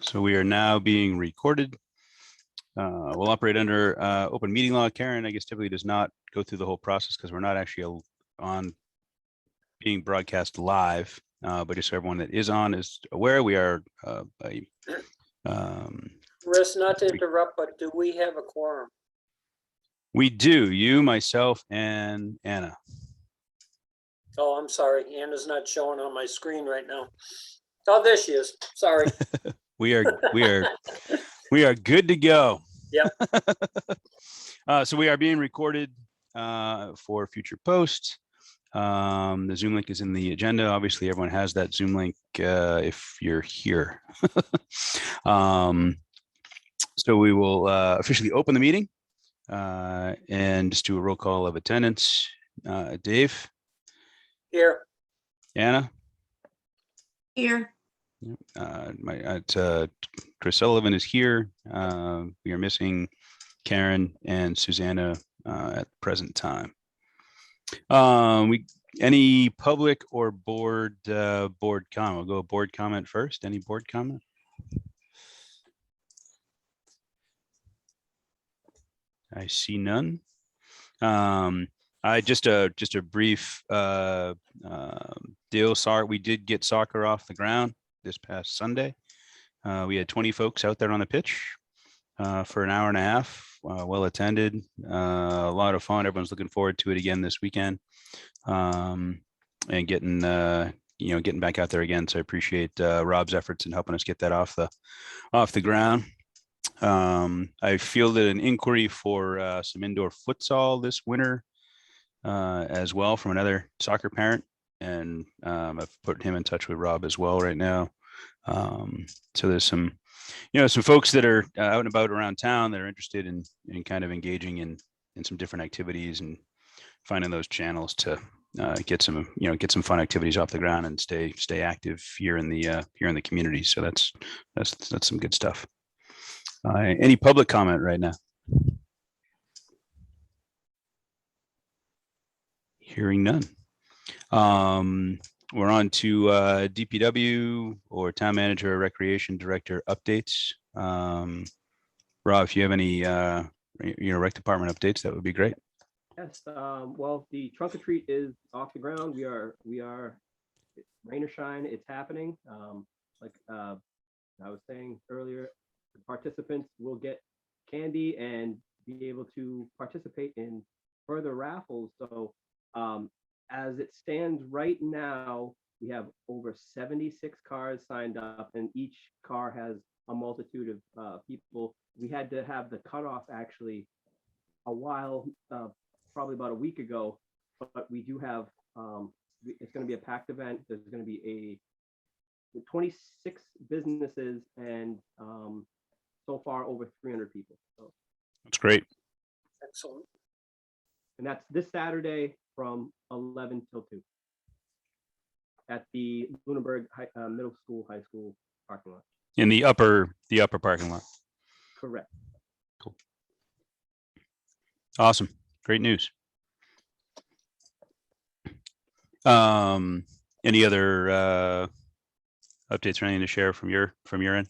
So we are now being recorded. We'll operate under open meeting law. Karen, I guess, typically does not go through the whole process because we're not actually on being broadcast live. But just so everyone that is on is aware, we are Russ, not to interrupt, but do we have a quorum? We do. You, myself, and Anna. Oh, I'm sorry. Anna's not showing on my screen right now. Oh, there she is. Sorry. we are good to go. Yep. So we are being recorded for future posts. The Zoom link is in the agenda. Obviously, everyone has that Zoom link if you're here. So we will officially open the meeting and just do a roll call of attendance. Dave? Here. Anna? Here. Chris Sullivan is here. We are missing Karen and Susanna at the present time. Any public or board comment? We'll go board comment first. Any board comment? I see none. I just a brief deal. Sorry, we did get soccer off the ground this past Sunday. We had 20 folks out there on the pitch for an hour and a half. Well attended, a lot of fun. Everyone's looking forward to it again this weekend, and getting back out there again. So I appreciate Rob's efforts in helping us get that off the ground. I fielded an inquiry for some indoor futsal this winter as well from another soccer parent, and I've put him in touch with Rob as well right now. So there's some folks that are out and about around town that are interested in kind of engaging in some different activities and finding those channels to get some fun activities off the ground and stay active here in the community. So that's some good stuff. Any public comment right now? Hearing none. We're on to DPW or Town Manager or Recreation Director updates. Rob, if you have any rec department updates, that would be great. Yes. Well, the trunk or treat is off the ground. We are rain or shine, it's happening. Like I was saying earlier, the participants will get candy and be able to participate in further raffles. So as it stands right now, we have over 76 cars signed up, and each car has a multitude of people. We had to have the cutoff actually a while, probably about a week ago, but we do have, it's going to be a packed event. There's going to be 26 businesses and so far over 300 people. So that's great. Excellent. And that's this Saturday from 11 till 2 at the Lunenburg Middle School, High School parking lot. In the upper parking lot. Correct. Cool. Awesome. Great news. Any other updates or anything to share from your end?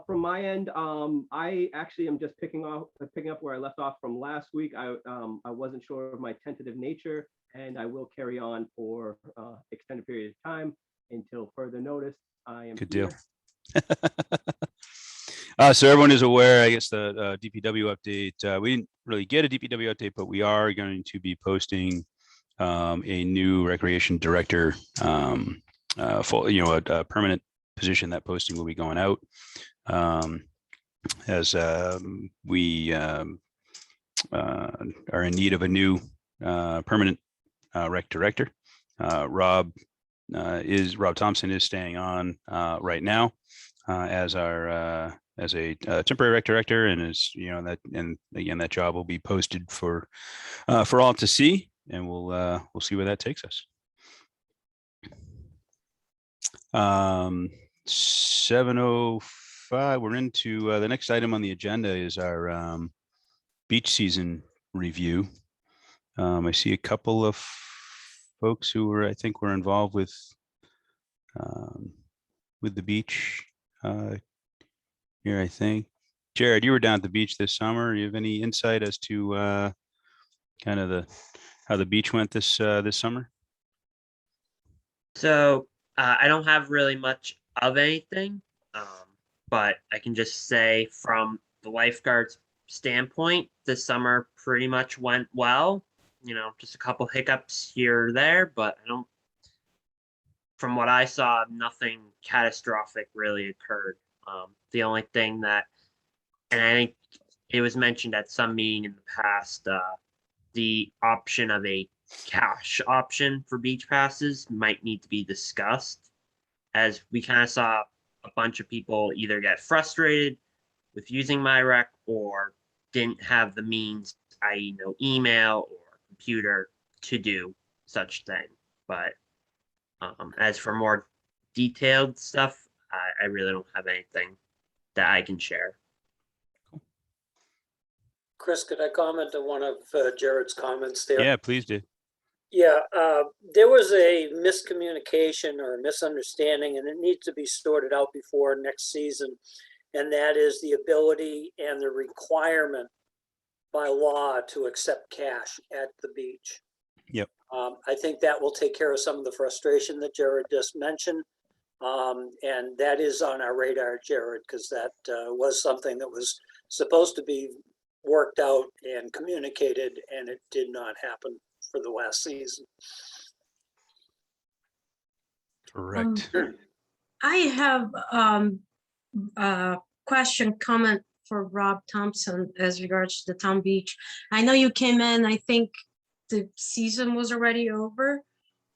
From my end, I actually am just picking up where I left off from last week. I wasn't sure of my tentative nature, and I will carry on for extended period of time until further notice. I am good here. deal. So everyone is aware, I guess, the DPW update. We didn't really get a DPW update, but we are going to be posting a new recreation director, a permanent position. That posting will be going out as we are in need of a new permanent rec director. Rob Thompson is staying on right now as a temporary rec director, and is that job will be posted for all to see, and we'll see where that takes us. 7:05. We're into the next item on the agenda is our beach season review. I see a couple of folks who were involved with the beach here, I think. Jared, you were down at the beach this summer. You have any insight as to kind of how the beach went this summer? So I don't have really much of anything, um, but I can just say from the lifeguards standpoint, this summer pretty much went well. You know, just a couple hiccups here or there, but I don't. From what I saw, nothing catastrophic really occurred. The only thing that, and I think it was mentioned at some meeting in the past, the option of a cash option for beach passes might need to be discussed, as we kind of saw a bunch of people either get frustrated with using MyRec or didn't have the means, i.e., no email or computer, to do such thing. But as for more detailed stuff, I really don't have anything that I can share. Chris, could I comment on one of Jared's comments there? Yeah, please do. Yeah, there was a miscommunication or misunderstanding, and it needs to be sorted out before next season. And that is the ability and the requirement by law to accept cash at the beach. Yep. I think that will take care of some of the frustration that Jared just mentioned. And that is on our radar, Jared, because that was something that was supposed to be worked out and communicated, and it did not happen for the last season. Correct. I have a question, comment for Rob Thompson as regards to the town beach. I know you came in, I think the season was already over,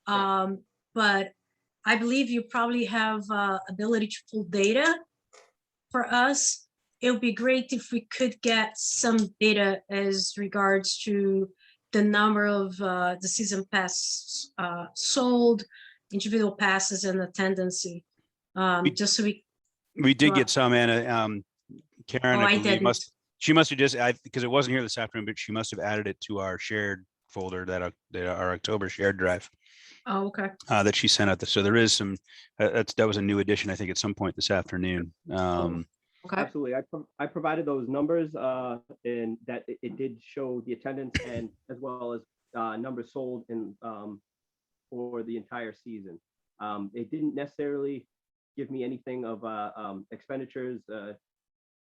but I believe you probably have ability to pull data for us. It would be great if we could get some data as regards to the number of the season pass sold, individual passes, and attendance. Just so We did get some, Anna. Karen, Oh, I I believe didn't. she must have just, because it wasn't here this afternoon, but she must have added it to our shared folder, that our October shared drive Oh, okay. that she sent out. So there is some, that was a new addition, I think, at some point this afternoon. Okay. Absolutely. I provided those numbers and that it did show the attendance and as well as numbers sold in for the entire season. It didn't necessarily give me anything of expenditures,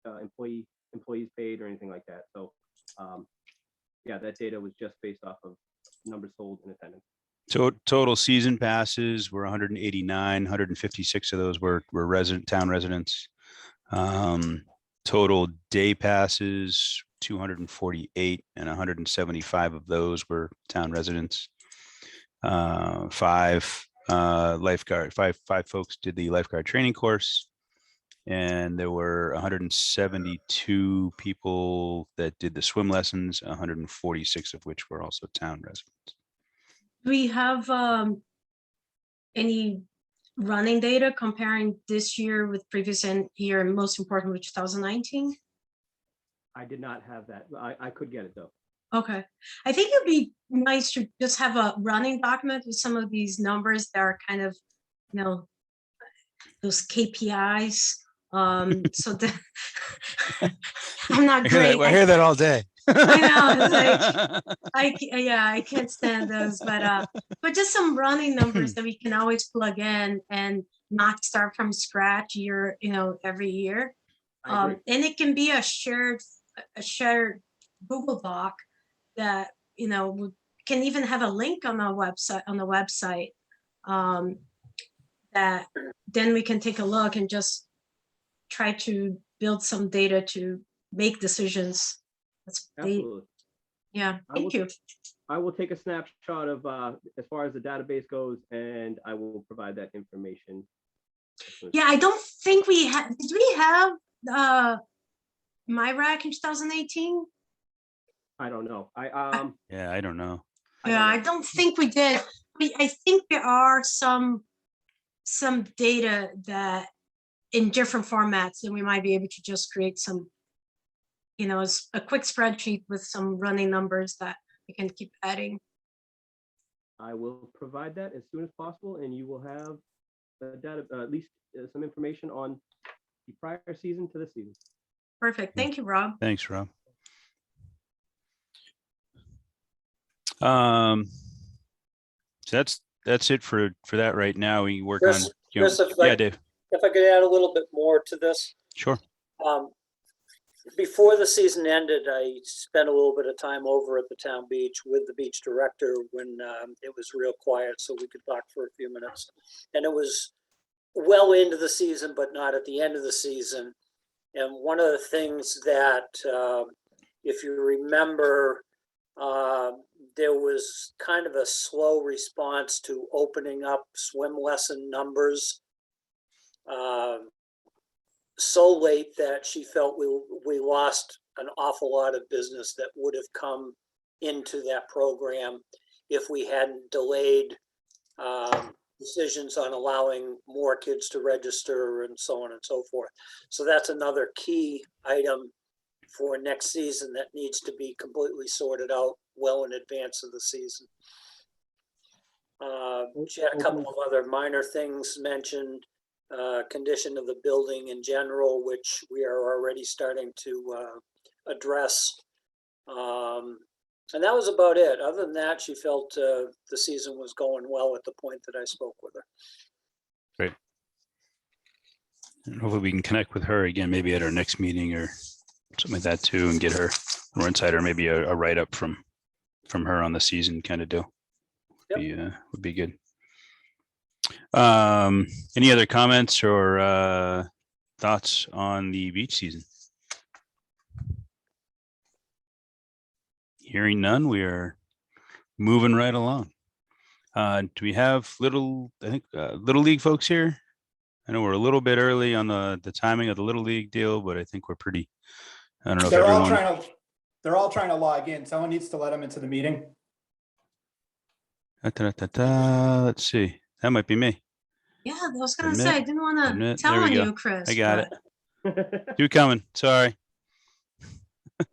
employees paid or anything like that. So yeah, that data was just based off of numbers sold in attendance. So total season passes were 189, 156 of those were town residents. Total day passes 248, and 175 of those were town residents. Five folks did the lifeguard training course, and there were 172 people that did the swim lessons, 146 of which were also town residents. Do we have any running data comparing this year with previous year, and most importantly, 2019? I did not have that. I could get it though. Okay. I think it'd be nice to just have a running document with some of these numbers that are kind of, those KPIs. So that I'm not great. I hear that all day. I know, it's I can't stand those, but just some running numbers that we can always plug in and not start from scratch every year. And it can be a shared Google Doc that can even have a link on the website that then we can take a look and just try to build some data to make decisions. Absolutely. Yeah, thank you. I will take a snapshot of as far as the database goes, and I will provide that information. Yeah, I don't think we have. Did we have MyRack in 2018? I don't know. Yeah, I don't know. Yeah, I don't think we did. I think there are some data that in different formats, and we might be able to just create some, a quick spreadsheet with some running numbers that we can keep adding. I will provide that as soon as possible, and you will have the data, at least some information on the prior season to this season. Perfect. Thank you, Rob. Thanks, Rob. So that's it for that right now. We work on, Chris, yeah, Dave. if I could add a little bit more to this. Sure. Before the season ended, I spent a little bit of time over at the town beach with the beach director when it was real quiet, so we could talk for a few minutes. And it was well into the season, but not at the end of the season. And one of the things that, if you remember, there was kind of a slow response to opening up swim lesson numbers. So late that she felt we lost an awful lot of business that would have come into that program if we hadn't delayed decisions on allowing more kids to register and so on and so forth. So that's another key item for next season that needs to be completely sorted out well in advance of the season. She had a couple of other minor things mentioned. Condition of the building in general, which we are already starting to address. And that was about it. Other than that, she felt the season was going well at the point that I spoke with her. Great. And hopefully we can connect with her again, maybe at our next meeting or something like that too, and get her more insight or maybe a write-up from her on the season kind of deal. Would be good. Any other comments or thoughts on the beach season? Hearing none, we are moving right along. Do we have little league folks here? I know we're a little bit early on the timing of the little league deal, but I think we're pretty, I don't know if everyone. They're all trying to log in. Someone needs to let them into the meeting. Let's see. That might be me. Yeah, I was gonna say, I didn't want to Admit. tell There we on go. you, Chris. I got but- it. You coming? Sorry.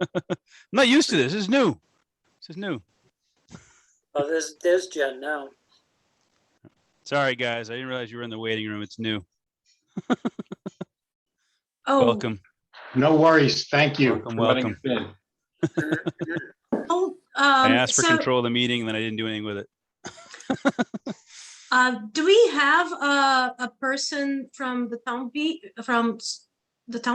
I'm not used to this. This is new. Oh, there's Jen now. Sorry, guys. I didn't realize you were in the waiting room. It's new. Oh, Welcome. No worries. Thank you. Welcome, for letting welcome. us in. oh, I asked for so, control of the meeting, and then I didn't do anything with it. do we have a person from the town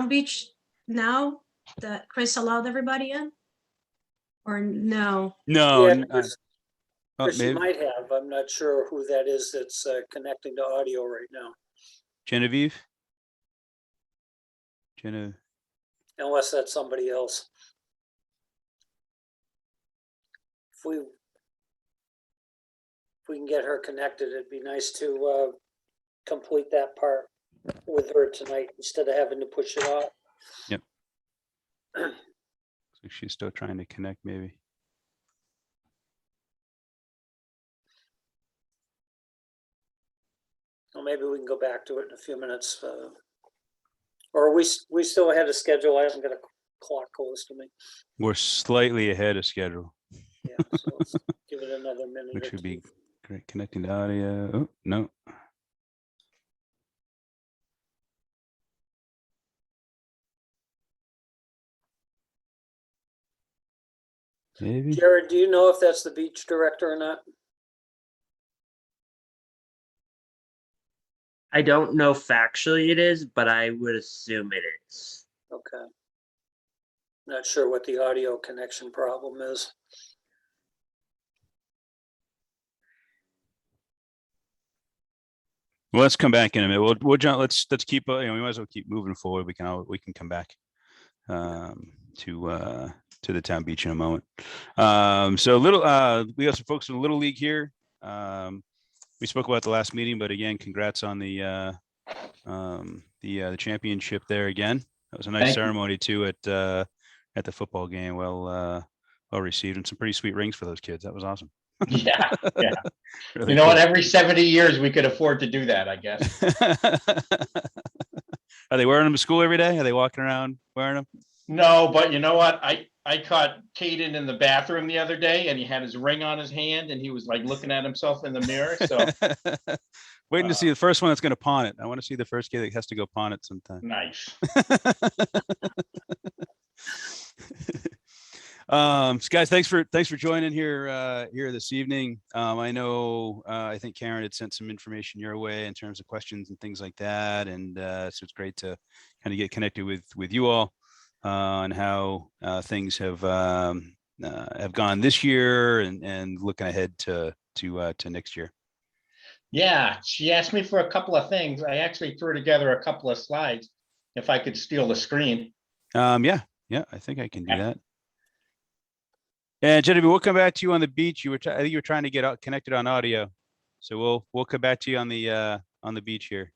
beach now that Chris allowed everybody in? Or no? No. Yeah, Chris, she Maybe might have. I'm not sure who that is that's connecting to audio right now, Genevieve. unless that's somebody else. If we can get her connected, it'd be nice to complete that part with her tonight instead of having to push it off. Yep. So she's still trying to connect, maybe. Well, maybe we can go back to it in a few minutes. Or we still had a schedule. I haven't got a clock close to me. We're slightly ahead of schedule, Yeah, so let's give it another minute. which or would be two. great. Connecting to audio. Oh, no. Maybe. Jared, do you know if that's the beach director or not? I don't know factually it is, but I would assume it is. Okay. Not sure what the audio connection problem is. Well, let's come back in a minute. We'll John, let's keep, we might as well keep moving forward. We can come back to the town beach in a moment. So we got some folks in the Little League here. We spoke about the last meeting, but again, congrats on the championship there again. That was a nice Thank you. ceremony too at the football game. Well received, and some pretty sweet rings for those kids. That was awesome. Yeah. Really You know what? cool. Every 70 years we could afford to do that, I guess. Are they wearing them to school every day? Are they walking around wearing them? No, but you know what? I caught Caden in the bathroom the other day and he had his ring on his hand and he was like looking at himself in the mirror. So Waiting to see the first one that's going to pawn it. I want to see the first kid that has to go pawn it sometime. Nice. So guys, thanks for joining here this evening. I know I think Karen had sent some information your way in terms of questions and things like that, and so it's great to kind of get connected with you all on how things have gone this year and looking ahead to next year. Yeah, she asked me for a couple of things. I actually threw together a couple of slides. If I could steal the screen. Yeah, I think I can do that. And Genevieve, we'll come back to you on the beach. I think you were trying to get connected on audio, so we'll come back to you on the beach here.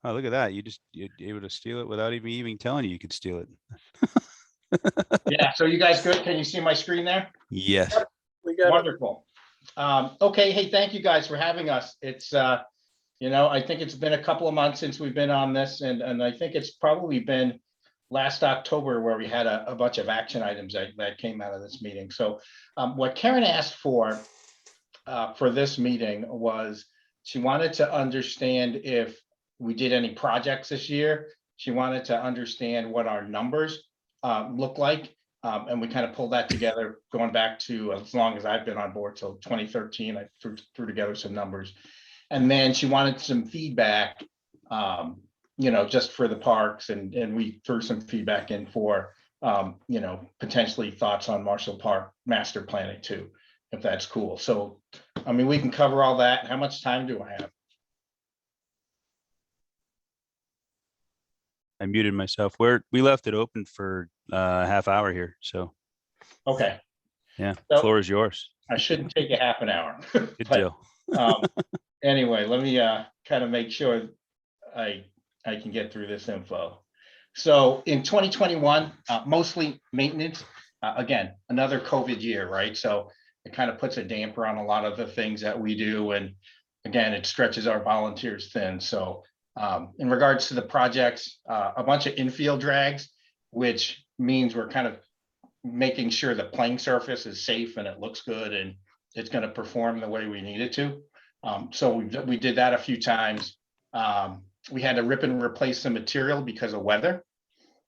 Oh, look at that! You're able to steal it without even telling you could steal it. Yeah, so you guys good? Can you see my screen there? Yes. We got it. Wonderful. Okay, hey, thank you guys for having us. It's I think it's been a couple of months since we've been on this, and I think it's probably been last October where we had a bunch of action items that came out of this meeting. So what Karen asked for this meeting was she wanted to understand if we did any projects this year. She wanted to understand what our numbers look like. And we kind of pulled that together going back to as long as I've been on board, so 2013, I threw together some numbers. And then she wanted some feedback, just for the parks, and we threw some feedback in for, potentially thoughts on Marshall Park master planning too, if that's cool. So, I mean, we can cover all that. How much time do I have? I muted myself. We left it open for a half hour here, so Okay. yeah, So- floor is yours. I shouldn't take a half an hour. Good But, deal. Anyway, let me kind of make sure I can get through this info. So in 2021, mostly maintenance. Again, another COVID year, right? So it kind of puts a damper on a lot of the things that we do, and again, it stretches our volunteers thin. So in regards to the projects, a bunch of infield drags, which means we're kind of making sure the playing surface is safe and it looks good and it's going to perform the way we need it to. So we did that a few times. We had to rip and replace some material because of weather.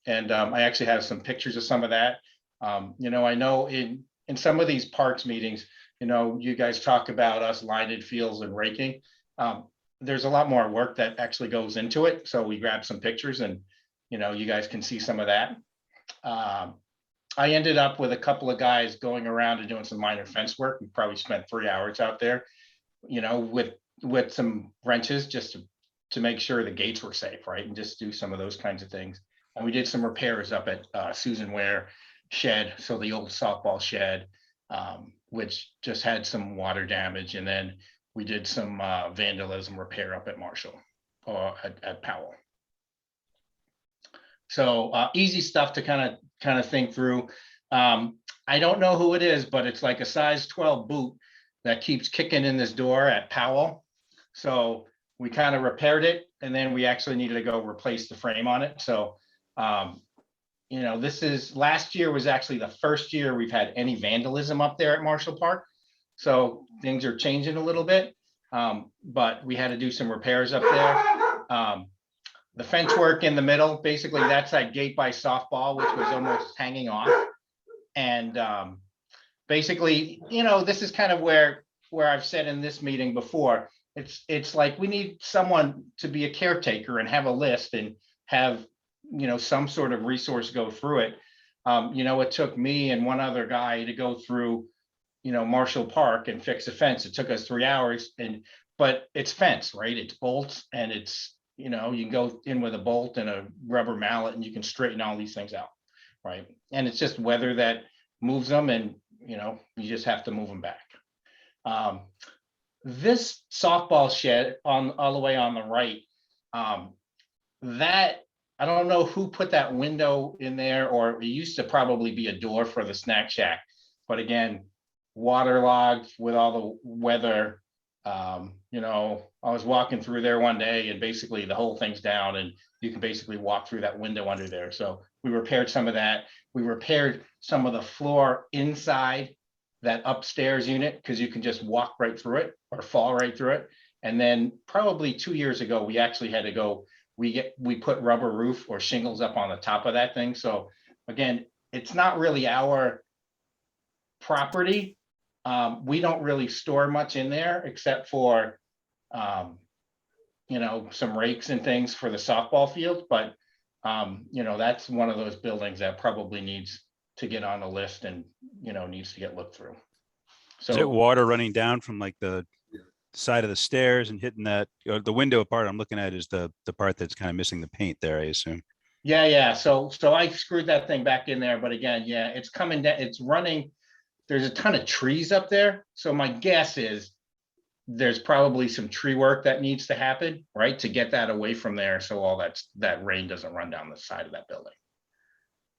And I actually have some pictures of some of that. I know in some of these parks meetings, you guys talk about us lining fields and raking. There's a lot more work that actually goes into it. So we grabbed some pictures and, you guys can see some of that. I ended up with a couple of guys going around and doing some minor fence work. We probably spent 3 hours out there, with some wrenches just to make sure the gates were safe, right? And just do some of those kinds of things. And we did some repairs up at Susan Ware shed, so the old softball shed, which just had some water damage. And then we did some vandalism repair up at Marshall or at Powell. So easy stuff to kind of think through. I don't know who it is, but it's like a size 12 boot that keeps kicking in this door at Powell. So we kind of repaired it, and then we actually needed to go replace the frame on it. So, last year was actually the first year we've had any vandalism up there at Marshall Park. So things are changing a little bit, but we had to do some repairs up there. The fence work in the middle, basically that's that gate by softball, which was almost hanging off. And basically, this is kind of where I've said in this meeting before, it's like we need someone to be a caretaker and have a list and have, some sort of resource go through it. It took me and one other guy to go through, Marshall Park and fix a fence. It took us 3 hours, but it's fence, right? It's bolts, and it's, you can go in with a bolt and a rubber mallet and you can straighten all these things out, right? And it's just weather that moves them, and, you just have to move them back. This softball shed all the way on the right, that I don't know who put that window in there, or it used to probably be a door for the snack shack. But again, waterlogged with all the weather. I was walking through there one day and basically the whole thing's down and you can basically walk through that window under there. So we repaired some of that. We repaired some of the floor inside that upstairs unit because you can just walk right through it or fall right through it. And then probably 2 years ago, we actually had to go, we put rubber roof or shingles up on the top of that thing. So again, it's not really our property. We don't really store much in there except for, some rakes and things for the softball field. But, that's one of those buildings that probably needs to get on the list and, needs to get looked through. Is it So, water running down from like the side of the stairs and hitting that, or the window part I'm looking at is the part that's kind of missing the paint there, I assume. yeah. So I screwed that thing back in there, but again, yeah, it's coming down, it's running. There's a ton of trees up there. So my guess is there's probably some tree work that needs to happen, right? To get that away from there. So all that rain doesn't run down the side of that building.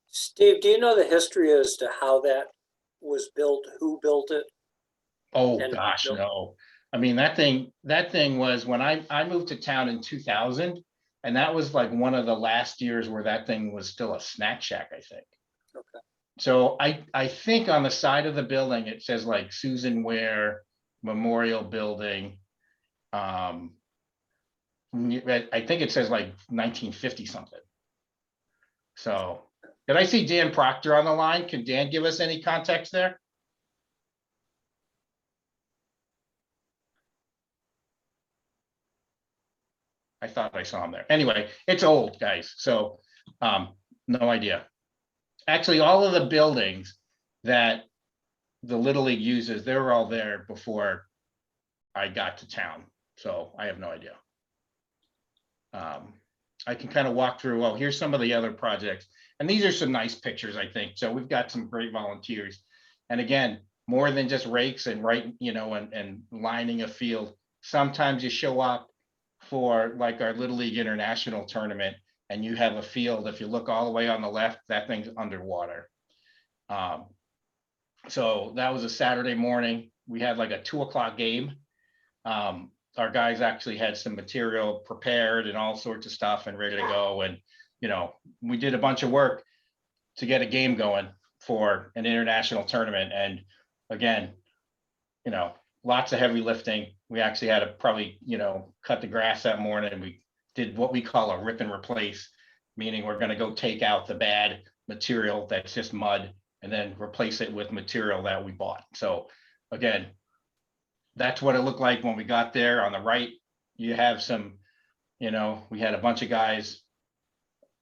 Steve, do you know the history as to how that was built, who built it? Oh, And gosh, built- no. I mean, that thing was when I moved to town in 2000, and that was like one of the last years where that thing was still a snack shack, I think. Okay. So I think on the side of the building, it says like Susan Ware Memorial Building. I think it says like 1950 something. So did I see Dan Proctor on the line? Can Dan give us any context there? I thought I saw him there. Anyway, it's old, guys. So no idea. Actually, all of the buildings that the Little League uses, they were all there before I got to town. So I have no idea. I can kind of walk through, well, here's some of the other projects. And these are some nice pictures, I think. So we've got some great volunteers. And again, more than just rakes and and lining a field. Sometimes you show up for like our Little League International tournament and you have a field, if you look all the way on the left, that thing's underwater. So that was a Saturday morning. We had like a 2 o'clock game. Our guys actually had some material prepared and all sorts of stuff and ready to go. And, we did a bunch of work to get a game going for an international tournament. And again, lots of heavy lifting. We actually had to probably, cut the grass that morning, and we did what we call a rip and replace, meaning we're going to go take out the bad material that's just mud and then replace it with material that we bought. So again, that's what it looked like when we got there. On the right, you have some, we had a bunch of guys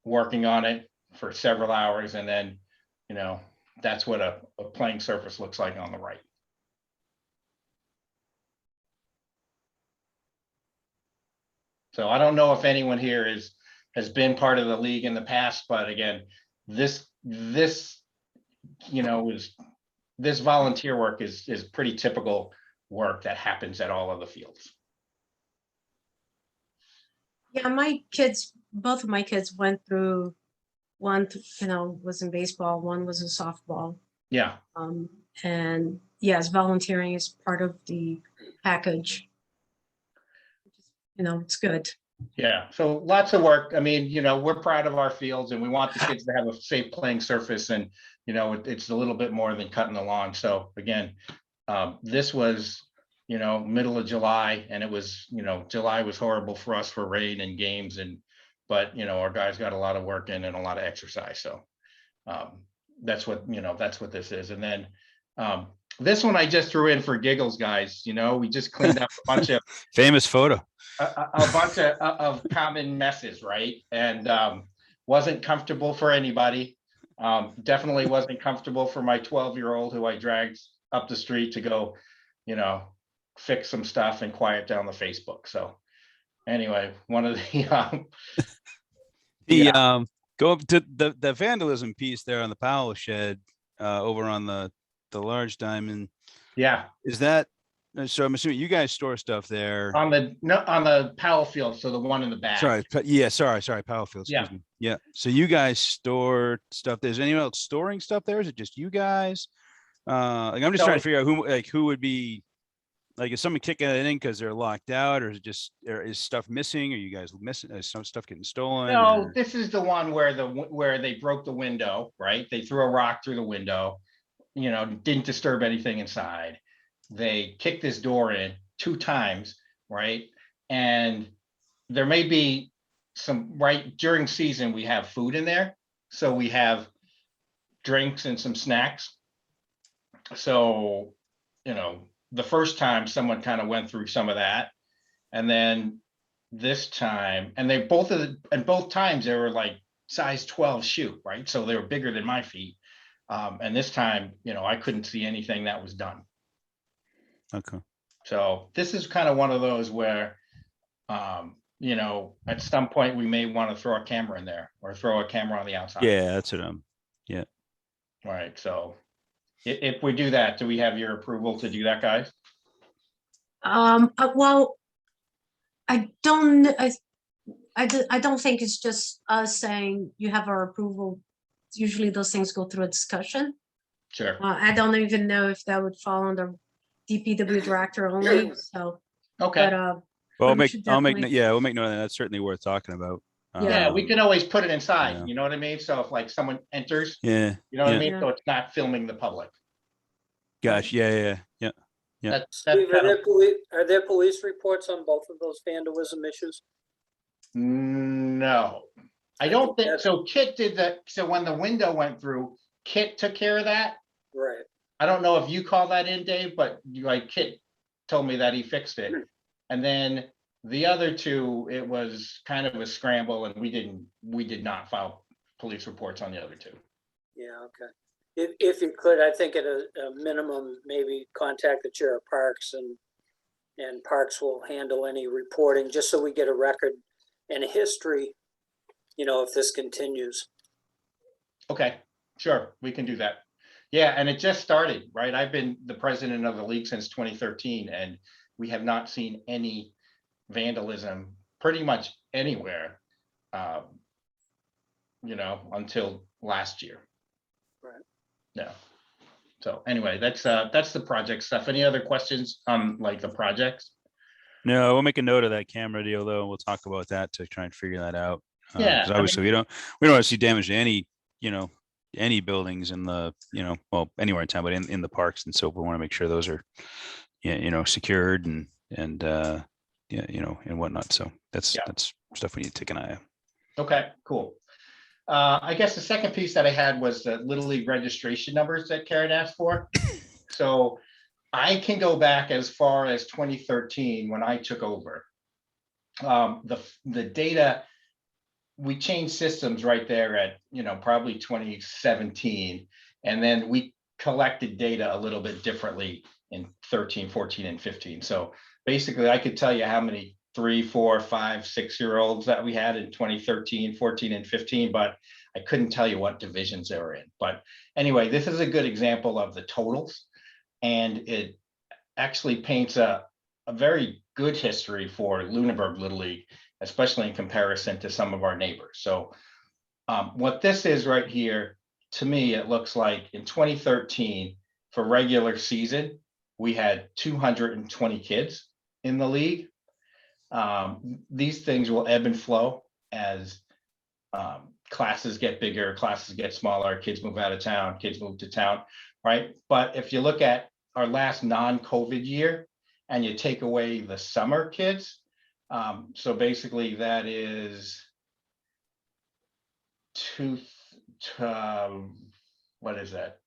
working on it for several hours. And then, that's what a playing surface looks like on the right. So I don't know if anyone here has been part of the league in the past, but again, this volunteer work is pretty typical work that happens at all of the fields. Yeah, both of my kids went through, one, was in baseball, one was in softball. Yeah. And yes, volunteering is part of the package. It's good. Yeah, so lots of work. I mean, we're proud of our fields and we want the kids to have a safe playing surface, and it's a little bit more than cutting the lawn. So again, this was middle of July, and it was July was horrible for us for rain and games, but our guys got a lot of work in and a lot of exercise. So that's what this is. And then this one I just threw in for giggles, guys. We just cleaned up a bunch of famous photo. A bunch of common messes, right? And wasn't comfortable for anybody. Definitely wasn't comfortable for my 12-year-old who I dragged up the street to go, fix some stuff and quiet down the Facebook. So anyway, one of the go up to the vandalism piece there on the Powell shed over on the large diamond. Yeah. Is that, so I'm assuming you guys store stuff there on the Powell field, so the one in the back. Sorry, Powell field. Excuse me. Yeah. So you guys store stuff. Is anyone else storing stuff there? Is it just you guys? I'm just trying to figure out who would be, is someone kicking it in because they're locked out, or is stuff missing? Are you guys missing? Is some stuff getting stolen? No, this is the one where they broke the window, right? They threw a rock through the window, didn't disturb anything inside. They kicked this door in 2 times, right? And there may be some, right, during season, we have food in there. So we have drinks and some snacks. So, the first time someone kind of went through some of that. And then this time, and both times they were like size 12 shoe, right? So they were bigger than my feet. And this time, I couldn't see anything that was done. Okay. So this is kind of one of those where, at some point we may want to throw a camera in there or throw a camera on the outside. Yeah, that's what All right. So if we do that, do we have your approval to do that, guys? Well, I don't, I don't think it's just us saying you have our approval. Usually those things go through a discussion. Sure. I don't even know if that would fall under DPW director only, so, Okay. but, Well, we I'll make should we'll make definitely- note of that. That's certainly worth talking about. Yeah, we can always put it inside, yeah. you know what I mean? So if like someone enters, Yeah. you know what I Yeah. mean? Yeah. So it's not filming the public. Gosh. Yeah. Yeah. That's Steve, kind of, are there police reports on both of those vandalism issues? no, I I don't think think, that- so Kit did that. So when the window went through, Kit took care of that. Right. I don't know if you called that in, Dave, but Kit told me that he fixed it. And then the other two, it was kind of a scramble and we did not file police reports on the other two. Yeah, okay. If you could, I think at a minimum, maybe contact the chair of Parks and Parks will handle any reporting, just so we get a record and a history, if this continues. Okay, sure, we can do that. Yeah, and it just started, right? I've been the president of the league since 2013 and we have not seen any vandalism pretty much anywhere, until last year. Right. Yeah. So anyway, that's the project stuff. Any other questions on like the projects? No, we'll make a note of that camera deal though. We'll talk about that to try and figure that out. Yeah, 'cause I obviously we don't want to see damage to any buildings in the, well, anywhere in town, but in the parks and so we want to make sure those are, secured and and whatnot. So that's stuff we need to take an eye on. Okay, cool. I guess the second piece that I had was the Little League registration numbers that Karen asked for. So I can go back as far as 2013 when I took over. The data, we changed systems right there at, probably 2017. And then we collected data a little bit differently in 13, 14, and 15. So basically I could tell you how many 3, 4, 5, 6-year-olds that we had in 2013, 14, and 15, but I couldn't tell you what divisions they were in. But anyway, this is a good example of the totals. And it actually paints a very good history for Lunenburg Little League, especially in comparison to some of our neighbors. So what this is right here, to me, it looks like in 2013, for regular season, we had 220 kids in the league. These things will ebb and flow as classes get bigger, classes get smaller, kids move out of town, kids move to town, right? But if you look at our last non-COVID year and you take away the summer kids, so basically that is what is that?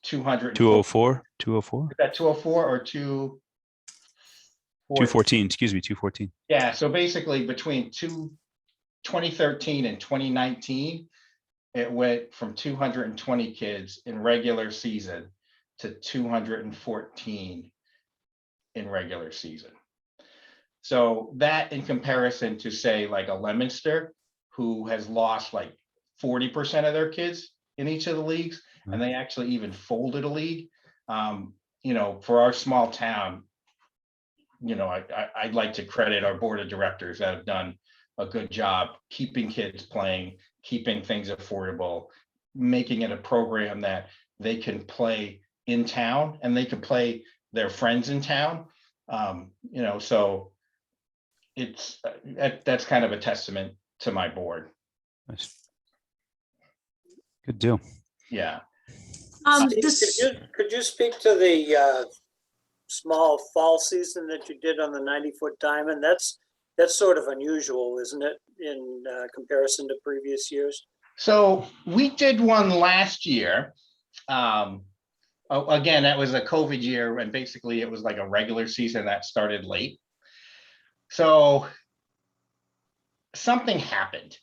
200. 204, 204, Is that 204 or 214, excuse me, 214. Yeah, so basically between 2013 and 2019, it went from 220 kids in regular season to 214 in regular season. So that in comparison to say like a Leominster, who has lost like 40% of their kids in each of the leagues, and they actually even folded a league. For our small town, I'd like to credit our board of directors that have done a good job keeping kids playing, keeping things affordable, making it a program that they can play in town and they can play their friends in town. So that's kind of a testament to my board. Nice. Good deal. Yeah. Steve, This, could you speak to the small fall season that you did on the 90-foot diamond. That's sort of unusual, isn't it, in comparison to previous years? So we did one last year. Again, that was a COVID year, and basically it was like a regular season that started late. So something happened,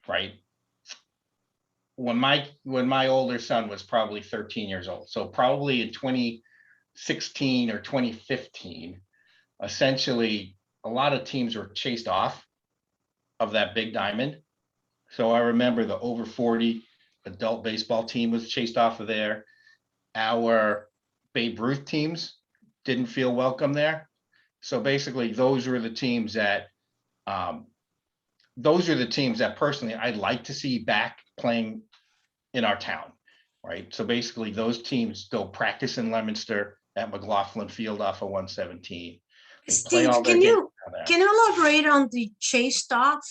right? When my older son was probably 13 years old, so probably in 2016 or 2015, essentially a lot of teams were chased off of that big diamond. So I remember the over 40 adult baseball team was chased off of there. Our Babe Ruth teams didn't feel welcome there. So basically those were the teams that personally I'd like to see back playing in our town, right? So basically those teams go practice in Leominster at McLaughlin Field off of 117. They play Steve, all their can games you down there. can you elaborate on the chased off?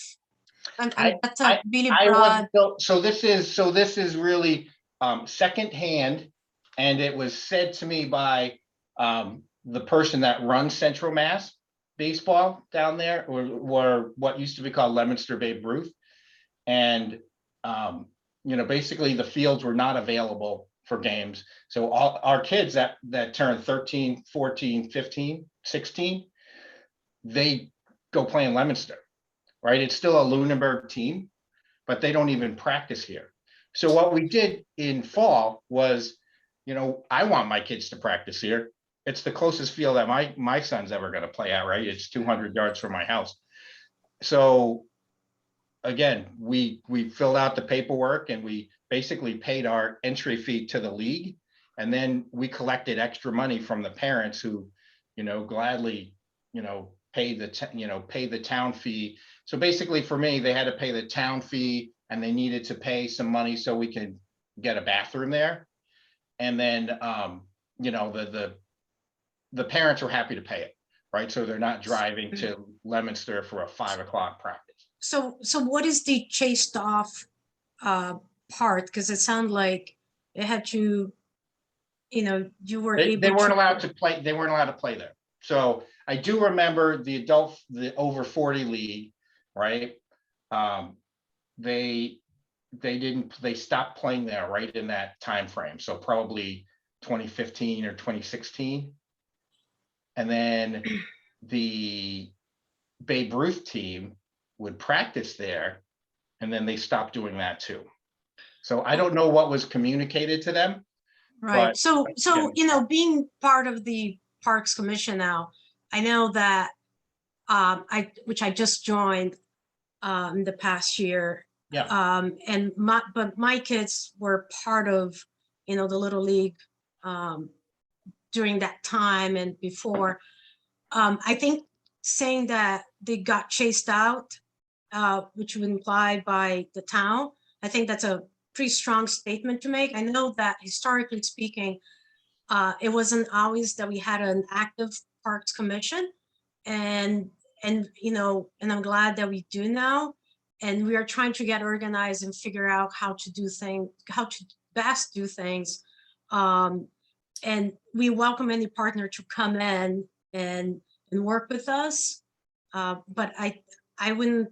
And that's a really I broad. wasn't, so this is really secondhand, and it was said to me by the person that runs Central Mass baseball down there, or what used to be called Leominster Babe Ruth. And basically the fields were not available for games. So all our kids that turned 13, 14, 15, 16, they go play in Leominster, right? It's still a Lunenburg team, but they don't even practice here. So what we did in fall was, I want my kids to practice here. It's the closest field that my son's ever going to play at, right? It's 200 yards from my house. So again, we filled out the paperwork and we basically paid our entry fee to the league. And then we collected extra money from the parents who, gladly, pay the town fee. So basically for me, they had to pay the town fee and they needed to pay some money so we could get a bathroom there. And then, the parents were happy to pay it, right? So they're not driving to Leominster for a 5 o'clock practice. So what is the chased off part? Because it sounded like it had to, you were able They weren't to. allowed to play. They weren't allowed to play there. So I do remember the over 40 league, right? They stopped playing there right in that time frame. So probably 2015 or 2016. And then the Babe Ruth team would practice there, and then they stopped doing that too. So I don't know what was communicated to them. Right. But, So, yeah. being part of the Parks Commission now, I know that which I just joined in the past year. Yeah. But my kids were part of, the Little League during that time and before. I think saying that they got chased out, which would imply by the town, I think that's a pretty strong statement to make. I know that historically speaking, it wasn't always that we had an active Parks Commission, and I'm glad that we do now. And we are trying to get organized and figure out how to best do things. And we welcome any partner to come in and work with us. But I wouldn't,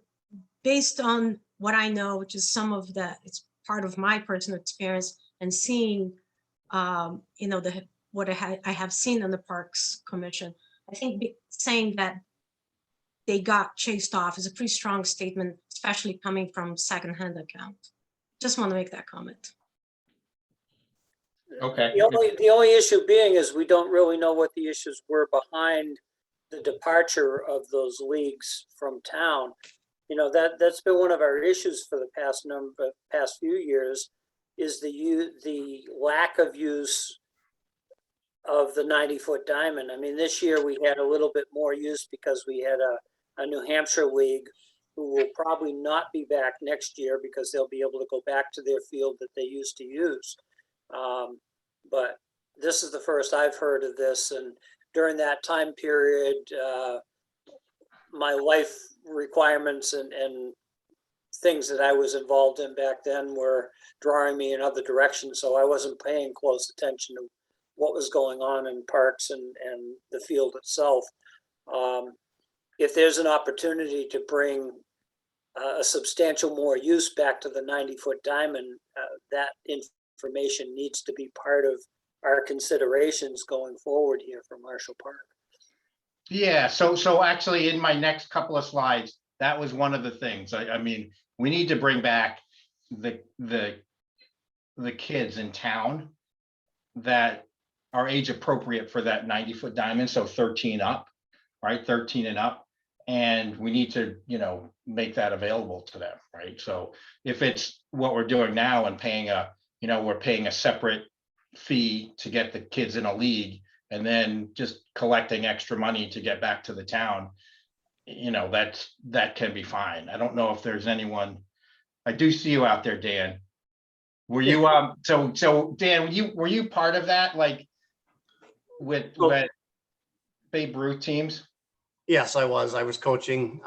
based on what I know, which is some of that, it's part of my personal experience and seeing, what I have seen on the Parks Commission. I think saying that they got chased off is a pretty strong statement, especially coming from secondhand account. Just want to make that comment. Okay. The only issue being is we don't really know what the issues were behind the departure of those leagues from town. That's been one of our issues for the past few years, is the lack of use of the 90-foot diamond. I mean, this year we had a little bit more use because we had a New Hampshire league who will probably not be back next year because they'll be able to go back to their field that they used to use. But this is the first I've heard of this. And during that time period, my life requirements and things that I was involved in back then were drawing me in other directions. So I wasn't paying close attention to what was going on in parks and the field itself. If there's an opportunity to bring a substantial more use back to the 90-foot diamond, that information needs to be part of our considerations going forward here for Marshall Park. Yeah, so actually in my next couple of slides, that was one of the things. I mean, we need to bring back the kids in town that are age appropriate for that 90-foot diamond, so 13 up, right? 13 and up. And we need to, make that available to them, right? So if it's what we're doing now and paying we're paying a separate fee to get the kids in a league and then just collecting extra money to get back to the town, that can be fine. I don't know if there's anyone. I do see you out there, Dan. Were you so Dan, were you part of that, like with Babe Ruth teams? Yes, I was coaching.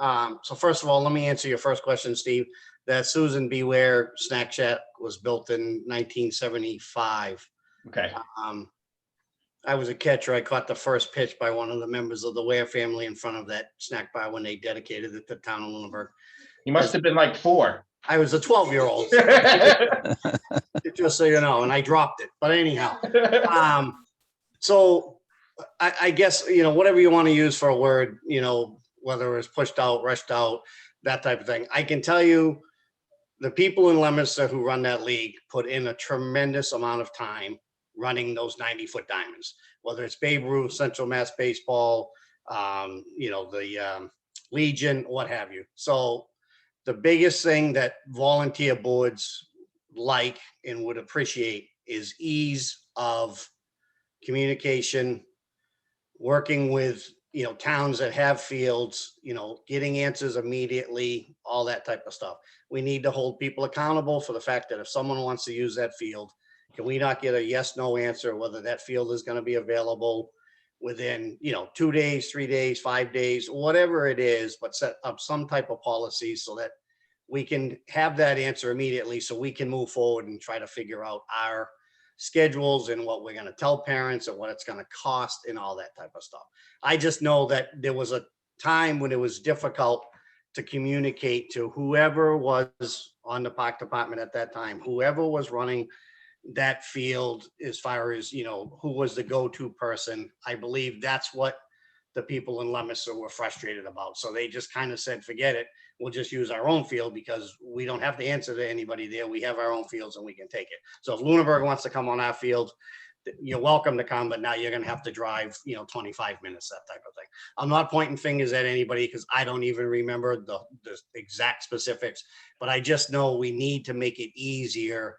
So first of all, let me answer your first question, Steve. That Susan Beware Snack Shack was built in 1975. Okay. I was a catcher. I caught the first pitch by one of the members of the Ware family in front of that snack bar when they dedicated it to the town of Lunenburg. You must have been like 4. I was a 12-year-old, just so you know, and I dropped it. But anyhow, so I guess, whatever you want to use for a word, whether it's pushed out, rushed out, that type of thing. I can tell you the people in Leominster who run that league put in a tremendous amount of time running those 90-foot diamonds, whether it's Babe Ruth, Central Mass Baseball, the Legion, what have you. So the biggest thing that volunteer boards like and would appreciate is ease of communication, working with, towns that have fields, getting answers immediately, all that type of stuff. We need to hold people accountable for the fact that if someone wants to use that field, can we not get a yes, no answer, whether that field is going to be available within, 2 days, 3 days, 5 days, whatever it is, but set up some type of policy so that we can have that answer immediately so we can move forward and try to figure out our schedules and what we're going to tell parents and what it's going to cost and all that type of stuff. I just know that there was a time when it was difficult to communicate to whoever was on the park department at that time, whoever was running that field, as far as, who was the go-to person. I believe that's what the people in Leominster were frustrated about. So they just kind of said, forget it. We'll just use our own field because we don't have to answer to anybody there. We have our own fields and we can take it. So if Lunenburg wants to come on our field, you're welcome to come, but now you're going to have to drive, 25 minutes, that type of thing. I'm not pointing fingers at anybody because I don't even remember the exact specifics, but I just know we need to make it easier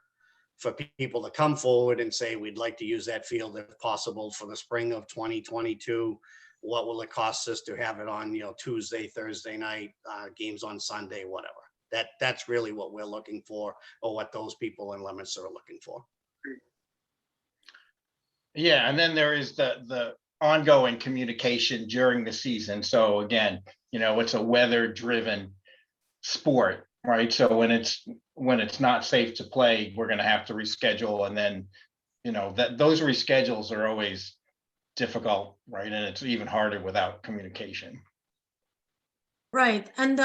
for people to come forward and say, we'd like to use that field if possible for the spring of 2022. What will it cost us to have it on, Tuesday, Thursday night, games on Sunday, whatever. That's really what we're looking for, or what those people in Leominster are looking for. Yeah, and then there is the ongoing communication during the season. So again, it's a weather-driven sport, right? So when it's not safe to play, we're going to have to reschedule, and then those reschedules are always difficult, right? And it's even harder without communication. Right. And,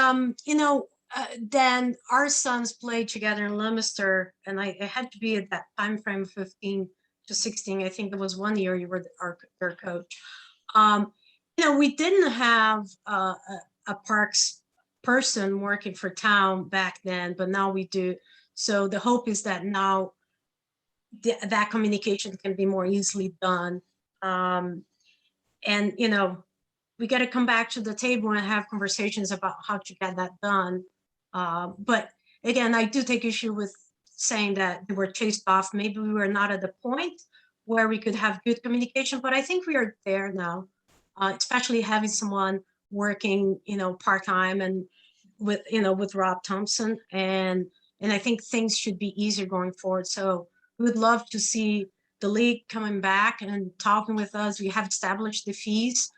Dan, our sons played together in Leominster, and I had to be at that time frame, 15 to 16. I think there was 1 year you were their coach. We didn't have a parks person working for town back then, but now we do. So the hope is that now that communication can be more easily done. And, we got to come back to the table and have conversations about how to get that done. But again, I do take issue with saying that they were chased off. Maybe we were not at the point where we could have good communication, but I think we are there now, especially having someone working, part-time and with Rob Thompson. And I think things should be easier going forward. So we would love to see the league coming back and talking with us. We have established the fees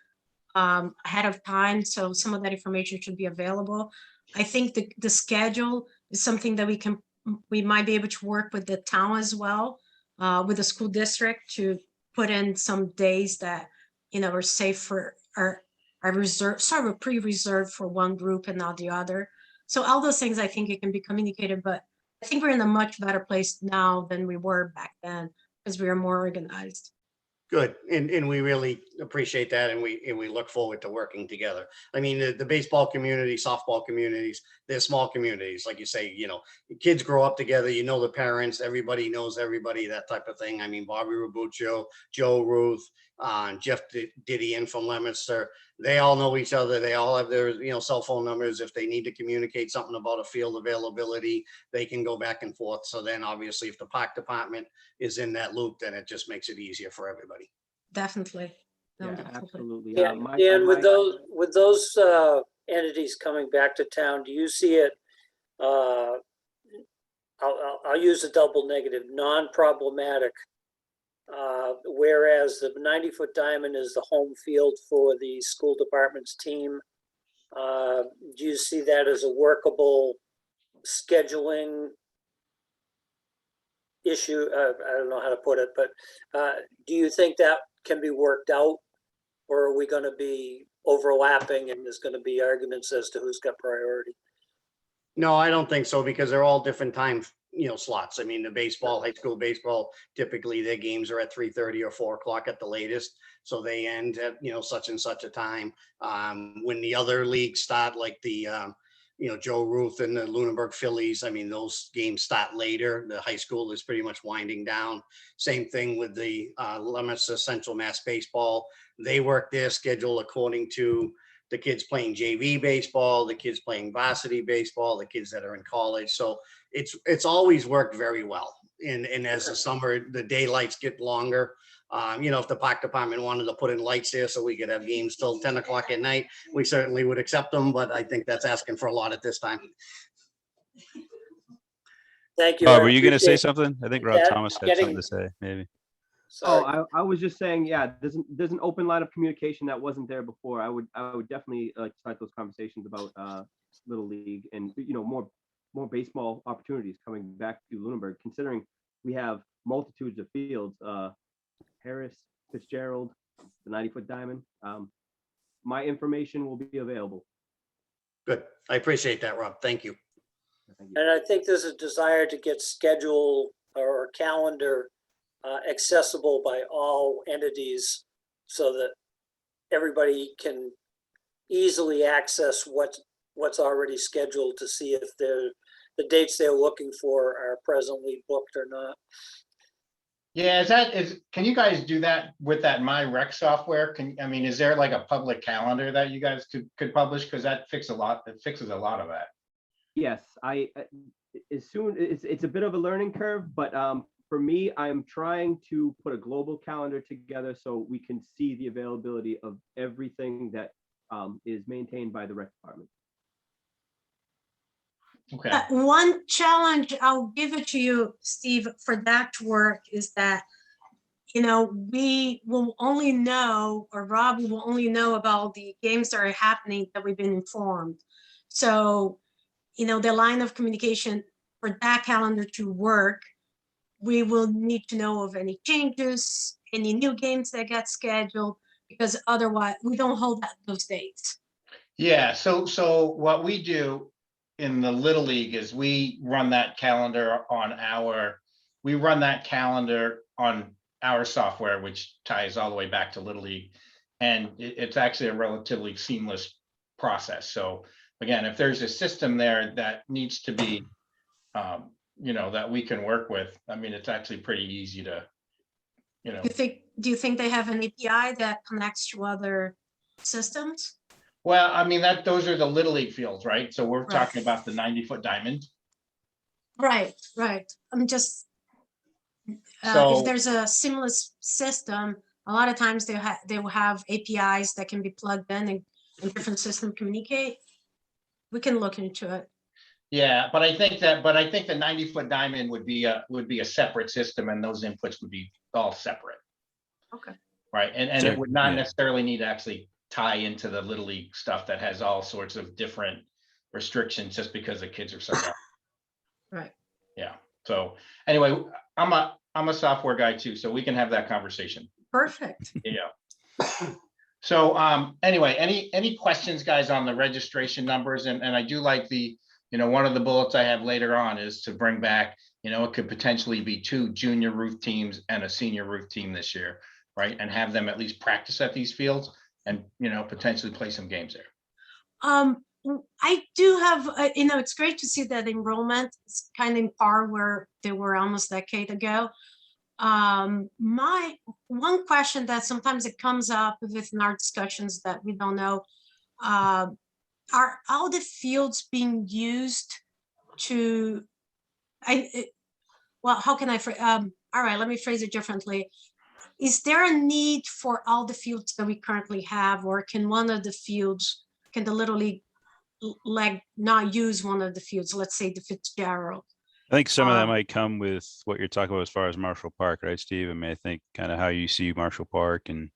ahead of time, so some of that information should be available. I think the schedule is something that we might be able to work with the town as well, with the school district to put in some days that, are safe for, are reserved, sort of pre-reserved for one group and not the other. So all those things, I think it can be communicated, but I think we're in a much better place now than we were back then because we are more organized. Good, and we really appreciate that, and we look forward to working together. I mean, the baseball community, softball communities, they're small communities, like you say, kids grow up together, the parents, everybody knows everybody, that type of thing. I mean, Bobby Robuccio, Joe Ruth, Jeff Didion from Leominster, they all know each other. They all have their, cell phone numbers. If they need to communicate something about a field availability, they can go back and forth. So then obviously if the park department is in that loop, then it just makes it easier for everybody. Definitely. No, Yeah, definitely. absolutely. Yeah, My- Dan, my- with those entities coming back to town, do you see it? I'll use a double negative, non-problematic. Whereas the 90-foot diamond is the home field for the school department's team. Do you see that as a workable scheduling issue? I don't know how to put it, but do you think that can be worked out? Or are we going to be overlapping and there's going to be arguments as to who's got priority? No, I don't think so, because they're all different time, slots. I mean, the baseball, high school baseball, typically their games are at 3:30 or 4 o'clock at the latest. So they end at, such and such a time. When the other leagues start, like the, Joe Ruth and the Lunenburg Phillies, I mean, those games start later. The high school is pretty much winding down. Same thing with the Leominster Central Mass Baseball. They work their schedule according to the kids playing JV baseball, the kids playing varsity baseball, the kids that are in college. So it's always worked very well. And as the summer, the daylights get longer. If the park department wanted to put in lights there so we could have games till 10 o'clock at night, we certainly would accept them, but I think that's asking for a lot at this time. Thank you. Bob, I were you going to say appreciate something? I think Rob that, Thomas had getting- something to say, maybe. Sorry. I was just saying, yeah, there's an open line of communication that wasn't there before. I would definitely like to start those conversations about Little League and more baseball opportunities coming back to Lunenburg, considering we have multitudes of fields, Harris, Fitzgerald, the 90-foot diamond. My information will be available. Good. I appreciate that, Rob. Thank you. Thank you. And I think there's a desire to get schedule or calendar accessible by all entities so that everybody can easily access what's already scheduled to see if the dates they're looking for are presently booked or not. Yeah, can you guys do that with that MyRec software? Is there like a public calendar that you guys could publish? Because that fixes a lot of that. Yes, it's a bit of a learning curve, but for me, I'm trying to put a global calendar together so we can see the availability of everything that is maintained by the rec department. Okay. One challenge, I'll give it to you, Steve, for that to work is that, we will only know, or Rob will only know about the games that are happening that we've been informed. So, the line of communication for that calendar to work, we will need to know of any changes, any new games that get scheduled, because otherwise we don't hold those dates. Yeah, so what we do in the Little League is we run that calendar on our software, which ties all the way back to Little League. And it's actually a relatively seamless process. So again, if there's a system there that needs to be, that we can work with, it's actually pretty easy to, Do you think they have an API that connects to other systems? Well, those are the Little League fields, right? So we're Right. talking about the 90-foot diamond. Right. I'm just, So if there's a seamless system, a lot of times they will have APIs that can be plugged in and different systems communicate. We can look into it. yeah, but I think the 90-foot diamond would be a separate system, and those inputs would be all separate. Okay. Right, and So, it would not yeah. necessarily need to actually tie into the Little League stuff that has all sorts of different restrictions just because the kids are so young. Right. Yeah. So anyway, I'm a software guy too, so we can have that conversation. Perfect. Yeah. So anyway, any questions, guys, on the registration numbers? And I do like the, one of the bullets I have later on is to bring back, it could potentially be 2 junior roof teams and a senior roof team this year, right? And have them at least practice at these fields and, potentially play some games there. I do have, it's great to see that enrollment is kind of in par where they were almost a decade ago. My one question that sometimes it comes up within our discussions that we don't know, are all the fields being used to, how can I, all right, let me phrase it differently. Is there a need for all the fields that we currently have, or can one of the fields, can the Little League leg not use one of the fields, let's say the Fitzgerald? I think some of that might come with what you're talking about as far as Marshall Park, right, Steve? I mean, I think kind of how you see Marshall Park and.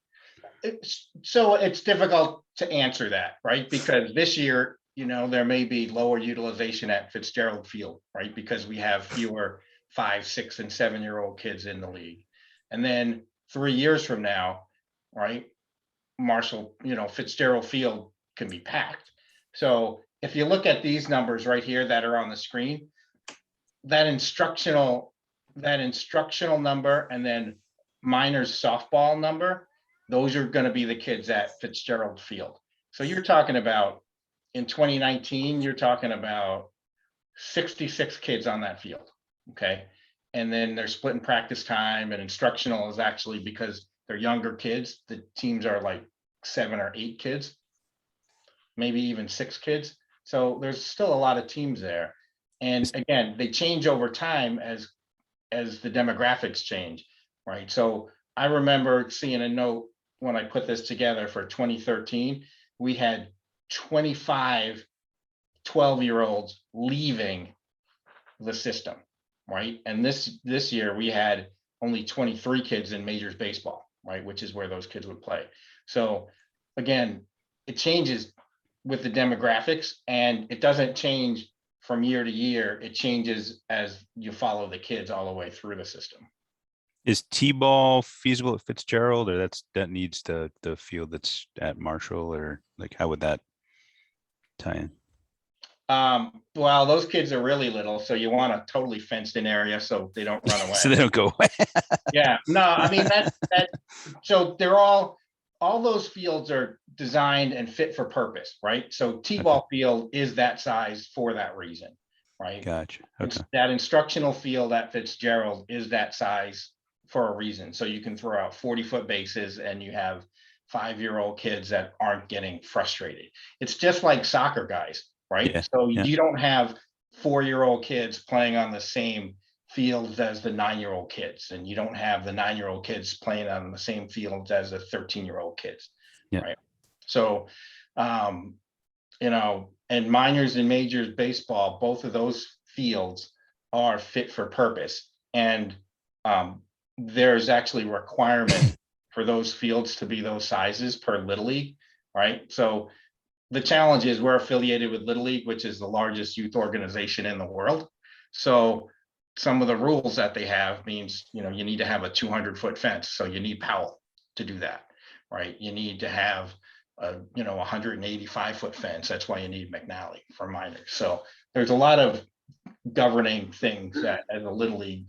So it's difficult to answer that, right? Because this year, there may be lower utilization at Fitzgerald Field, right? Because we have fewer 5, 6, and 7-year-old kids in the league. And then 3 years from now, right, Fitzgerald Field can be packed. So if you look at these numbers right here that are on the screen, that instructional number and then minors softball number, those are going to be the kids at Fitzgerald Field. So you're talking about in 2019, you're talking about 66 kids on that field. Okay. And then they're splitting practice time, and instructional is actually, because they're younger kids, the teams are like 7 or 8 kids, maybe even 6 kids. So there's still a lot of teams there. And again, they change over time as the demographics change, right? So I remember seeing a note when I put this together for 2013, we had 25 12-year-olds leaving the system, right? And this year we had only 23 kids in majors baseball, right? Which is where those kids would play. So again, it changes with the demographics, and it doesn't change from year to year. It changes as you follow the kids all the way through the system. Is T-ball feasible at Fitzgerald, or that needs the field that's at Marshall, or like how would that tie in? Well, those kids are really little, so you want a totally fenced in area so they don't run away. So they don't go away. Yeah, no, I mean that. So they're all those fields are designed and fit for purpose, right? So T-ball field is that size for that reason, right? Gotcha. Okay. That instructional field at Fitzgerald is that size for a reason. So you can throw out 40-foot bases and you have 5-year-old kids that aren't getting frustrated. It's just like soccer, guys, right? Yeah, So yeah. you don't have 4-year-old kids playing on the same fields as the 9-year-old kids, and you don't have the 9-year-old kids playing on the same fields as the 13-year-old kids. Yeah. Right. So, and minors and majors baseball, both of those fields are fit for purpose. And there's actually requirement for those fields to be those sizes per Little League, right? So the challenge is we're affiliated with Little League, which is the largest youth organization in the world. So some of the rules that they have means, you need to have a 200-foot fence. So you need Powell to do that, right? You need to have a 185-foot fence. That's why you need McNally for minors. So there's a lot of governing things that as a Little League,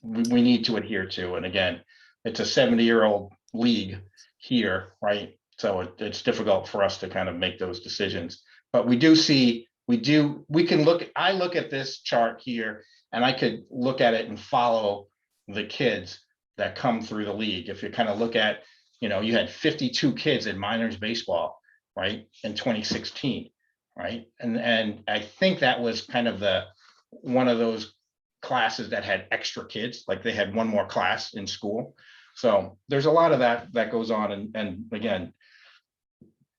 we need to adhere to. And again, it's a 70-year-old league here, right? So it's difficult for us to kind of make those decisions. But we can look, I look at this chart here and I could look at it and follow the kids that come through the league. If you kind of look at, you had 52 kids in minors baseball, right, in 2016, right? And I think that was kind of one of those classes that had extra kids, like they had one more class in school. So there's a lot of that goes on. And again,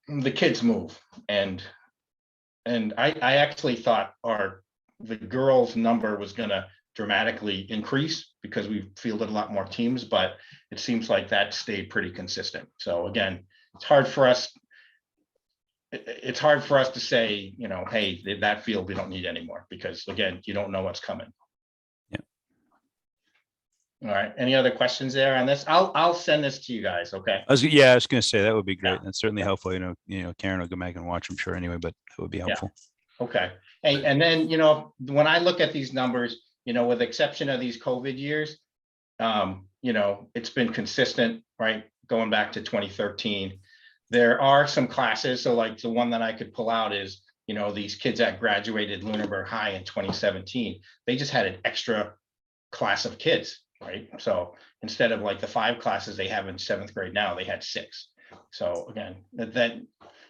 the kids move. And I actually thought the girls' number was going to dramatically increase because we fielded a lot more teams, but it seems like that stayed pretty consistent. So again, it's hard for us to say, hey, that field we don't need anymore, because again, you don't know what's coming. Yeah. All right. Any other questions there on this? I'll send this to you guys. Okay. I was gonna say that would be great. Yeah. That's certainly helpful. Karen will go back and watch, I'm sure anyway, but that would be helpful. Okay. Hey, and then, when I look at these numbers, with the exception of these COVID years, it's been consistent, right? Going back to 2013. There are some classes. So like the one that I could pull out is, these kids that graduated Lunenburg High in 2017, they just had an extra class of kids, right? So instead of like the 5 classes they have in 7th grade now, they had 6. So again,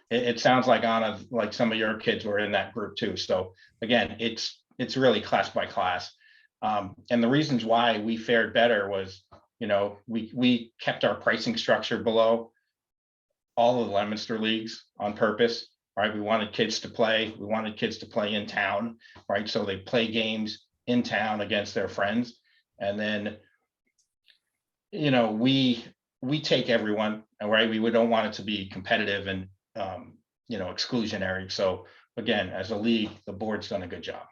it sounds like Anna, like some of your kids were in that group too. So again, it's really class by class. And the reasons why we fared better was, we kept our pricing structure below all of the Leominster leagues on purpose, right? We wanted kids to play. We wanted kids to play in town, right? So they play games in town against their friends. And then, we take everyone, right? We don't want it to be competitive and, exclusionary. So again, as a league, the board's done a good job.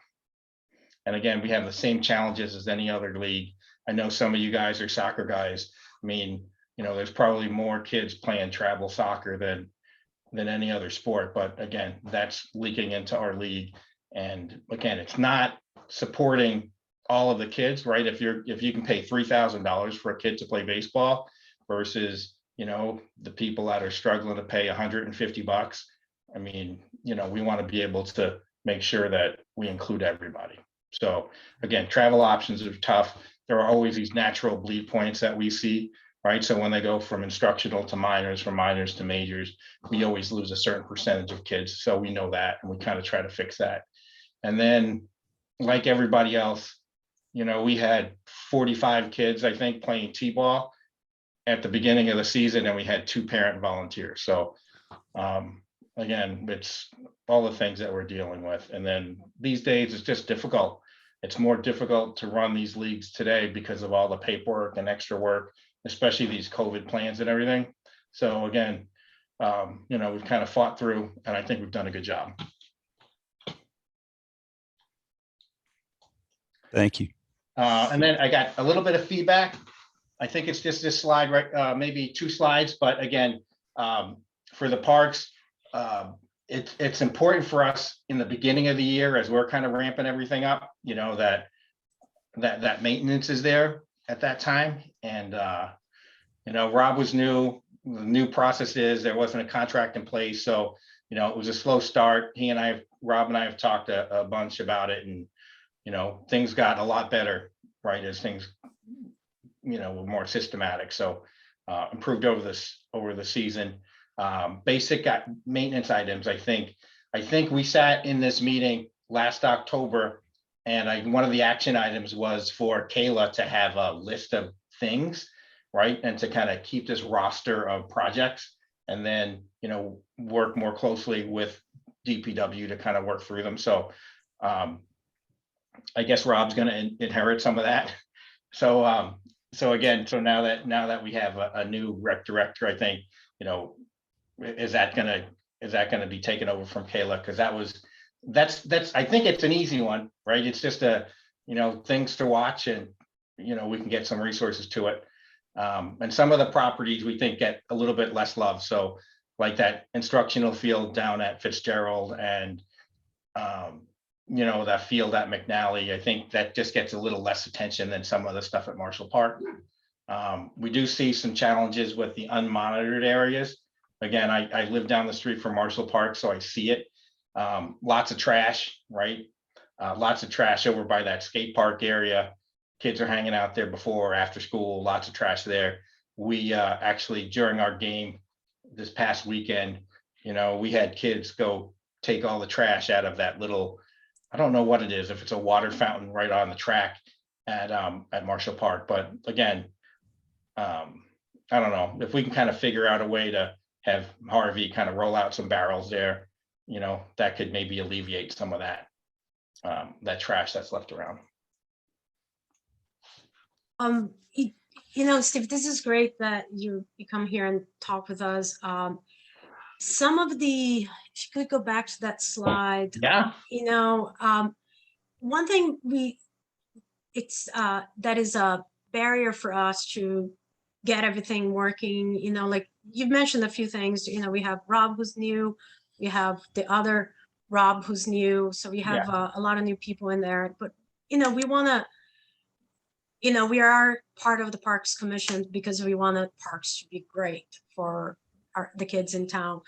And again, we have the same challenges as any other league. I know some of you guys are soccer guys. I mean, there's probably more kids playing travel soccer than any other sport. But again, that's leaking into our league. And again, it's not supporting all of the kids, right? If you can pay $3,000 for a kid to play baseball versus, the people that are struggling to pay $150. I mean, we want to be able to make sure that we include everybody. So again, travel options are tough. There are always these natural bleed points that we see, right? So when they go from instructional to minors, from minors to majors, we always lose a certain percentage of kids. So we know that, and we kind of try to fix that. And then like everybody else, we had 45 kids, I think, playing T-ball at the beginning of the season, and we had 2 parent volunteers. So again, it's all the things that we're dealing with. And then these days it's just difficult. It's more difficult to run these leagues today because of all the paperwork and extra work, especially these COVID plans and everything. So again, we've kind of fought through, and I think we've done a good job. Thank you. And then I got a little bit of feedback. I think it's just this slide, right? Maybe 2 slides, but again, for the parks, it's important for us in the beginning of the year as we're kind of ramping everything up, that maintenance is there at that time. And, Rob was new. The new process is there wasn't a contract in place. So, it was a slow start. Rob and I have talked a bunch about it, and, things got a lot better, right? As things, were more systematic. So improved over the season. Basic maintenance items. I think we sat in this meeting last October, and one of the action items was for Kayla to have a list of things, right? And to kind of keep this roster of projects, and then, work more closely with DPW to kind of work through them. So I guess Rob's going to inherit some of that. So again, now that we have a new rec director, I think, is that gonna be taken over from Kayla? Because that's I think it's an easy one, right? It's just things to watch, and we can get some resources to it. And some of the properties we think get a little bit less love. So like that instructional field down at Fitzgerald, and that field at McNally, I think that just gets a little less attention than some of the stuff at Marshall Park. We do see some challenges with the unmonitored areas. Again, I live down the street from Marshall Park, so I see it. Lots of trash, right? Lots of trash over by that skate park area. Kids are hanging out there before or after school, lots of trash there. We actually, during our game this past weekend, we had kids go take all the trash out of that little, I don't know what it is, if it's a water fountain right on the track at Marshall Park. But again, I don't know if we can kind of figure out a way to have Harvey kind of roll out some barrels there, that could maybe alleviate some of that trash that's left around. Steve, this is great that you come here and talk with us. Some of the, if you could go back to that slide. Yeah. One thing that is a barrier for us to get everything working. You know, like you've mentioned a few things. You know, we have Rob who's new, we have the other Rob who's new, so we have a lot of new people in there. But you know, we want to. You know, we are part of the Parks Commission because we want the parks to be great for the kids in town.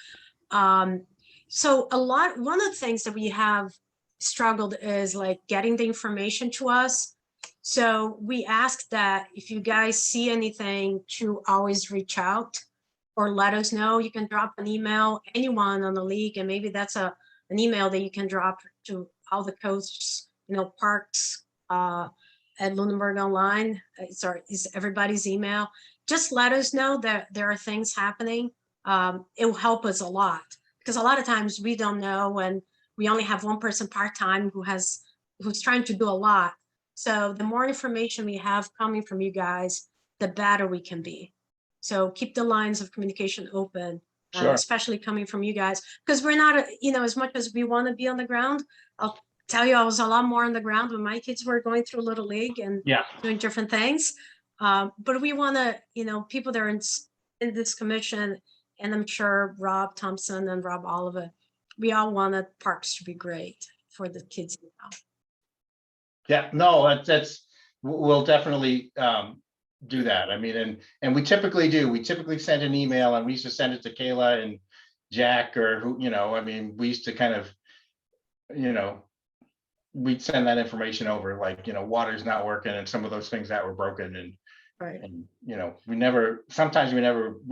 So one of the things that we have struggled is like getting the information to us. So we ask that if you guys see anything to always reach out or let us know. You can drop an email, anyone on the league, and maybe that's an email that you can drop to all the coaches, you know, parks, at Lunenburg Online. Is everybody's email. Just let us know that there are things happening. It will help us a lot because a lot of times we don't know, and we only have one person part-time who's trying to do a lot. So the more information we have coming from you guys, the better we can be. So keep the lines of communication open, Sure. especially coming from you guys, because we're not, you know, as much as we want to be on the ground. I'll tell you, I was a lot more on the ground when my kids were going through Little League and doing different things. But we want to, you know, people that are in this commission, and I'm sure Rob Thompson and Rob Oliver, we all want the parks to be great for the kids. Yeah, no, we'll definitely do that. I mean, and we typically do. We typically send an email, and we used to send it to Kayla and Jack, or who, you know, I mean, we used to kind of, you know, we'd send that information over, like, you know, water's not working and some of those things that were broken. And, Right. and you know, sometimes we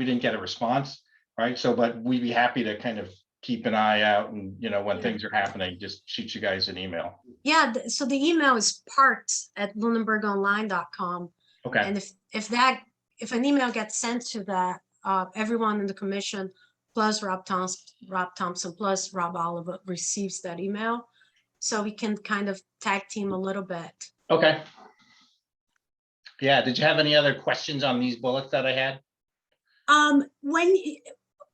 didn't get a response, right? So, but we'd be happy to kind of keep an eye out, and, you know, when things are happening, just shoot you guys an email. Yeah, so the email is parks@lunenburgonline.com. Okay. And if an email gets sent to that, everyone in the commission plus Rob Thompson plus Rob Oliver receives that email. So we can kind of tag team a little bit. Okay. Yeah, did you have any other questions on these bullets that I had?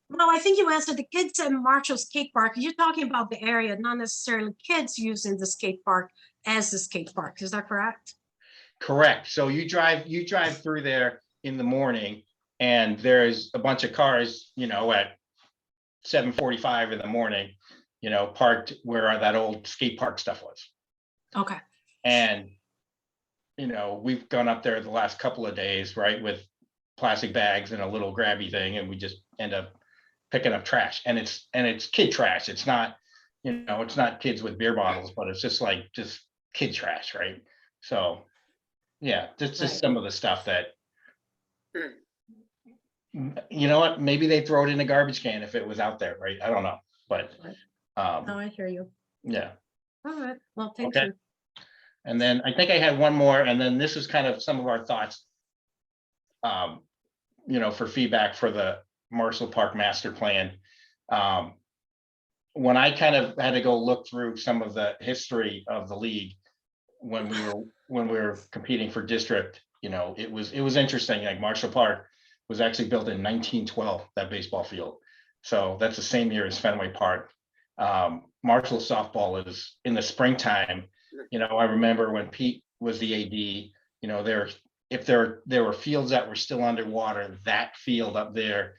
Well, I think you answered the kids at Marshall Skate Park. You're talking about the area, not necessarily kids using the skate park as the skate park. Is that correct? Correct. So you drive through there in the morning, and there's a bunch of cars, you know, at 7:45 in the morning, you know, parked where that old skate park stuff was. Okay. And, you know, we've gone up there the last couple of days, right, with plastic bags and a little grabby thing, and we just end up picking up trash. And it's kid trash. It's not, you know, it's not kids with beer bottles, but it's just kid trash, right? So yeah, just Right. some of the stuff that, you know what, maybe they throw it in a garbage can if it was out there, right? I don't know, but No, I hear you. yeah. All right. Well, thank Okay. you. And then I think I had one more, and then this is kind of some of our thoughts, you know, for feedback for the Marshall Park Master Plan. When I kind of had to go look through some of the history of the league when we were competing for district, you know, it was interesting. Like Marshall Park was actually built in 1912, that baseball field. So that's the same year as Fenway Park. Marshall softball is in the springtime. You know, I remember when Pete was the AD, you know, if there were fields that were still underwater, that field up there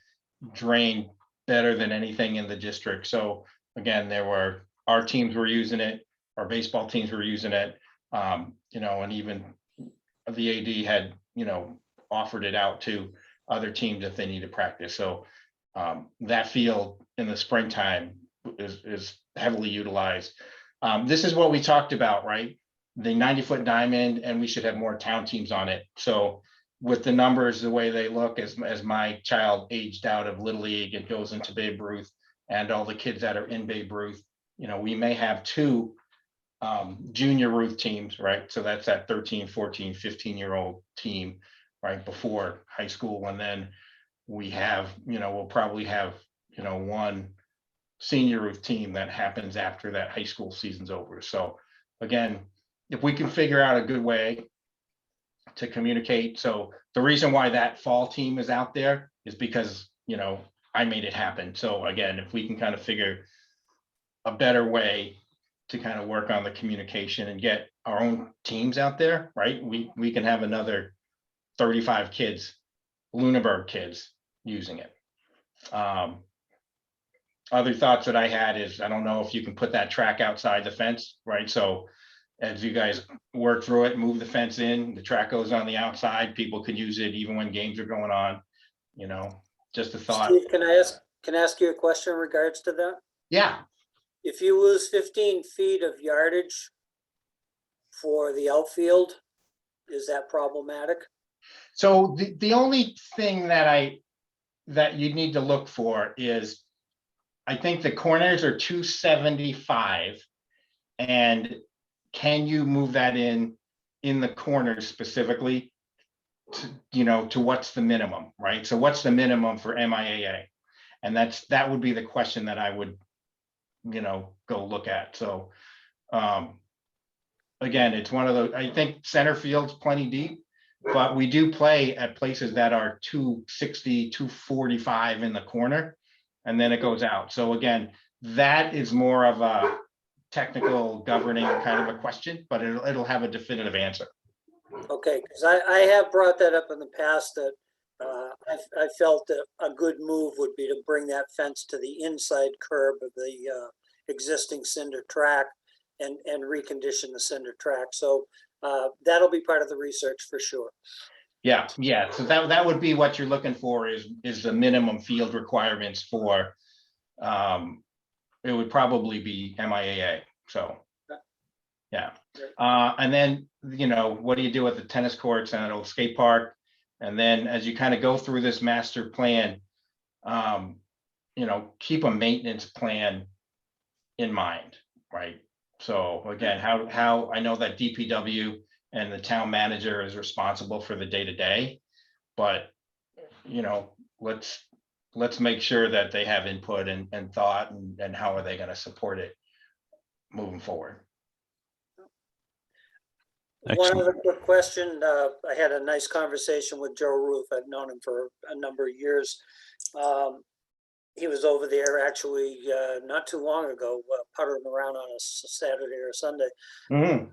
drained better than anything in the district. So again, our teams were using it, our baseball teams were using it, you know, and even the AD had, you know, offered it out to other teams if they needed practice. So that field in the springtime is heavily utilized. This is what we talked about, right? The 90-foot diamond, and we should have more town teams on it. So with the numbers, the way they look, as my child aged out of Little League and goes into Babe Ruth, and all the kids that are in Babe Ruth, you know, we may have 2 junior Ruth teams, right? So that's that 13, 14, 15-year-old team, right, before high school. And then we have, you know, we'll probably have, you know, 1 senior Ruth team that happens after that high school season's over. So again, if we can figure out a good way to communicate. So the reason why that fall team is out there is because, you know, I made it happen. So again, if we can kind of figure a better way to kind of work on the communication and get our own teams out there, right? We can have another 35 kids, Lunenburg kids using it. Other thoughts that I had is, I don't know if you can put that track outside the fence, right? So as you guys work through it, move the fence in, the track goes on the outside, people can use it even when games are going on, you know, just a thought. Steve, can I ask you a question in regards to that? Yeah, If you lose 15 feet of yardage for the outfield, is that problematic? so the only thing that you'd need to look for is, I think the corners are 275. And can you move that in the corners specifically to, you know, to what's the minimum, right? So what's the minimum for MIAA? And that would be the question that I would, you know, go look at. So again, it's one of those, I think center field's plenty deep, but we do play at places that are 260, 245 in the corner, and then it goes out. So again, that is more of a technical governing kind of a question, but it'll have a definitive answer. Okay, because I have brought that up in the past that I felt that a good move would be to bring that fence to the inside curb of the existing cinder track and recondition the cinder track. So that'll be part of the research for sure. Yeah. So that would be what you're looking for is the minimum field requirements for, it would probably be MIAA. So, yeah. And then, you know, what do you do with the tennis courts and an old skate park? And then as you kind of go through this master plan, you know, keep a maintenance plan in mind, right? So again, how I know that DPW and the town manager is responsible for the day-to-day, but, you know, let's make sure that they have input and thought and how are they going to support it moving forward. One other quick question. I had a nice conversation with Joe Roof. I've known him for a number of years. He was over there actually not too long ago, puttering around on a Saturday or Sunday. Mhm.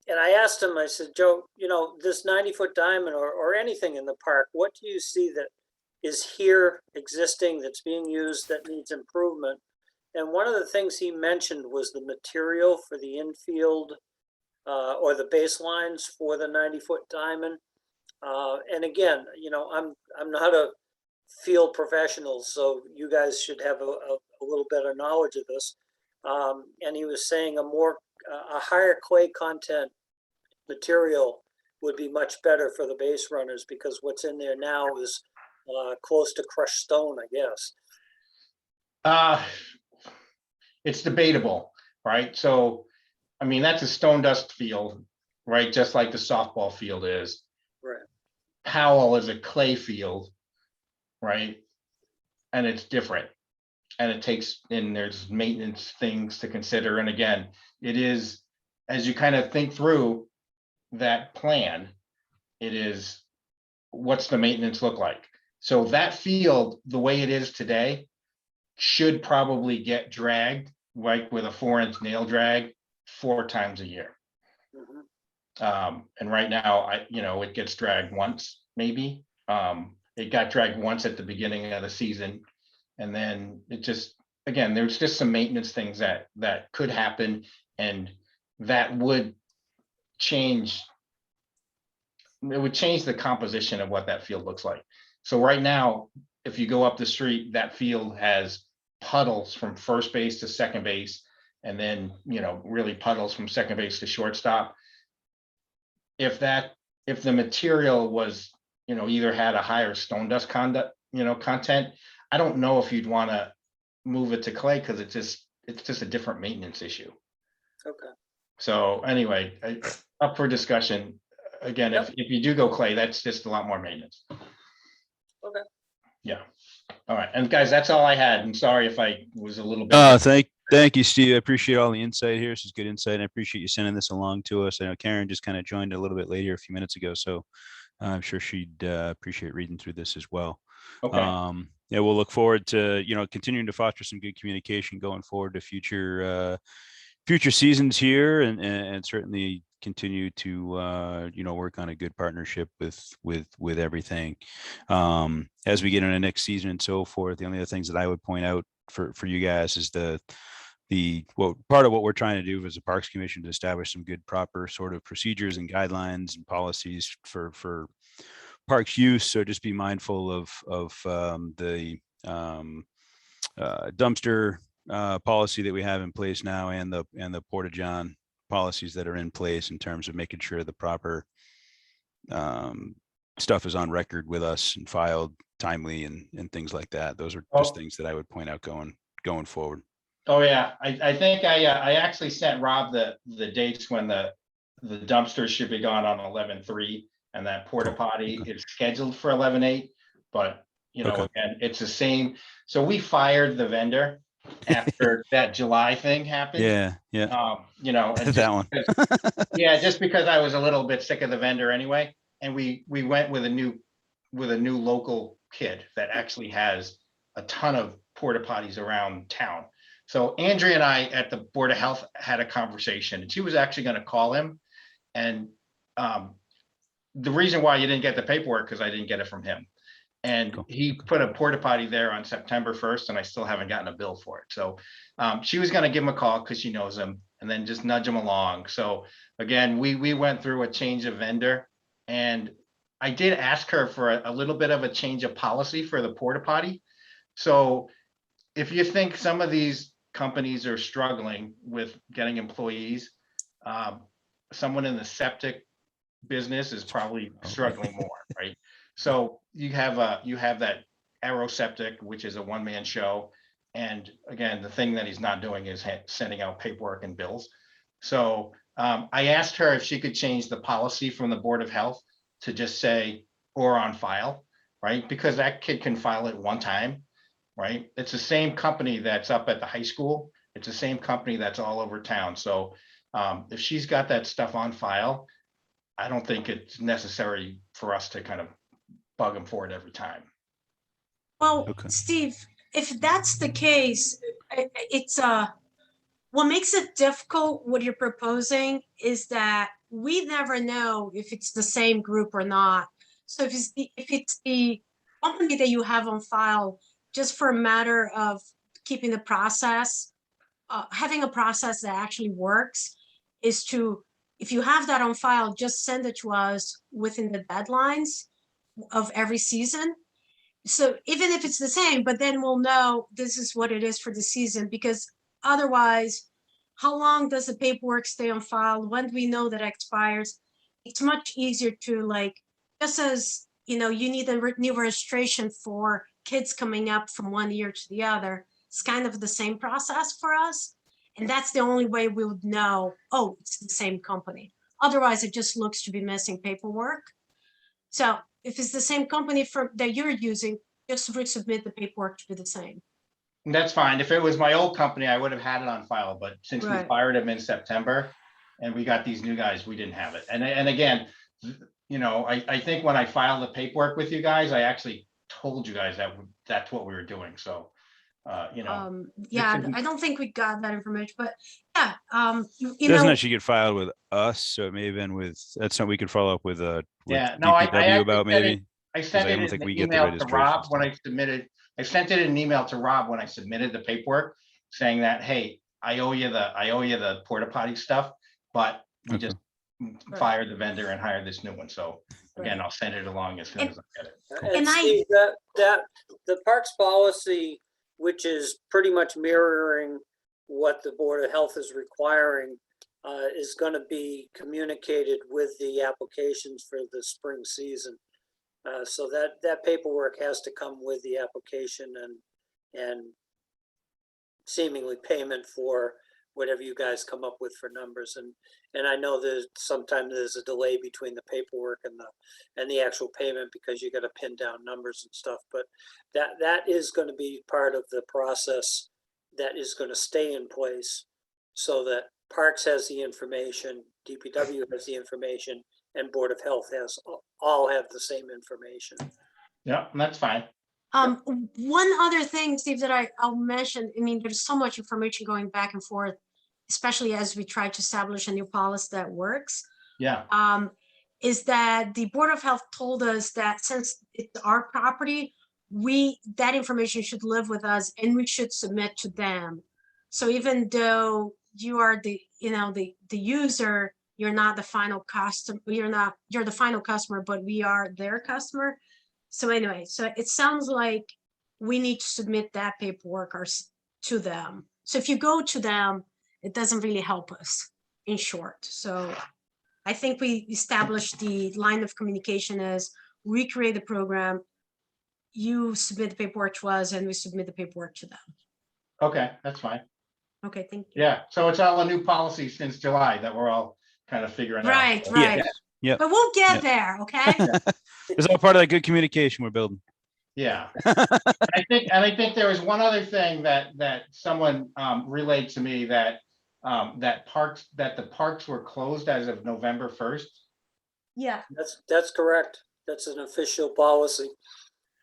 And I asked him, I said, Joe, you know, this 90-foot diamond or anything in the park, what do you see that is here existing that's being used that needs improvement? And one of the things he mentioned was the material for the infield or the baselines for the 90-foot diamond. And again, you know, I'm not a field professional, so you guys should have a little better knowledge of this. And he was saying a higher clay content material would be much better for the base runners because what's in there now is close to crushed stone, I guess. It's debatable, right? So, I mean, that's a stone dust field, right? Just like the softball field is. Right. Powell is a clay field, right? And it's different. And it takes, and there's maintenance things to consider. And again, it is, as you kind of think through that plan, it is, what's the maintenance look like? So that field, the way it is today, should probably get dragged, like with a 4-inch nail drag, 4 times a year. Mhm. And right now, it gets dragged once, maybe. It got dragged once at the beginning of the season. And then it just, again, there's just some maintenance things that could happen and that would change. It would change the composition of what that field looks like. So right now, if you go up the street, that field has puddles from first base to second base, and then, really puddles from second base to shortstop. If the material was, either had a higher stone dust content, I don't know if you'd want to move it to clay because it's just a different maintenance issue. Okay. So anyway, up for discussion. Again, Yep. if you do go clay, that's just a lot more maintenance. Okay. Yeah. All right. And guys, that's all I had. I'm sorry if I was a little bit. Thank you, Steve. I appreciate all the insight here. This is good insight. And I appreciate you sending this along to us. I know Karen just kind of joined a little bit later, a few minutes ago. So I'm sure she'd appreciate reading through this as well. Okay. Yeah, we'll look forward to, continuing to foster some good communication going forward to future future seasons here, and certainly continue to work on a good partnership with everything. As we get into next season and so forth, the only other things that I would point out for you guys is part of what we're trying to do as a Parks Commission to establish some good, proper sort of procedures and guidelines and policies for parks use. So just be mindful of the dumpster policy that we have in place now, and the Porta John policies that are in place in terms of making sure the proper stuff is on record with us and filed timely and things like that. Those are just things that I would point out going forward. Oh, yeah, I think I actually sent Rob the dates when the dumpsters should be gone on 11/3, and that porta potty is scheduled for 11/8, but again, it's the same. So we fired the vendor after that July thing happened. Yeah. And That one. just because I was a little bit sick of the vendor anyway, and we went with a new local kid that actually has a ton of porta potties around town. So Andrea and I at the Board of Health had a conversation, and she was actually going to call him. And the reason why you didn't get the paperwork, because I didn't get it from him. And he put a porta potty there on September 1st, and I still haven't gotten a bill for it. So she was going to give him a call because she knows him, and then just nudge him along. So again, we went through a change of vendor, and I did ask her for a little bit of a change of policy for the porta potty. So if you think some of these companies are struggling with getting employees, someone in the septic business is probably struggling more, right? So you have that Aero Septic, which is a one-man show, and again, the thing that he's not doing is sending out paperwork and bills. So I asked her if she could change the policy from the Board of Health to just say or on file, right? Because that kid can file it one time. Right? It's the same company that's up at the high school. It's the same company that's all over town. So if she's got that stuff on file, I don't think it's necessary for us to kind of bug them for it every time. Well, Okay. Steve, if that's the case, it's what makes it difficult, what you're proposing, is that we never know if it's the same group or not. So if it's the company that you have on file, just for a matter of keeping the process, having a process that actually works, is to, if you have that on file, just send it to us within the deadlines of every season. So even if it's the same, but then we'll know this is what it is for the season, because otherwise, how long does the paperwork stay on file? When do we know that it expires? It's much easier to, like, just as, you need a new registration for kids coming up from one year to the other. It's kind of the same process for us. And that's the only way we would know, oh, it's the same company. Otherwise, it just looks to be missing paperwork. So if it's the same company that you're using, just resubmit the paperwork to be the same. And that's fine. If it was my old company, I would have had it on file. But since we fired him in September and we got these new guys, we didn't have it. And again, I think when I filed the paperwork with you guys, I actually told you guys that that's what we were doing. So, yeah, I don't think we got that information, but yeah, doesn't actually get filed with us, so it may have been that's something we could follow up with DPW about maybe. I sent it in an email to Rob when I submitted. I sent it in an email to Rob when I submitted the paperwork, saying that, hey, I owe you the porta potty stuff, but we just fired the vendor and hired this new one. So again, I'll send it along as soon as I get it. And Steve, that the parks policy, which is pretty much mirroring what the Board of Health is requiring, is going to be communicated with the applications for the spring season. So that paperwork has to come with the application and seemingly payment for whatever you guys come up with for numbers. And I know sometimes there's a delay between the paperwork and the actual payment because you got to pin down numbers and stuff. But that is going to be part of the process that is going to stay in place, so that Parks has the information, DPW has the information, and Board of Health all have the same information. Yeah, that's fine. One other thing, Steve, that I'll mention, I mean, there's so much information going back and forth, especially as we try to establish a new policy that works, Yeah, is that the Board of Health told us that since it's our property, that information should live with us and we should submit to them. So even though you are the user, you're not the final customer, you're the final customer, but we are their customer. So anyway, so it sounds like we need to submit that paperwork to them. So if you go to them, it doesn't really help us, in short. So I think we established the line of communication as we create the program, you submit the paperwork to us, and we submit the paperwork to them. okay, that's fine. Okay, thank you. Yeah, so it's all a new policy since July that we're all kind of figuring out. Right, So- right. Yeah. But we'll get Yeah. there, okay? It's all part of that good communication we're building. Yeah. I think there was one other thing that someone relayed to me that the parks were closed as of November 1st. Yeah. That's correct. That's an official policy,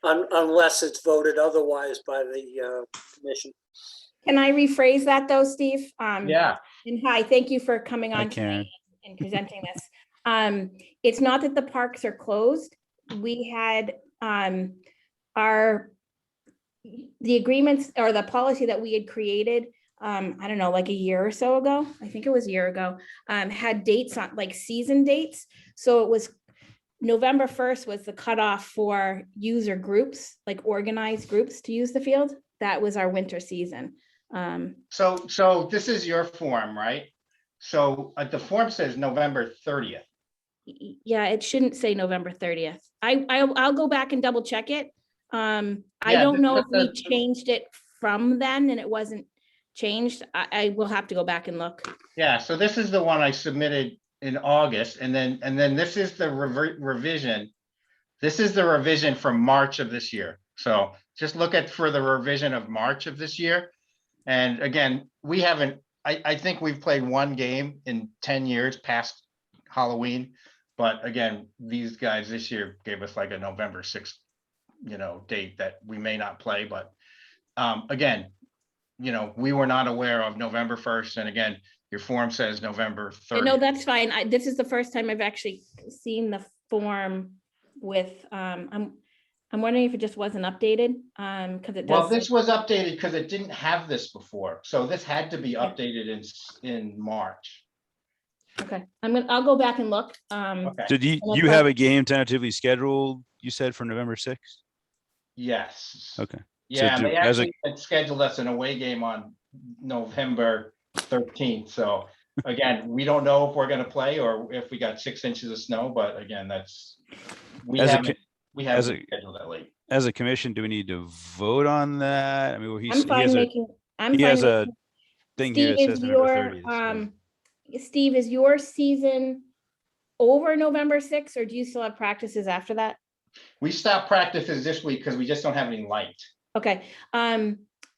unless it's voted otherwise by the commission. Can I rephrase that though, Steve? Yeah, And hi, thank you for coming Hi, on tonight Karen. and presenting this. It's not that the parks are closed. We had the agreements or the policy that we had created, I don't know, like a year or so ago, I think it was a year ago, had dates on, like season dates. So it was November 1st was the cutoff for user groups, like organized groups to use the field. That was our winter season. so this is your form, right? So the form says November 30th. Yeah, it shouldn't say November 30th. I'll go back and double check it. I Yeah, don't know if we the- changed it from then and it wasn't changed. I will have to go back and look. Yeah, so this is the one I submitted in August, and then this is the revision. This is the revision from March of this year. So just look for the revision of March of this year. And again, we haven't, I think we've played one game in 10 years past Halloween. But again, these guys this year gave us like a November 6th, date that we may not play, but again, we were not aware of November 1st. And again, your form says November 30th. No, that's fine. This is the first time I've actually seen the form with, I'm wondering if it just wasn't updated, because it Well, does. this was updated because it didn't have this before. So this had to be updated in March. Okay, I'll go back and look. Okay, Did you And if have I- a game tentatively scheduled, you said, for November 6th? yes. Okay. Yeah, do- they as a- actually had scheduled us an away game on November 13th. So again, we don't know if we're gonna play or if we got 6 inches of snow, but again, we As a haven't as a- scheduled that late. As a commission, do we need to vote on that? I mean, well, I'm he fine has a making, I'm he fine. has a making- thing here that Steve, says is November your, 30th. so- Steve, is your season over November 6th, or do you still have practices after that? We stopped practices this week because we just don't have any light. Okay,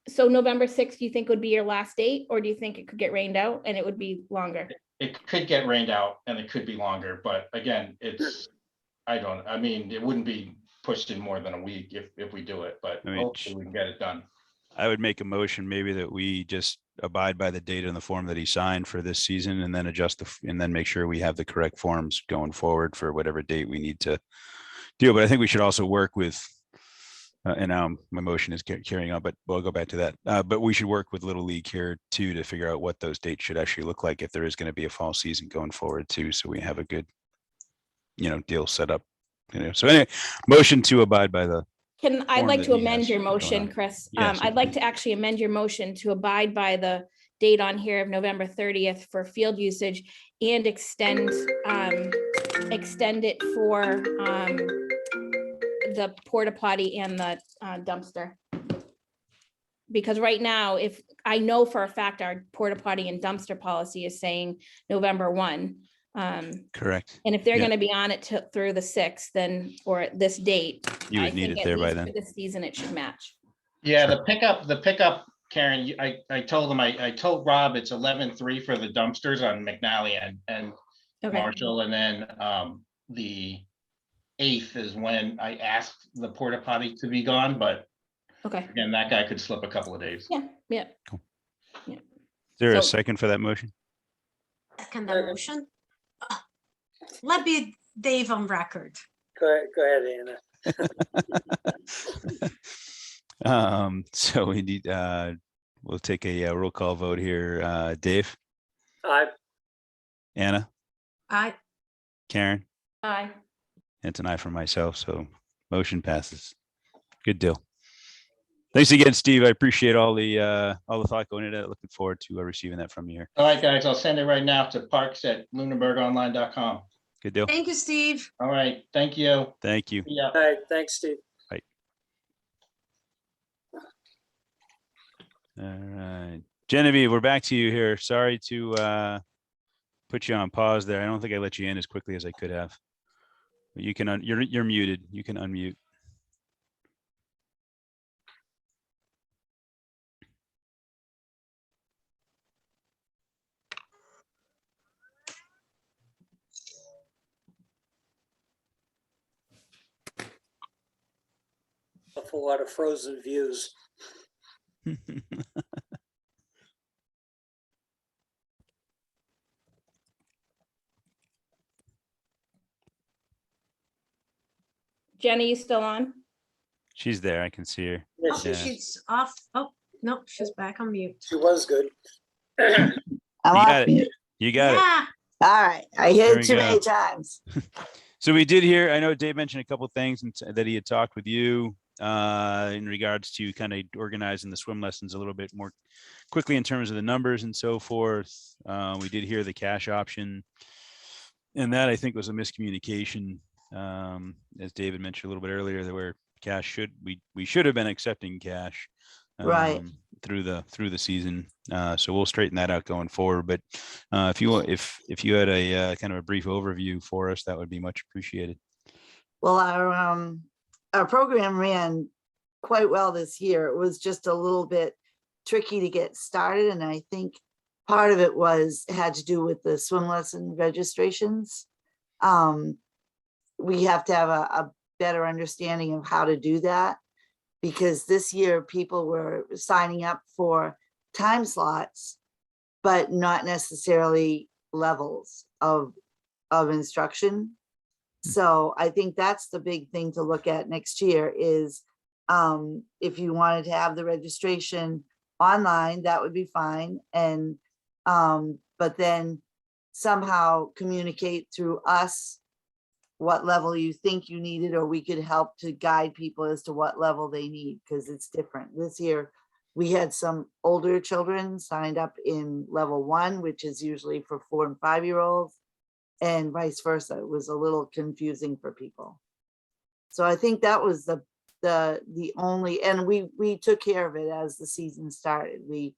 so November 6th, do you think would be your last date, or do you think it could get rained out and it would be longer? It could get rained out and it could be longer, but again, I mean, it wouldn't be pushed in more than a week if we do it, but I mean, hopefully we can get it done. I would make a motion maybe that we just abide by the date in the form that he signed for this season and then adjust and then make sure we have the correct forms going forward for whatever date we need to deal. But I think we should also work with, and now my motion is carrying on, but we'll go back to that. But we should work with Little League here too, to figure out what those dates should actually look like if there is going to be a fall season going forward too. So we have a good, deal set up. So anyway, motion to abide by the I'd form like that to he amend has your going motion, on. Chris. Yes, I'd like please. to actually amend your motion to abide by the date on here of November 30th for field usage and extend it for the porta potty and the dumpster. Because right now, if I know for a fact our porta potty and dumpster policy is saying November 1. correct. And if they're Yeah. gonna be on it through the 6th, then, or this date. You I would need think it at there by least then. For this season, it should match. Yeah, the pickup, Karen, I told him, I told Rob it's 11/3 for the dumpsters on McNally and Okay, Marshall, and then the 8th is when I asked the porta potty to be gone, but okay, again, that guy could slip a couple of days. yeah, yeah. there a So- second for that motion? Second the motion. Let be Dave on record. Go ahead, Anna. So we need, we'll take a roll call vote here. Dave, Anna, I, Karen, Aye. and an aye for myself. So motion passes. Good deal. Thanks again, Steve. I appreciate all the thought going into it. Looking forward to receiving that from you here. All right, guys, I'll send it right now to parks@lunenburgonline.com. Good deal. thank you, Steve. All right, thank you. Thank you. Yeah. All right, thanks, Steve. All right, Genevieve, we're back to you here. Sorry to put you on pause there. I don't think I let you in as quickly as I could have. But you can you're muted. You can unmute. A whole lot of frozen views. Jenny, you still on? She's there. I can see her. Yeah, Oh, Yeah. she's off. Oh, no, she's back on mute. she was good. I'm You off got it. mute. You got it. Yeah, All right, I There hit we it too go. many times. So we did hear, I know Dave mentioned a couple of things that he had talked with you in regards to kind of organizing the swim lessons a little bit more quickly in terms of the numbers and so forth. We did hear the cash option. And that I think was a miscommunication. As David mentioned a little bit earlier, that where cash we should have been accepting cash Right. through the season. So we'll straighten that out going forward. But if you had a kind of a brief overview for us, that would be much appreciated. Well, our program ran quite well this year. It was just a little bit tricky to get started, and I think part of it had to do with the swim lesson registrations. We have to have a better understanding of how to do that, because this year people were signing up for time slots, but not necessarily levels of instruction. So I think that's the big thing to look at next year is if you wanted to have the registration online, that would be fine. And but then somehow communicate through us what level you think you needed, or we could help to guide people as to what level they need, because it's different. This year, we had some older children signed up in level 1, which is usually for 4 and 5-year-olds, and vice versa. It was a little confusing for people. So I think that was the only, and we took care of it as the season started. We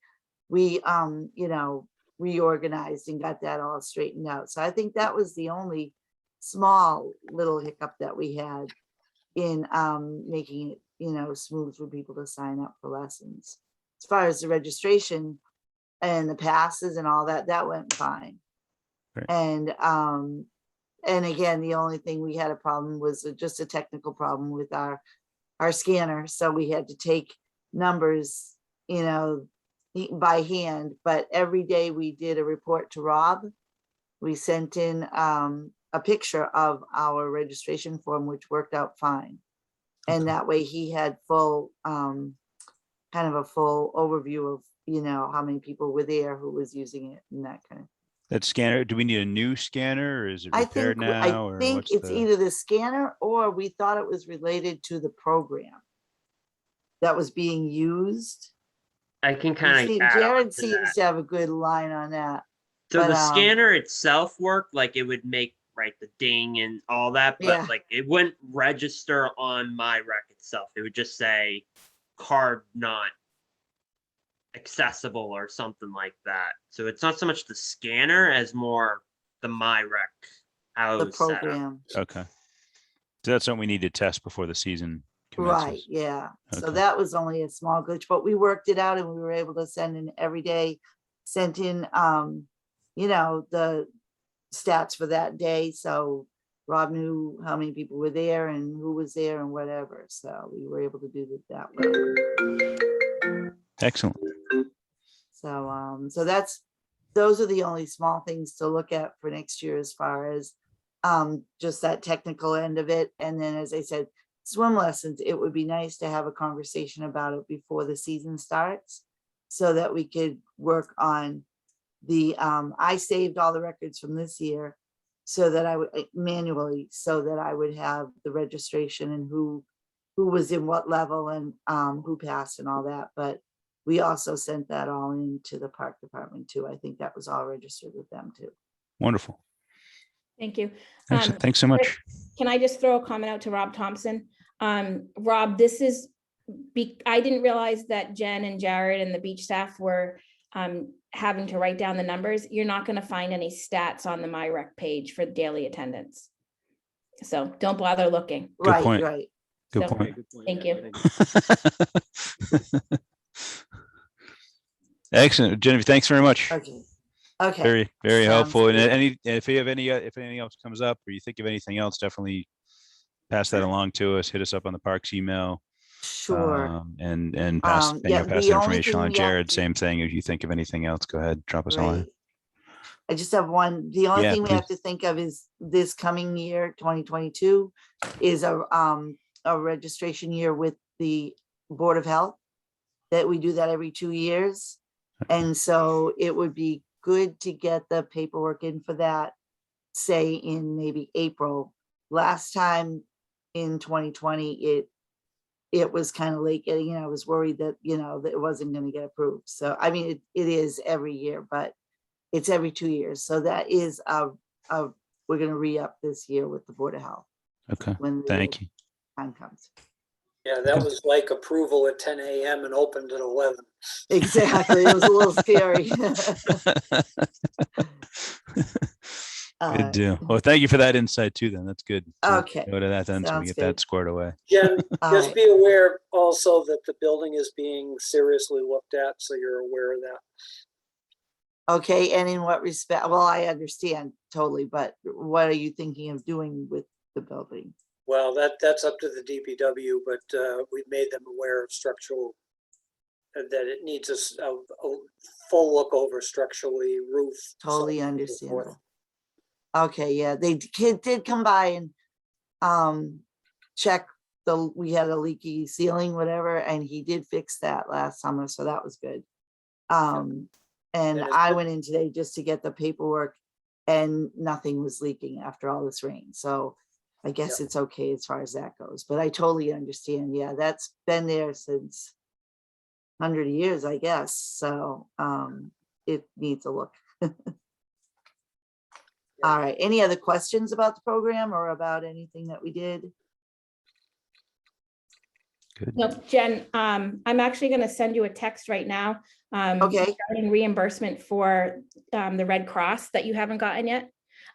reorganized and got that all straightened out. So I think that was the only small little hiccup that we had in making it, smooth for people to sign up for lessons. As far as the registration and the passes and all that, that went fine. Right. And again, the only thing we had a problem was just a technical problem with our scanner. So we had to take numbers, by hand, but every day we did a report to Rob. We sent in a picture of our registration form, which worked out fine. And that way he had full, kind of a full overview of, how many people were there, who was using it and that kind of. That scanner, do we need a new scanner or is it I repaired think, now? Or what's it's the- either the scanner or we thought it was related to the program that was being used. I can kind of add on Jared to seems that. to have a good line on that. So but, the scanner itself worked, like it would make the ding and all that, but Yeah. like it wouldn't register on my rec itself. It would just say card not accessible or something like that. So it's not so much the scanner as more the my rec how it The was set up. program. Okay. So that's something we need to test before the season Right, commences. yeah. So Okay. that was only a small glitch, but we worked it out and we were able to send in every day, sent in, the stats for that day. So Rob knew how many people were there and who was there and whatever. So we were able to do it that way. Excellent. So, those are the only small things to look at for next year as far as just that technical end of it. And then, as I said, swim lessons, it would be nice to have a conversation about it before the season starts so that we could work on I saved all the records from this year so that I would manually, so that I would have the registration and who was in what level and who passed and all that. But we also sent that all into the park department too. I think that was all registered with them too. Wonderful. Thank you. Excellent. Thanks so much. Can I just throw a comment out to Rob Thompson? Rob, I didn't realize that Jen and Jared and the beach staff were having to write down the numbers. You're not going to find any stats on the MyRec page for daily attendance. So don't bother looking. Good Right, point. right. Good So, point. Thank you. Excellent. Jennifer, thanks very much. Okay. Okay. Very, very Sounds helpful. And good. if you have if anything else comes up or you think of anything else, definitely pass that along to us. Hit us up on the parks email. Sure. And pass Yeah, pass the the only information thing on we have Jared. to- Same thing. If you think of anything else, go ahead, drop us a line. Right. I just have one, the only Yeah, thing we have please. to think of is this coming year, 2022, is a registration year with the Board of Health, that we do that every 2 years. And so it would be good to get the paperwork in for that, say in maybe April. Last time in 2020, it was kind of late getting, I was worried that, that it wasn't going to get approved. So, I mean, it is every year, but it's every 2 years. So that is, we're going to re-up this year with the Board of Health Okay. when the Thank you. time comes. Yeah, that was like approval at 10 a.m. and opened at 11. Exactly. It was a little scary. Good deal. Well, thank you for that insight too. Then that's good. So Okay. Go to that then, so we Sounds get good. that squared away. Jen, All just right. be aware also that the building is being seriously looked at, so you're aware of that. Okay, and in what respect? Well, I understand totally, but what are you thinking of doing with the building? Well, that's up to the DPW, but we've made them aware of structural, that it needs a full look over structurally, roof. so Totally on and so understandable. forth. Okay, yeah, kid did come by and check we had a leaky ceiling, whatever, and he did fix that last summer, so that was good. And it's I good. went in today just to get the paperwork and nothing was leaking after all this rain. So I guess it's okay as far as that goes, but I totally understand. Yeah, that's been there since 100 years, I guess. So it needs a look. All right. Any other questions about the program or about anything that we did? Good. No, Jen, I'm actually going to send you a text right now. Okay. Regarding reimbursement for the Red Cross that you haven't gotten yet.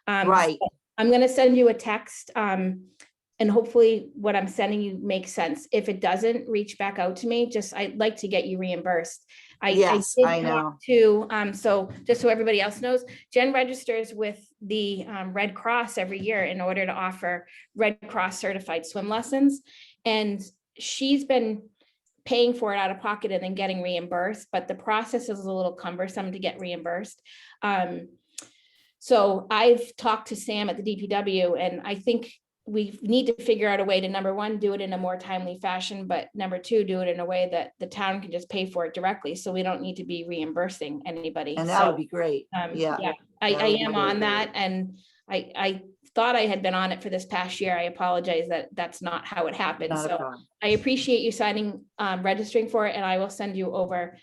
Right. So I'm going to send you a text, and hopefully what I'm sending you makes sense. If it doesn't, reach back out to me. I'd like to get you reimbursed. Yes, did I talk know. to, so just so everybody else knows, Jen registers with the Red Cross every year in order to offer Red Cross certified swim lessons. And she's been paying for it out of pocket and then getting reimbursed, but the process is a little cumbersome to get reimbursed. So I've talked to Sam at the DPW, and I think we need to figure out a way to, number one, do it in a more timely fashion, but number two, do it in a way that the town can just pay for it directly, so we don't need to be reimbursing anybody. And that would be great. Yeah. I that would be am great. on that, and I thought I had been on it for this past year. I apologize that that's not how it happened. Not a So problem. I appreciate you signing, registering for it, and I will send you over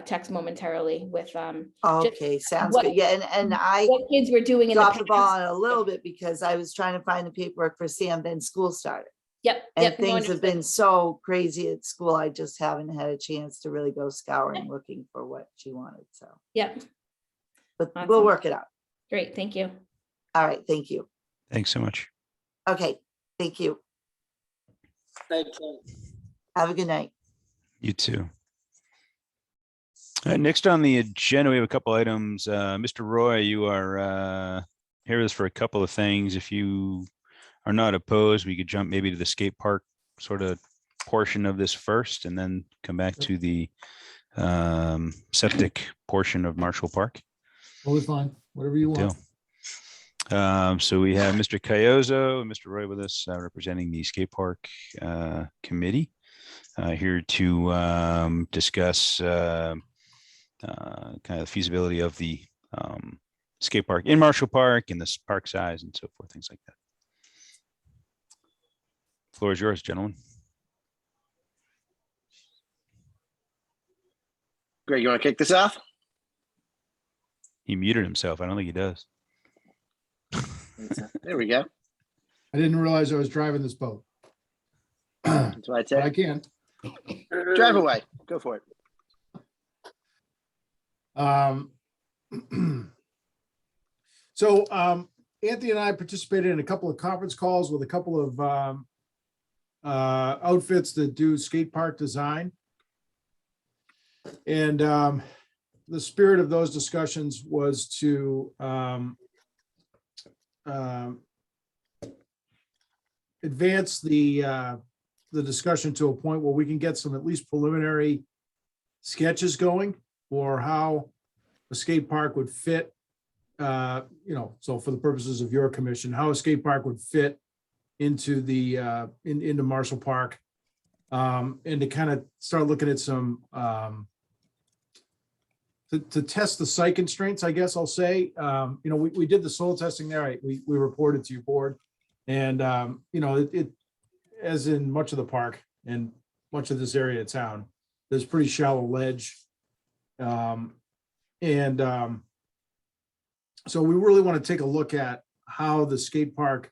text momentarily with Okay, sounds what- good. Yeah, and I what kids were doing in the dropped the ball past. on it a little bit because I was trying to find the paperwork for Sam, then school started. Yep. And Yep, no, things have understood. been so crazy at school, I just haven't had a chance to really go scouring, looking for what she wanted, so. Yep, But we'll Awesome. work it out. great, thank you. All right, thank you. Thanks so much. Okay, thank you. Night, Jen. Have a good night. You too. Next on the agenda, we have a couple items. Mr. Roy, you are here with us for a couple of things. If you are not opposed, we could jump maybe to the skate park sort of portion of this first and then come back to the septic portion of Marshall Park. Totally fine, whatever you Deal. want. So we have Mr. Coyozo and Mr. Roy with us, representing the skate park committee, here to discuss kind of the feasibility of the skate park in Marshall Park and the park size and so forth, things like that. Floor is yours, gentlemen. Greg, you want to kick this off? He muted himself. I don't think he does. There we go. I didn't realize I was driving this boat. That's why I But I said can. drive away. Go for it. So Anthony and I participated in a couple of conference calls with a couple of outfits that do skate park design. And the spirit of those discussions was to advance the discussion to a point where we can get some at least preliminary sketches going for how a skate park would fit, so for the purposes of your commission, how a skate park would fit into the into Marshall Park, and to kind of start looking at some to test the site constraints, I guess I'll say. We did the soil testing there. We reported to your board, and it as in much of the park and much of this area of town, there's pretty shallow ledge, so we really want to take a look at how the skate park,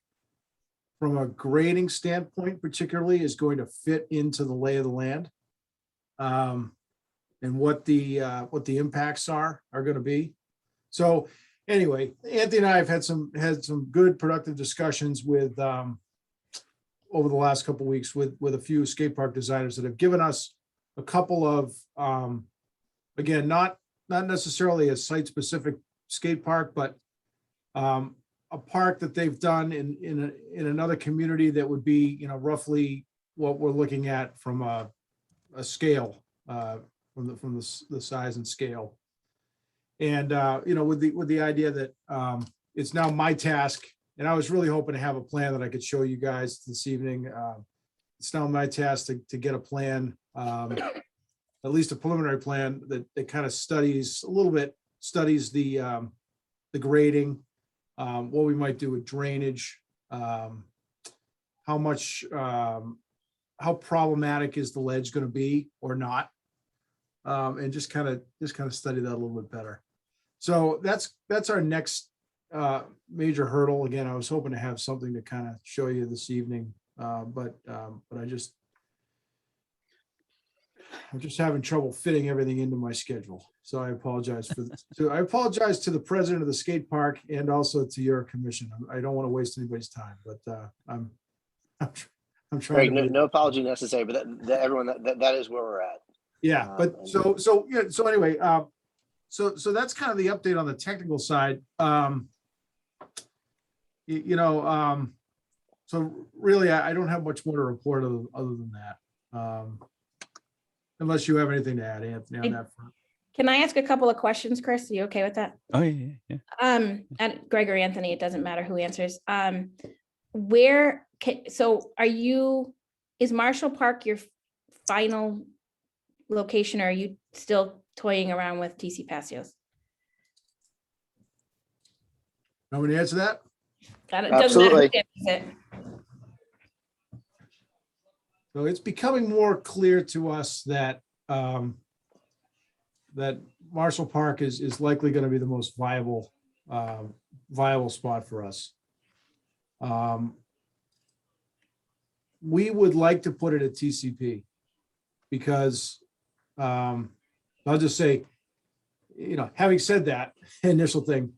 from a grading standpoint particularly, is going to fit into the lay of the land, and what the impacts are going to be. So anyway, Anthony and I have had some good productive discussions with over the last couple of weeks with a few skate park designers that have given us a couple of again, not necessarily a site specific skate park, but a park that they've done in another community that would be, roughly what we're looking at from a scale, from the size and scale. And with the idea that it's now my task, and I was really hoping to have a plan that I could show you guys this evening. It's now my task to get a plan, at least a preliminary plan that kind of studies the grading, what we might do with drainage, how problematic is the ledge going to be or not, and just kind of study that a little bit better. So that's our next major hurdle. Again, I was hoping to have something to kind of show you this evening, but I'm just having trouble fitting everything into my schedule. So I apologize I apologize to the president of the skate park and also to your commission. I don't want to waste anybody's time, but I'm trying. Greg, no apology necessary, but everyone, that is where we're at. Yeah, but so anyway, so that's kind of the update on the technical side. So really, I don't have much more to report other than that. Unless you have anything to add, Anthony, on that front. Can I ask a couple of questions, Chris? Are you okay with that? Oh, yeah. And Greg or Anthony, it doesn't matter who answers. Is Marshall Park your final location, or are you still toying around with TC Passios? Want me to answer that? It doesn't matter who Absolutely. answers it. So it's becoming more clear to us that that Marshall Park is likely going to be the most viable spot for us. We would like to put it at TCP because I'll just say, having said that initial thing,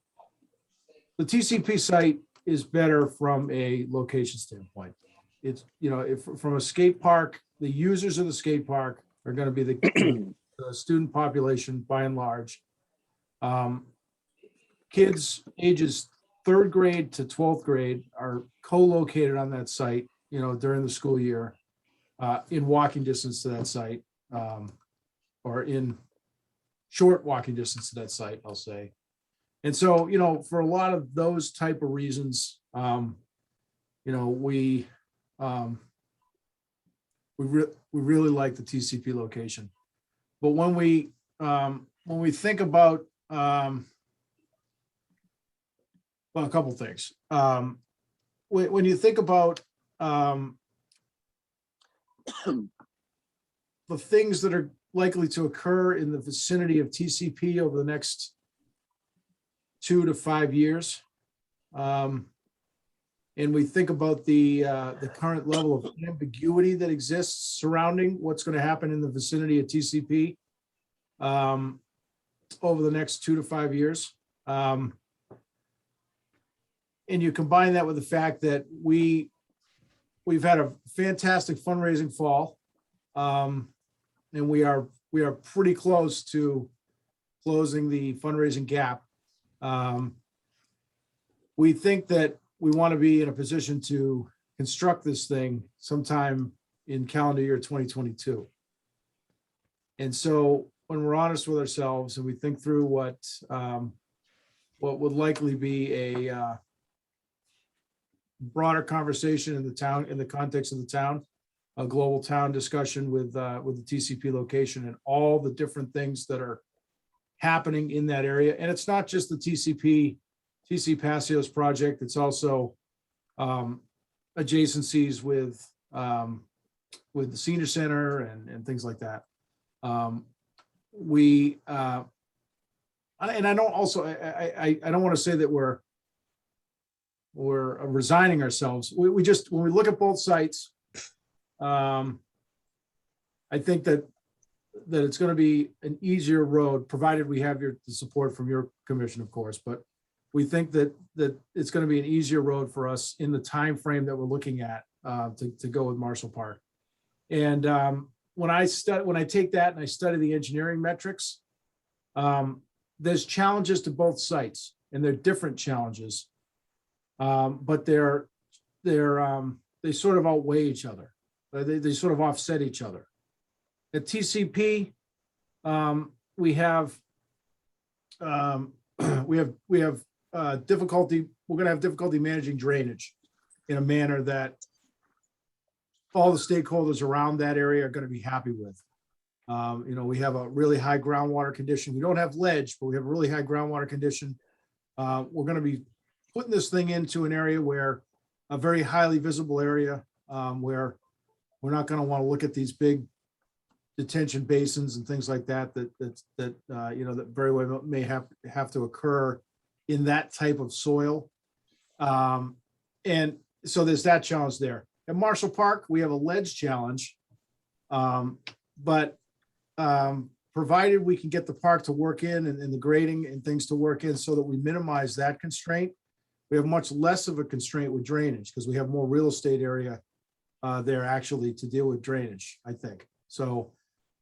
the TCP site is better from a location standpoint. It's, from a skate park, the users of the skate park are going to be the student population by and large. Kids ages 3rd grade to 12th grade are co-located on that site, during the school year, in walking distance to that site, or in short walking distance to that site, I'll say. And so, for a lot of those type of reasons, we really like the TCP location. But when we think about, well, a couple things. When you think about the things that are likely to occur in the vicinity of TCP over the next 2 to 5 years, and we think about the current level of ambiguity that exists surrounding what's going to happen in the vicinity of TCP over the next 2 to 5 years. And you combine that with the fact that we've had a fantastic fundraising fall, and we are pretty close to closing the fundraising gap. We think that we want to be in a position to construct this thing sometime in calendar year 2022. And so when we're honest with ourselves and we think through what would likely be a broader conversation in the town, in the context of the town, a global town discussion with the TCP location and all the different things that are happening in that area. And it's not just the TC Passios project, it's also adjacencies with the senior center and things like that. And I don't also, I don't want to say that we're resigning ourselves. We just, when we look at both sites, I think that it's going to be an easier road, provided we have the support from your commission, of course. But we think that it's going to be an easier road for us in the time frame that we're looking at to go with Marshall Park. And when I take that and I study the engineering metrics, there's challenges to both sites, and they're different challenges, but they sort of outweigh each other. They sort of offset each other. At TCP, we have difficulty. We're going to have difficulty managing drainage in a manner that all the stakeholders around that area are going to be happy with. We have a really high groundwater condition. We don't have ledge, but we have a really high groundwater condition. We're going to be putting this thing into an area where a very highly visible area where we're not going to want to look at these big detention basins and things like that that very well may have to occur in that type of soil. And so there's that challenge there. At Marshall Park, we have a ledge challenge, but provided we can get the park to work in and the grading and things to work in so that we minimize that constraint, we have much less of a constraint with drainage because we have more real estate area there actually to deal with drainage, I think. So,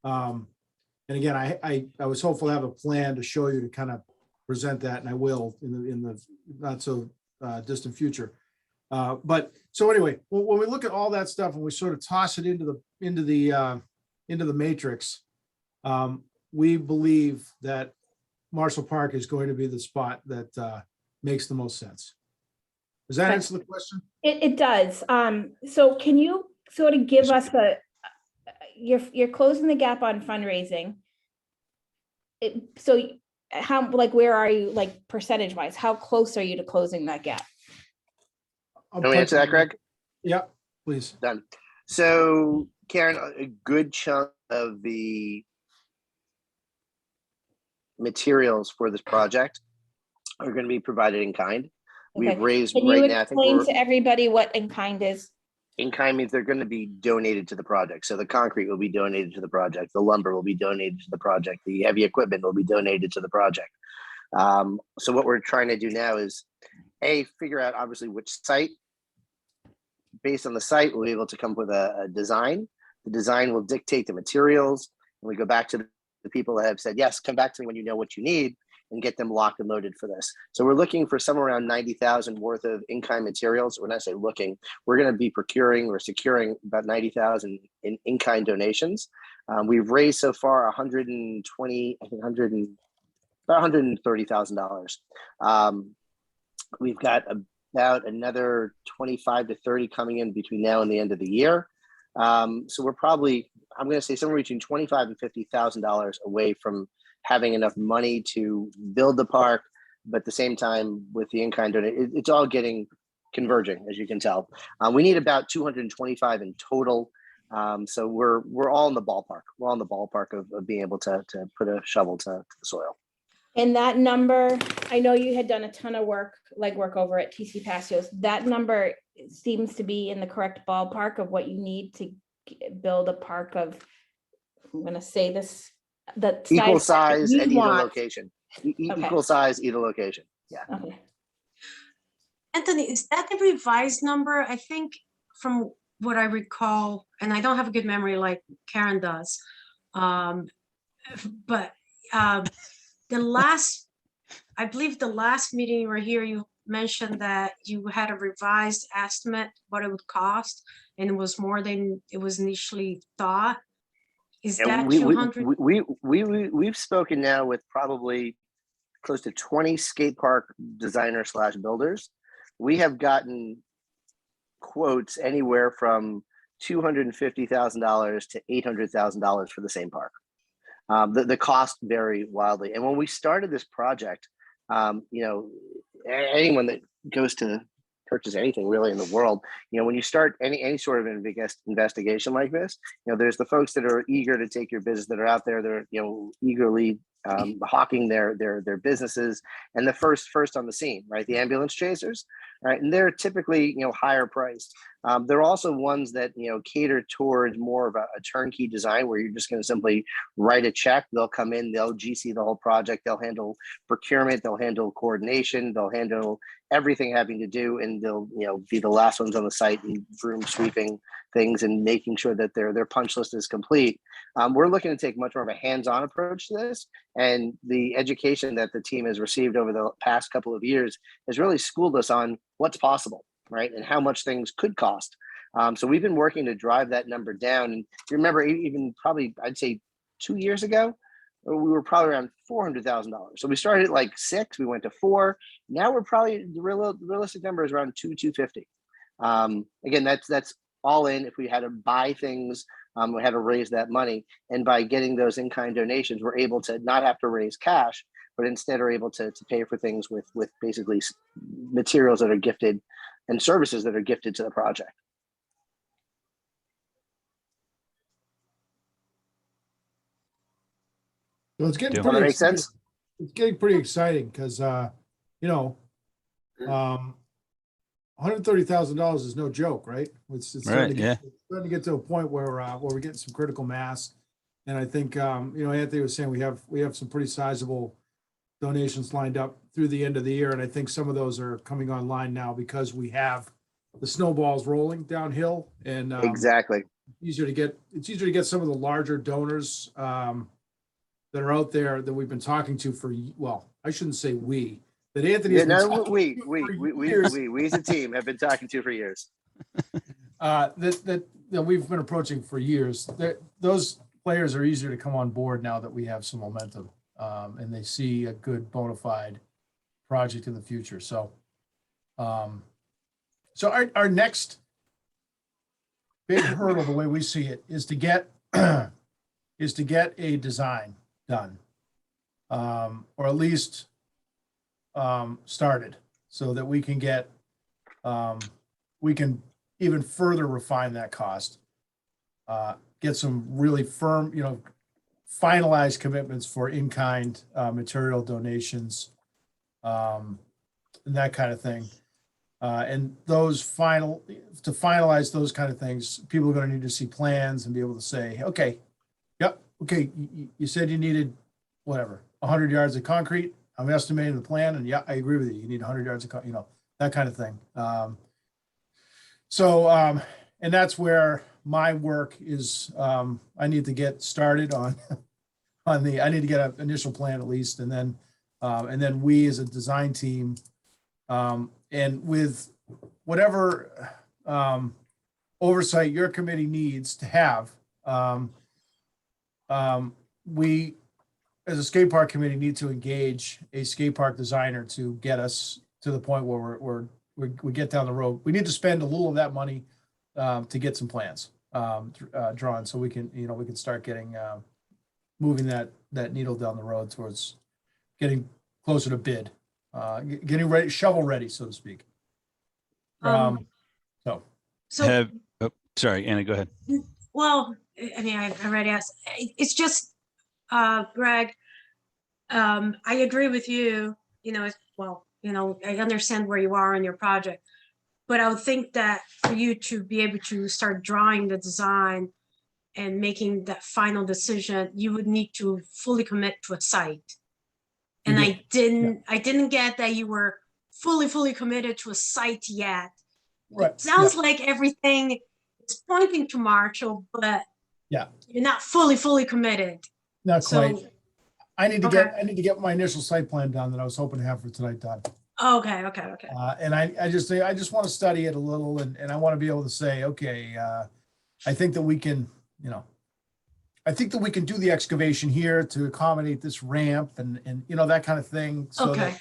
and again, I was hopeful to have a plan to show you to kind of present that, and I will in the not so distant future. But so anyway, when we look at all that stuff and we sort of toss it into the matrix, we believe that Marshall Park is going to be the spot that makes the most sense. Does that answer the question? It does. So can you sort of give us you're closing the gap on fundraising. So how, where are you, percentage wise? How close are you to closing that gap? Can we answer that, Greg? Yeah, please. Done. So, Karen, a good chunk of the materials for this project are going to be provided in kind. Okay. We've raised Can right you now, I think explain to everybody what in kind is? in kind means they're going to be donated to the project. So the concrete will be donated to the project. The lumber will be donated to the project. The heavy equipment will be donated to the project. So what we're trying to do now is figure out obviously which site. Based on the site, we'll be able to come up with a design. The design will dictate the materials. And we go back to the people that have said, yes, come back to me when you know what you need. and get them locked and loaded for this. So we're looking for somewhere around 90,000 worth of in-kind materials. When I say looking, we're going to be procuring or securing about 90,000 in in-kind donations. We've raised so far 120, I think about $130,000. We've got about another 25 to 30 coming in between now and the end of the year. So we're probably, I'm going to say somewhere between $25,000 and $50,000 away from having enough money to build the park, but at the same time with the in-kind donation, it's all getting converging, as you can tell. We need about 225 in total. So we're all in the ballpark. We're all in the ballpark of being able to put a shovel to the soil. And that number, I know you had done a ton of work, legwork over at TC Passios. That number seems to be in the correct ballpark of what you need to build a park of, I'm going to say this, the Equal size size you at either want. location. Okay. Equal size, either location. Yeah. Okay. Anthony, is that the revised number? I think from what I recall, and I don't have a good memory like Karen does, but I believe the last meeting you were here, you mentioned that you had a revised estimate what it would cost, and it was more than it was initially thought. Is that 200? We've spoken now with probably close to 20 skate park designers / builders. We have gotten quotes anywhere from $250,000 to $800,000 for the same park. The costs vary wildly. And when we started this project, anyone that goes to purchase anything really in the world, when you start any sort of investigation like this, there's the folks that are eager to take your business, that are out there, they're eagerly hawking their businesses, and the first on the scene, right? The ambulance chasers, right? And they're typically higher priced. There are also ones that cater towards more of a turnkey design, where you're just going to simply write a check. They'll come in, they'll GC the whole project, they'll handle procurement, they'll handle coordination, they'll handle everything having to do, and they'll be the last ones on the site and broom sweeping things and making sure that their punch list is complete. We're looking to take much more of a hands-on approach to this, and the education that the team has received over the past couple of years has really schooled us on what's possible, right, and how much things could cost. So we've been working to drive that number down. And you remember, even probably I'd say 2 years ago, we were probably around $400,000. So we started at like 6, we went to 4. Now we're probably, the realistic number is around 250. Again, that's all in. If we had to buy things, we had to raise that money. And by getting those in-kind donations, we're able to not have to raise cash, but instead are able to pay for things with basically materials that are gifted and services that are gifted to the project. So it's getting Does pretty that make exciting. sense? It's getting pretty exciting because, $130,000 is no joke, right? It's starting to Right, starting to get to a point where we're getting some critical mass. And I think, Anthony was saying we have some pretty sizable donations lined up through the end of the year. And I think some of those are coming online now because we have the snowballs rolling downhill, and Exactly. it's easier to get some of the larger donors that are out there that we've been talking to for, well, I shouldn't say we, that Anthony has been talking we to for years. we as a team have been talking to for years. That we've been approaching for years. Those players are easier to come on board now that we have some momentum, and they see a good bona fide project in the future. So, our next big hurdle, the way we see it, is to get a design done, or at least started, so that we can even further refine that cost, get some really firm, finalized commitments for in-kind material donations, and that kind of thing. And to finalize those kind of things, people are going to need to see plans and be able to say, okay, yep, okay, you said you needed whatever, 100 yards of concrete. I'm estimating the plan, and yeah, I agree with you. You need 100 yards of, that kind of thing. And that's where my work is. I need to get started on I need to get an initial plan at least, and then And then we as a design team, and with whatever oversight your committee needs to have, we, as a skate park committee, need to engage a skate park designer to get us to the point where we get down the road. We need to spend a little of that money to get some plans drawn, so we can start getting moving that needle down the road towards getting closer to bid, getting ready, shovel ready, so to speak. So So, Sorry, Anna, go ahead. well, I mean, I already asked. It's just, Greg, I agree with you, I understand where you are in your project, but I would think that for you to be able to start drawing the design and making that final decision, you would need to fully commit to a site. And do. I didn't get that you were fully committed to a site yet. Right. It sounds like everything is pointing to Marshall, but Yeah. you're not fully committed. Not quite. So, I need to okay. get my initial site plan done that I was hoping to have for tonight done. Okay. And I just want to study it a little, and I want to be able to say, okay, I think that we can, I think that we can do the excavation here to accommodate this ramp and that kind of thing. So Okay.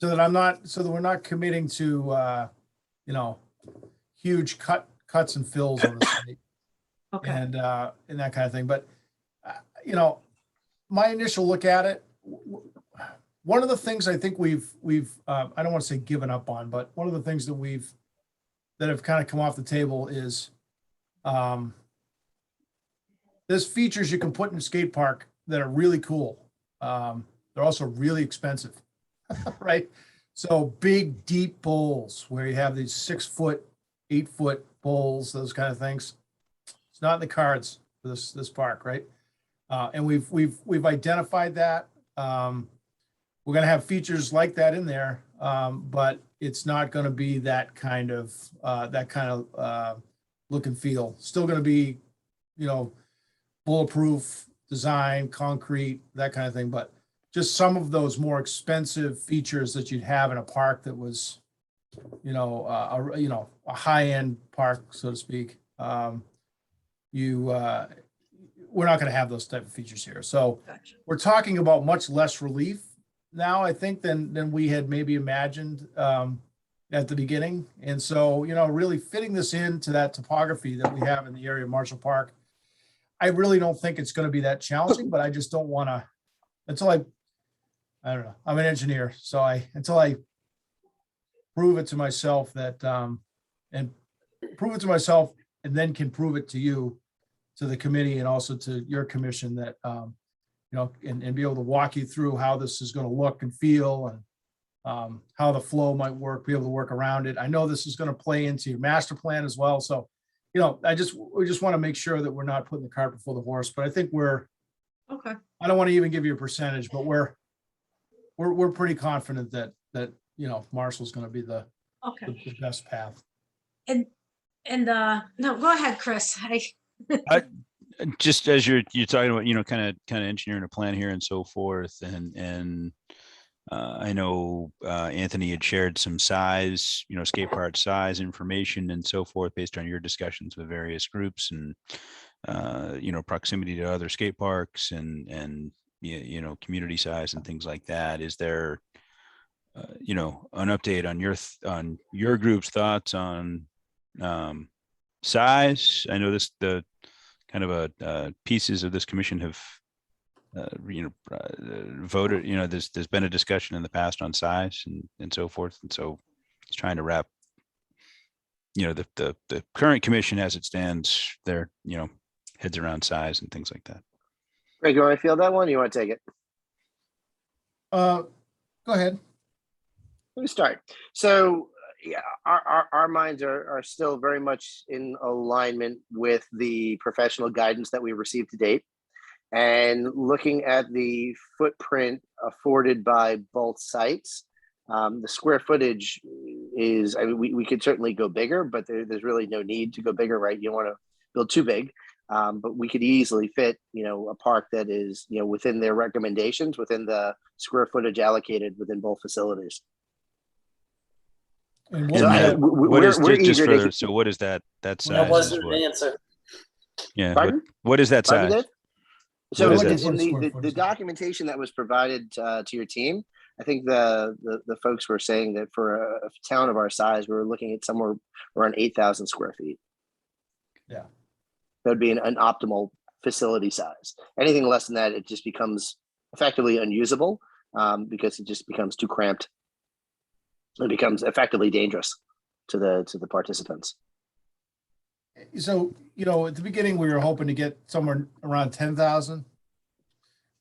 that we're not committing to, huge cuts and fills on the site. Okay. And that kind of thing. But, my initial look at it, one of the things I think we've I don't want to say given up on, but one of the things that have kind of come off the table is there's features you can put in a skate park that are really cool. They're also really expensive, right? So big, deep bowls where you have these 6 foot, 8 foot bowls, those kind of things. It's not in the cards for this park, right? And we've identified that. We're going to have features like that in there, but it's not going to be that kind of look and feel. Still going to be, bulletproof design, concrete, that kind of thing. But just some of those more expensive features that you'd have in a park that was, a high-end park, so to speak. We're not going to have those type of features here. So Gotcha. we're talking about much less relief now, I think, than we had maybe imagined at the beginning. And so, really fitting this into that topography that we have in the area of Marshall Park, I really don't think it's going to be that challenging, but I just don't want to, until I don't know, I'm an engineer. So until I prove it to myself that, and prove it to myself and then can prove it to you, to the committee and also to your commission that, and be able to walk you through how this is going to look and feel and how the flow might work, be able to work around it. I know this is going to play into your master plan as well. So, we just want to make sure that we're not putting the cart before the horse, but I think Okay. I don't want to even give you a percentage, but we're pretty confident that Marshall's going to be the best path. And no, go ahead, Chris. Just as you're talking about, kind of engineering a plan here and so forth, and I know Anthony had shared some size, skate park size information and so forth based on your discussions with various groups and proximity to other skate parks and community size and things like that. Is there an update on your group's thoughts on size? I know the kind of pieces of this commission have voted, there's been a discussion in the past on size and so forth. And so it's trying to wrap, the current commission as it stands, their, heads around size and things like that. Greg, you want to field that one? Or you want to take it? Go ahead. Let me start. So yeah, our minds are still very much in alignment with the professional guidance that we've received to date. And looking at the footprint afforded by both sites, the square footage is, we could certainly go bigger, but there's really no need to go bigger, right? You don't want to build too big. But we could easily fit, a park that is, within their recommendations, within the square footage allocated within both facilities. And So what is we're just eager for to. so what is that That size? That is wasn't what? an answer. Yeah. Pardon? What is that Pardon, size? Dave? So What is in that? the documentation that was provided to your team, I think the folks were saying that for a town of our size, we were looking at somewhere around 8,000 square feet. Yeah. That would be an optimal facility size. Anything less than that, it just becomes effectively unusable because it just becomes too cramped. It becomes effectively dangerous to the participants. So, at the beginning, we were hoping to get somewhere around 10,000.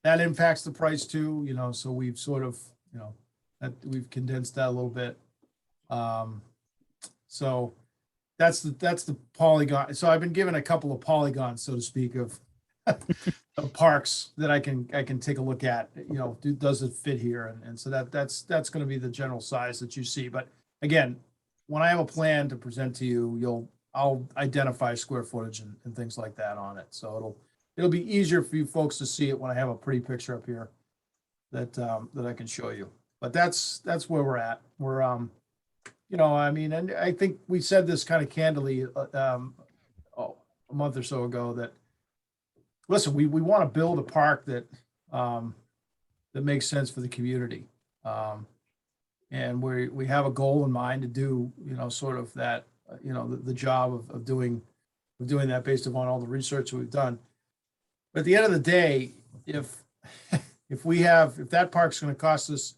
That impacts the price too, so we've sort of, that we've condensed that a little bit. So that's the polygon. So I've been given a couple of polygons, so to speak, of parks that I can take a look at, does it fit here? And so that's going to be the general size that you see. But again, when I have a plan to present to you, I'll identify square footage and things like that on it. So it'll be easier for you folks to see it when I have a pretty picture up here that I can show you. But that's where we're at. We're and I think we said this kind of candidly a month or so ago that listen, we want to build a park that makes sense for the community. And we have a goal in mind to do, sort of that, the job of doing that based upon all the research that we've done. But at the end of the day, if that park's going to cost us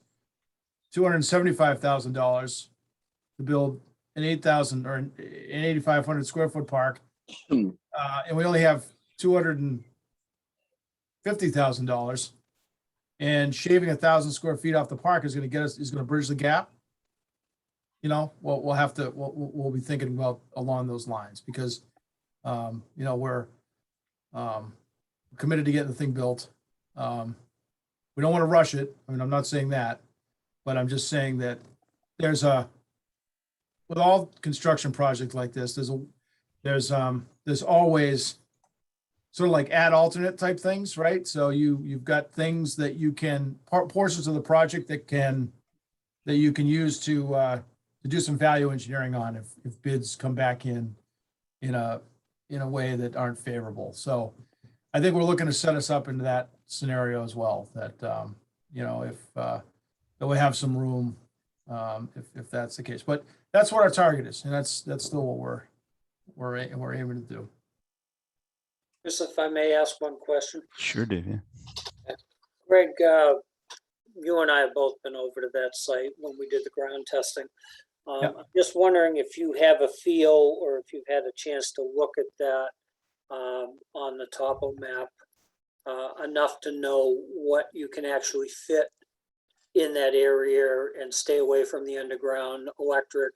$275,000 to build an 8,000 or an 8,500 square foot park, and we only have $250,000, and shaving 1,000 square feet off the park is going to bridge the gap. We'll be thinking about along those lines because, we're committed to getting the thing built. We don't want to rush it. I mean, I'm not saying that, but I'm just saying that with all construction projects like this, there's always sort of like add alternate type things, right? So you've got things that you can portions of the project that you can use to do some value engineering on if bids come back in a way that aren't favorable. So I think we're looking to set us up into that scenario as well. That that we have some room if that's the case. But that's what our target is, and that's still what we're aiming to do. Just if I may ask one question. Sure do. Yeah. Greg, you and I have both been over to that site when we did the ground testing. Yep. I'm just wondering if you have a feel or if you've had a chance to look at that on the topo map enough to know what you can actually fit in that area and stay away from the underground electric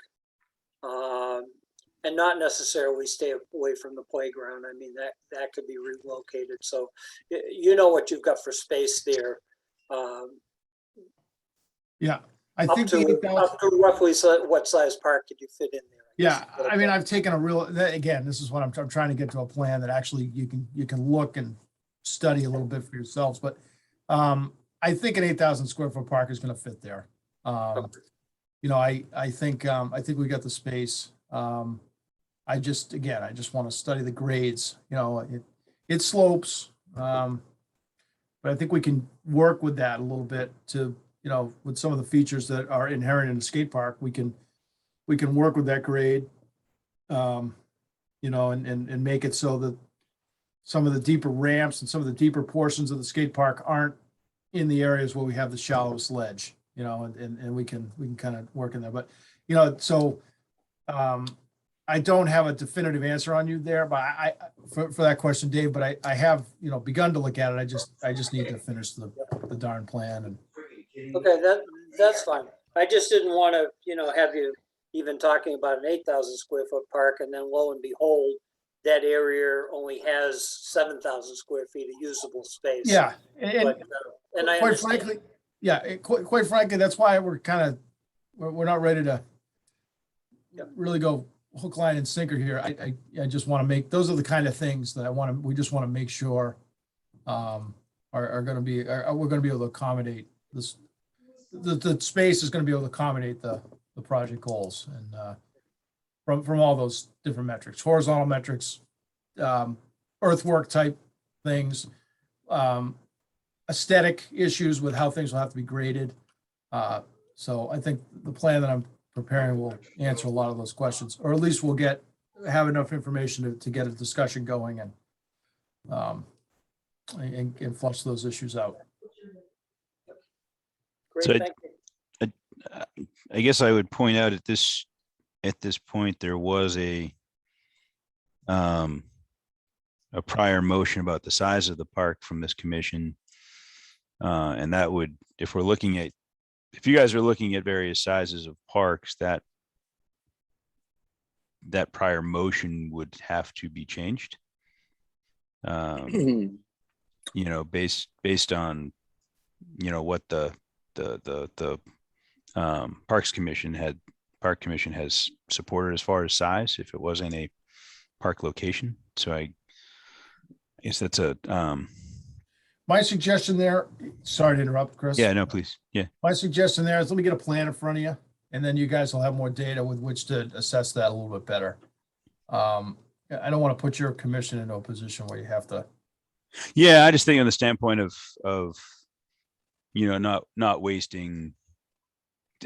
and not necessarily stay away from the playground. I mean, that could be relocated. So you know what you've got for space there. Yeah, I Up think to roughly what size park could you fit in there? Yeah, I mean, I've taken again, this is what I'm trying to get to a plan that actually you can look and study a little bit for yourselves. But I think an 8,000 square foot park is going to fit there. I think we got the space. I just want to study the grades. It slopes, but I think we can work with that a little bit to, with some of the features that are inherent in a skate park. We can work with that grade, and make it so that some of the deeper ramps and some of the deeper portions of the skate park aren't in the areas where we have the shallowest ledge, and we can kind of work in there. But, I don't have a definitive answer on you there, but for that question, Dave, but I have, begun to look at it. I just need to finish the darn plan. And Okay, that's fine. I just didn't want to, have you even talking about an 8,000 square foot park, and then lo and behold, that area only has 7,000 square feet of usable space. yeah, And I quite understand. frankly, quite frankly, that's why we're not ready to really go hook, line and sinker here. I just want to make, those are the kind of things that we just want to make sure are going to be, we're going to be able to accommodate this. The space is going to be able to accommodate the project goals and from all those different metrics, horizontal metrics, earthwork type things, aesthetic issues with how things will have to be graded. So I think the plan that I'm preparing will answer a lot of those questions, or at least we'll have enough information to get a discussion going and flush those issues out. Great, So thank you. I guess I would point out at this point, there was a prior motion about the size of the park from this commission. And that would, if you guys are looking at various sizes of parks, that prior motion would have to be changed. You know, based on, you know, what the Park Commission has supported as far as size, if it was in a park location. So I guess that's My suggestion there, sorry to interrupt, Chris. yeah, no, please. Yeah. My suggestion there is let me get a plan in front of you, and then you guys will have more data with which to assess that a little bit better. I don't want to put your commission into a position where you have to. Yeah, I just think on the standpoint of you know, not wasting.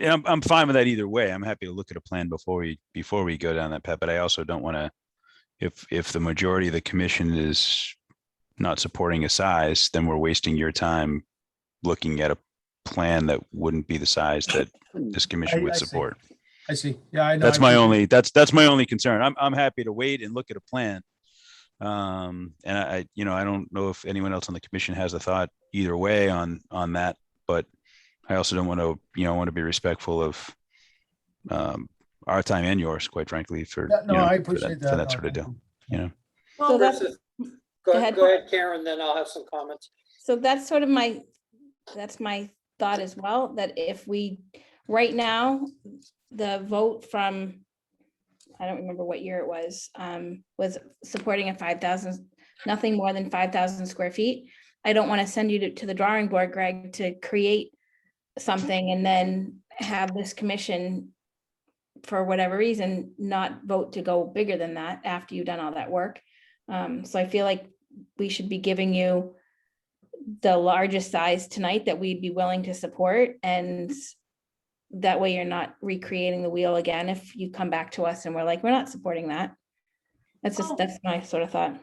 And I'm fine with that either way. I'm happy to look at a plan before we go down that path, but I also don't want to, if the majority of the commission is not supporting a size, then we're wasting your time looking at a plan that wouldn't be the size that this commission would support. I see. Yeah, I know. That's my only concern. I'm happy to wait and look at a plan. And I don't know if anyone else on the commission has a thought either way on that, but I also don't want to be respectful of our time and yours, quite frankly, for I appreciate for that sort of deal. You know. So that's, Go ahead. ahead, Karen, then I'll have some comments. so that's sort of that's my thought as well, that if we, right now, the vote from, I don't remember what year it was supporting a 5,000, nothing more than 5,000 square feet. I don't want to send you to the drawing board, Greg, to create something and then have this commission, for whatever reason, not vote to go bigger than that after you've done all that work. So I feel like we should be giving you the largest size tonight that we'd be willing to support, and that way you're not recreating the wheel again if you come back to us and we're like, we're not supporting that. That's my sort of thought.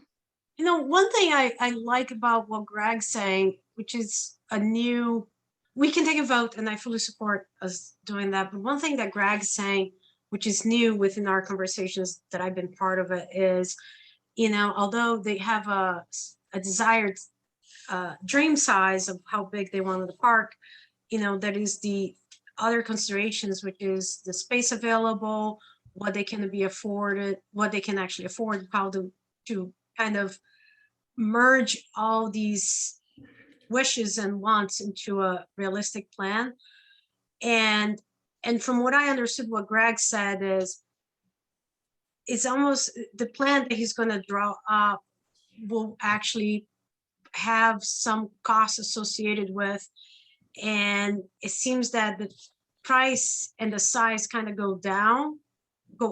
You know, one thing I like about what Greg's saying, which is we can take a vote and I fully support us doing that. But one thing that Greg's saying, which is new within our conversations that I've been part of it, is, you know, although they have a desired dream size of how big they wanted the park, you know, that is the other considerations, which is the space available, what they can be afforded, what they can actually afford, how to kind of merge all these wishes and wants into a realistic plan. And from what I understood, what Greg said is, it's almost the plan that he's going to draw up will actually have some costs associated with. And it seems that the price and the size kind of go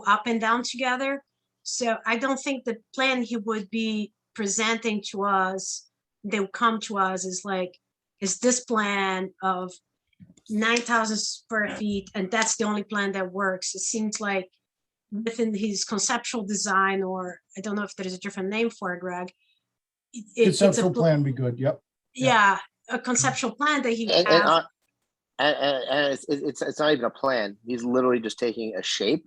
up and down together. So I don't think the plan he would be presenting to us, they will come to us is like, is this plan of 9,000 square feet, and that's the only plan that works. It seems like within his conceptual design, or I don't know if there is a different name for it, Greg. Conceptual plan be good. Yep. Yeah, a conceptual plan that he And, has. and it's not even a plan. He's literally just taking a shape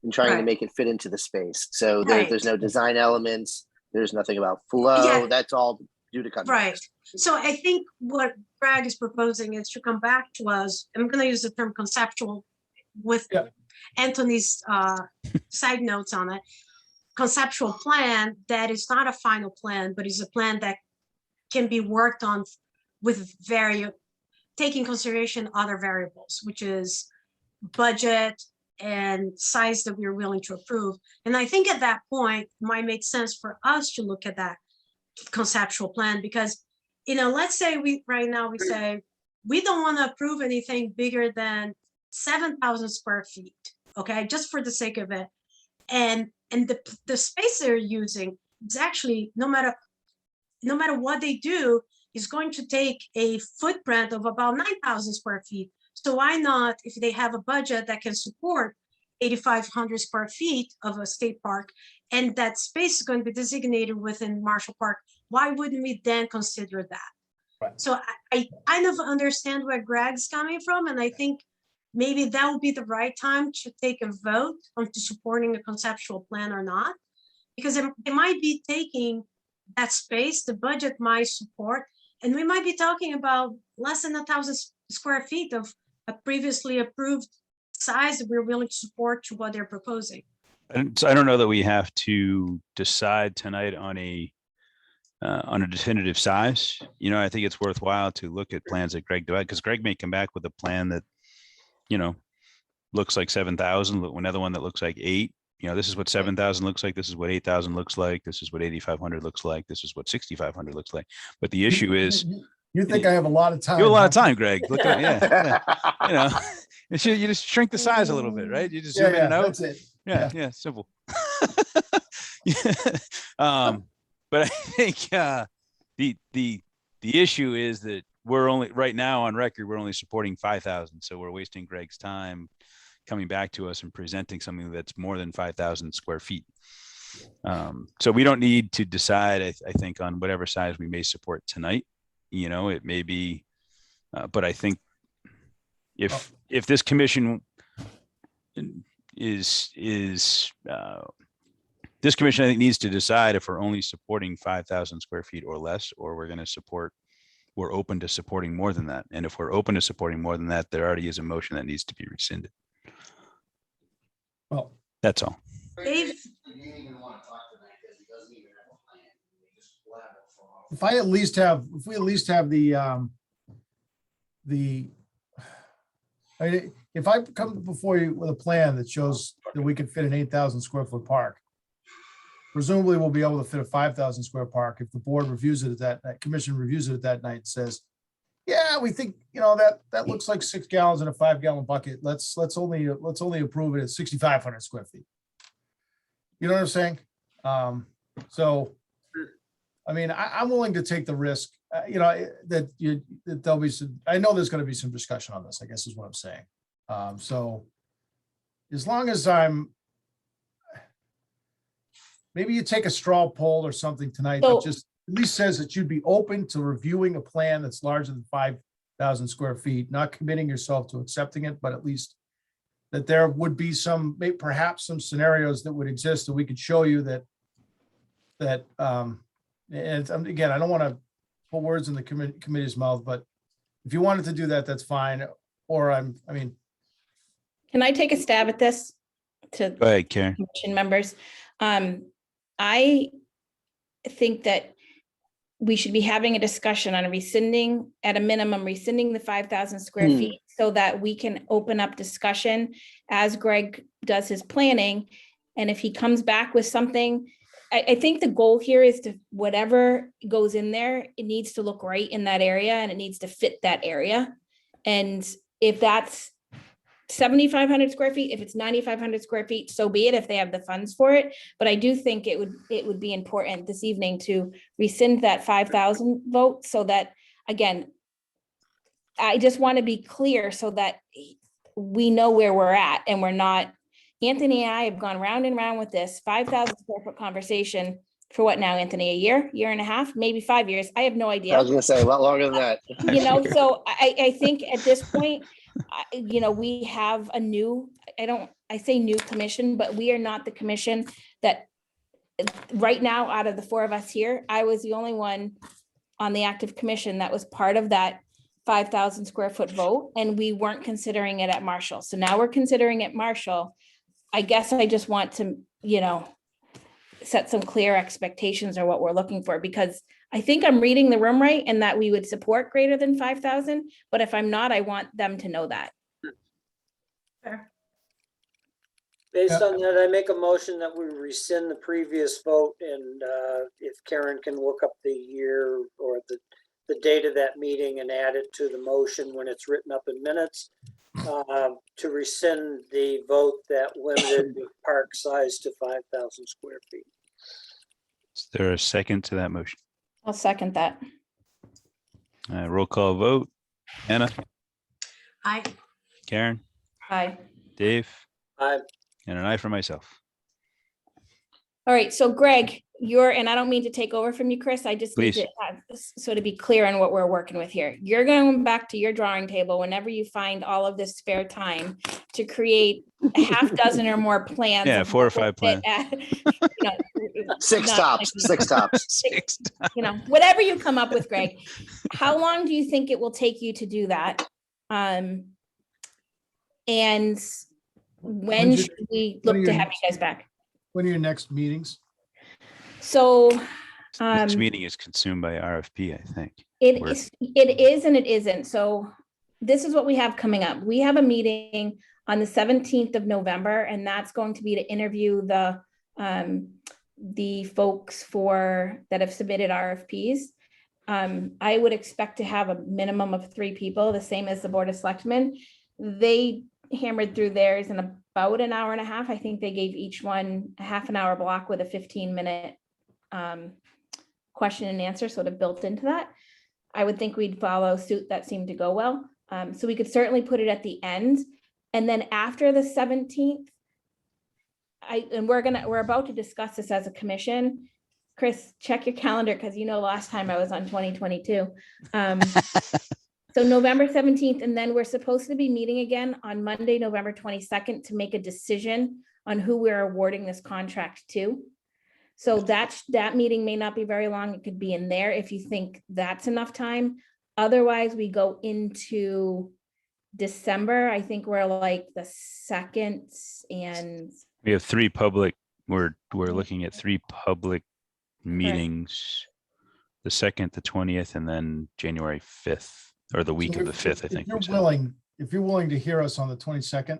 and trying to Right. make it fit into the space. So Right. there's no design elements. There's nothing about flow. Yeah. That's all due to contracts. Right. So I think what Greg is proposing is to come back to us. I'm going to use the term conceptual with Anthony's side notes on it. Conceptual plan that is not a final plan, but is a plan that can be worked on with taking consideration other variables, which is budget and size that we're willing to approve. And I think at that point, it might make sense for us to look at that conceptual plan, because, let's say right now we say, we don't want to approve anything bigger than 7,000 square feet, okay, just for the sake of it. And the space they're using is actually, no matter what they do, is going to take a footprint of about 9,000 square feet. So why not, if they have a budget that can support 8,500 square feet of a state park, and that space is going to be designated within Marshall Park, why wouldn't we then consider that? Right. So I kind of understand where Greg's coming from, and I think maybe that would be the right time to take a vote on to supporting a conceptual plan or not, because it might be taking that space, the budget might support, and we might be talking about less than 1,000 square feet of a previously approved size that we're willing to support to what they're proposing. And so I don't know that we have to decide tonight on a definitive size. I think it's worthwhile to look at plans that Greg did, because Greg may come back with a plan that, looks like 7,000, another one that looks like 8. This is what 7,000 looks like. This is what 8,000 looks like. This is what 8,500 looks like. This is what 6,500 looks like. But the issue is, You think I have a lot of time? you have a lot of huh? time, Greg. Look at yeah. You just shrink the size a little bit, right? You just zoom in and out. That's it. Yeah, simple. But I think the issue is that we're only right now on record, we're only supporting 5,000. So we're wasting Greg's time coming back to us and presenting something that's more than 5,000 square feet. So we don't need to decide, I think, on whatever size we may support tonight. It may be, but I think if this commission is this commission, I think, needs to decide if we're only supporting 5,000 square feet or less, or we're open to supporting more than that. And if we're open to supporting more than that, there already is a motion that needs to be rescinded. Well, That's all. Dave, if we at least have if I come before you with a plan that shows that we can fit an 8,000 square foot park, presumably we'll be able to fit a 5,000 square park if the board reviews it at that commission reviews it at that night and says, yeah, we think, that looks like 6 gallons in a 5-gallon bucket. Let's only approve it at 6,500 square feet. You know what I'm saying? So, I mean, I'm willing to take the risk, that there'll be some, I know there's going to be some discussion on this, I guess is what I'm saying. So as long as maybe you take a straw poll or something tonight that just at least says that you'd be open to reviewing a plan that's larger than 5,000 square feet, not committing yourself to accepting it, but at least that there would be perhaps some scenarios that would exist that we could show you that and again, I don't want to put words in the committee's mouth, but if you wanted to do that, that's fine. Or Can I take a stab at this to Go ahead, Karen. commission members? I think that we should be having a discussion on at a minimum, rescinding the 5,000 square feet so that we can open up discussion as Greg does his planning. And if he comes back with something, I think the goal here is to, whatever goes in there, it needs to look right in that area and it needs to fit that area. And if that's 7,500 square feet, if it's 9,500 square feet, so be it, if they have the funds for it. But I do think it would be important this evening to rescind that 5,000 vote so that, again, I just want to be clear so that we know where we're at and we're not, Anthony and I have gone round and round with this 5,000 square foot conversation for what now, Anthony, a year and a half, maybe 5 years. I have no idea. I was gonna say a lot longer than that. So I think at this point, we have a new, I say new commission, but we are not the commission that right now, out of the 4 of us here, I was the only one on the active commission that was part of that 5,000 square foot vote. And we weren't considering it at Marshall. So now we're considering it Marshall. I guess I just want to, set some clear expectations or what we're looking for, because I think I'm reading the room right and that we would support greater than 5,000. But if I'm not, I want them to know that. Fair. Based Yeah. on that, I make a motion that we rescind the previous vote, and if Karen can look up the year or the date of that meeting and add it to the motion when it's written up in minutes, to rescind the vote that limited the park size to 5,000 square feet. Is there a second to that motion? I'll second that. Roll call vote. Anna, Aye. Karen, Aye. Dave, I and an aye for myself. All right, so Greg, and I don't mean to take over from you, Chris, I just need Please. to, so to be clear on what we're working with here. You're going back to your drawing table whenever you find all of this spare time to create a half dozen or more plans. Yeah, of 4 or what will 5 fit plans. at, Six not tops, like- six tops. Six. Whatever you come up with, Greg. How long do you think it will take you to do that? And when When's your- should we when are look to your have next- you guys back? When are your next meetings? So This meeting is consumed by RFP, I think. it Word. is and it isn't. So this is what we have coming up. We have a meeting on the 17th of November, and that's going to be to interview the folks that have submitted RFPs. I would expect to have a minimum of 3 people, the same as the Board of Selectmen. They hammered through theirs in about an hour and a half. I think they gave each one a half an hour block with a 15-minute question and answer sort of built into that. I would think we'd follow suit. That seemed to go well. So we could certainly put it at the end. And then after the 17th, we're about to discuss this as a commission. Chris, check your calendar, because last time I was on 2022. So November 17th, and then we're supposed to be meeting again on Monday, November 22nd, to make a decision on who we're awarding this contract to. So that meeting may not be very long. It could be in there if you think that's enough time. Otherwise, we go into December. I think we're like the 2nd, and We have 3 public, we're looking at 3 public meetings, the 2nd, the 20th, and then January 5th, or the week So of the 5th, I think. we said. If you're willing to hear us on the 22nd,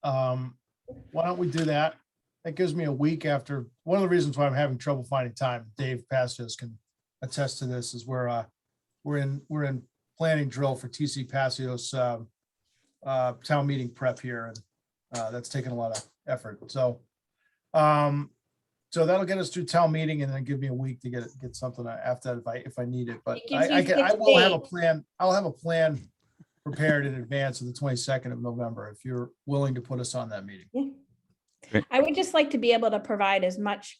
why don't we do that? That gives me a week after. One of the reasons why I'm having trouble finding time, Dave Passios can attest to this, is we're in planning drill for TC Passios town meeting prep here, and that's taken a lot of effort. So that'll get us through town meeting, and then give me a week to get something after that if I need it. But It gives you I 6 will have a days. plan. I'll have a plan prepared in advance of the 22nd of November, if you're willing to put us on that meeting. Yeah. Great. I would just like to be able to provide as much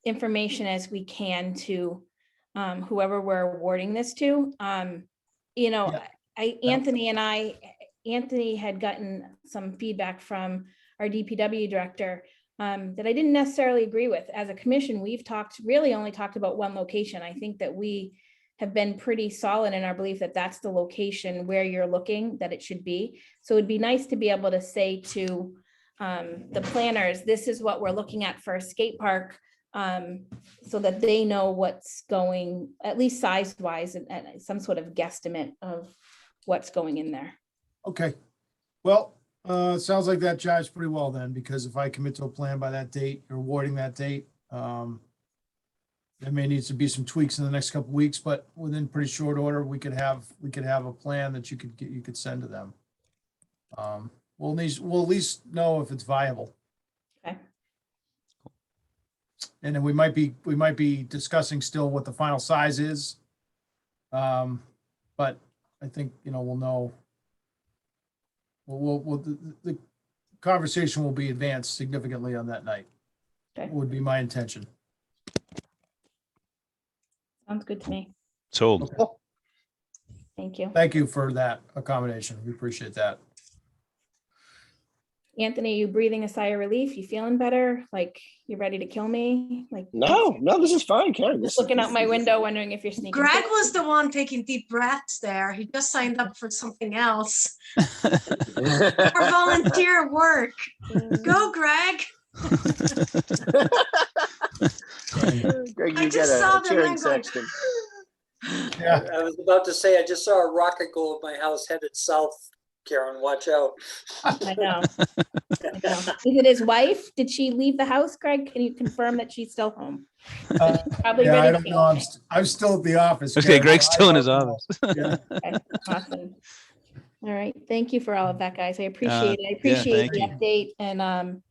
information as we can to whoever we're awarding this to. Yeah. Anthony had gotten some feedback from our DPW director that I didn't necessarily agree with. As a commission, we've only talked about one location. I think that we have been pretty solid in our belief that that's the location where you're looking, that it should be. So it'd be nice to be able to say to the planners, this is what we're looking at for a skate park, so that they know what's going, at least size wise, and some sort of guesstimate of what's going in there. Okay, well, sounds like that jives pretty well then, because if I commit to a plan by that date, or awarding that date, there may need to be some tweaks in the next couple of weeks, but within pretty short order, we could have a plan that you could send to them. We'll at least know if it's viable. Okay. And then we might be discussing still what the final size is. But I think, we'll know. The conversation will be advanced significantly on that night. Okay. Would be my intention. Sounds good to me. Sold. Thank you. Thank you for that accommodation. We appreciate that. Anthony, you breathing a sigh of relief? You feeling better? Like you're ready to kill me? Like No, this is fine, Karen. just looking out my window, wondering if you're sneaking. Greg was the one taking deep breaths there. He just signed up for something else. For volunteer work. Go, Greg. Greg, I you just get saw a the cheering man going, section. Yeah. I was about to say, I just saw a rocket go at my house headed south Karen, watch out. I know. I know. Is it his wife? Did she leave the house, Greg? Can you confirm that she's still home? Probably Yeah, I ready don't to know. go. I'm still at the office. Okay, Karen, Greg's so I still in his don't know. office. Yeah. Okay, awesome. All right, thank you for all of that, guys. I appreciate it. I appreciate thank the you. update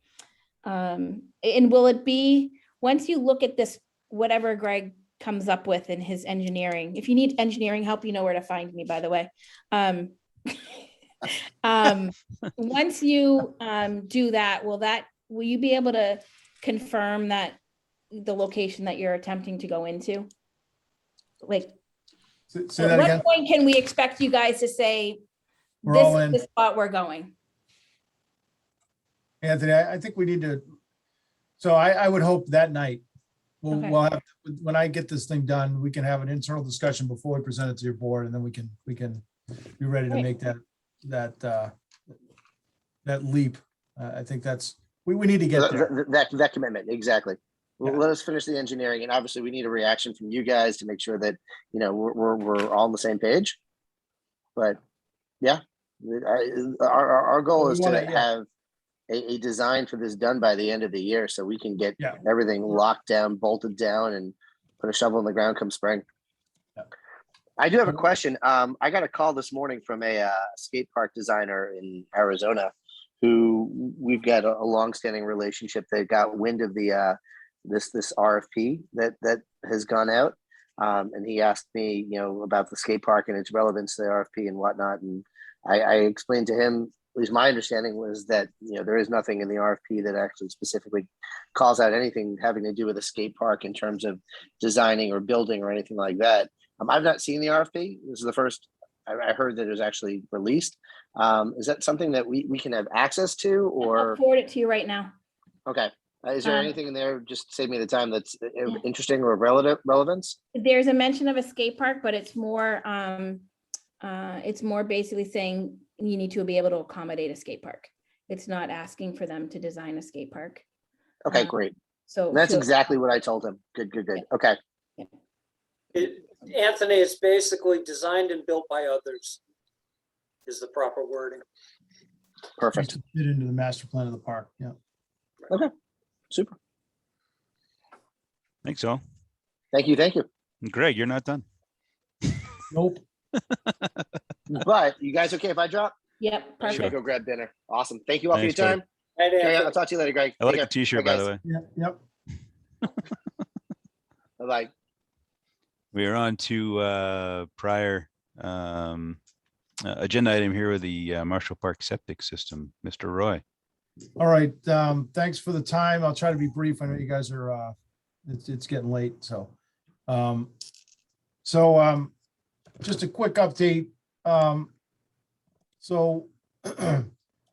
and will it be, once you look at this, whatever Greg comes up with in his engineering, if you need engineering help, you know where to find me, by the way. Once you do that, will you be able to confirm that the location that you're attempting to go into? Like, Say at that what again. point can we expect you guys to say, We're this all is in. the spot we're going? Anthony, I think we need to, so I would hope that night, Okay. we'll have, when I get this thing done, we can have an internal discussion before we present it to your board, and then we can be ready to Right. make that leap. I think we need to get there. That commitment, exactly. Yeah. Let us finish the engineering, and obviously we need a reaction from you guys to make sure that, you know, we're all on the same page. But yeah, our goal We is wanna- to yeah. have a design for this done by the end of the year, so we can get Yeah. everything locked down, bolted down, and put a shovel in the ground come spring. Yeah. I do have a question. I got a call this morning from a skate park designer in Arizona, who we've got a long-standing relationship. They got wind of the this RFP that has gone out, and he asked me, you know, about the skate park and its relevance to the RFP and whatnot. And I explained to him, at least my understanding was that, you know, there is nothing in the RFP that actually specifically calls out anything having to do with a skate park in terms of designing or building or anything like that. I've not seen the RFP. This is the first I heard that it was actually released. Is that something that we can have access to, I'll or? forward it to you right now. Okay. Is there Um, anything in there, just to save me the time, that's Yeah. interesting or relevance? There's a mention of a skate park, but it's more basically saying you need to be able to accommodate a skate park. It's not asking for them to design a skate park. Okay, great. So That's so- exactly what I told him. Good. Okay. Anthony, it's basically designed and built by others is the proper wording. Perfect. Fit into the master plan of the park. Yeah. Okay. Super. Thanks all. Thank you. Greg, you're not done. Nope. But you guys okay if I drop? Yep, I need to perfect. go grab dinner. Awesome. Thank you all Thanks, for your buddy. time. Right, Okay, Anthony. I'll talk to you later, Greg. I like Take the care. t-shirt, Bye, by the guys. way. Yep. Bye-bye. We are on to prior agenda item here with the Marshall Park septic system. Mr. Roy. All right. Thanks for the time. I'll try to be brief. I know you guys are, it's getting late. So just a quick update. So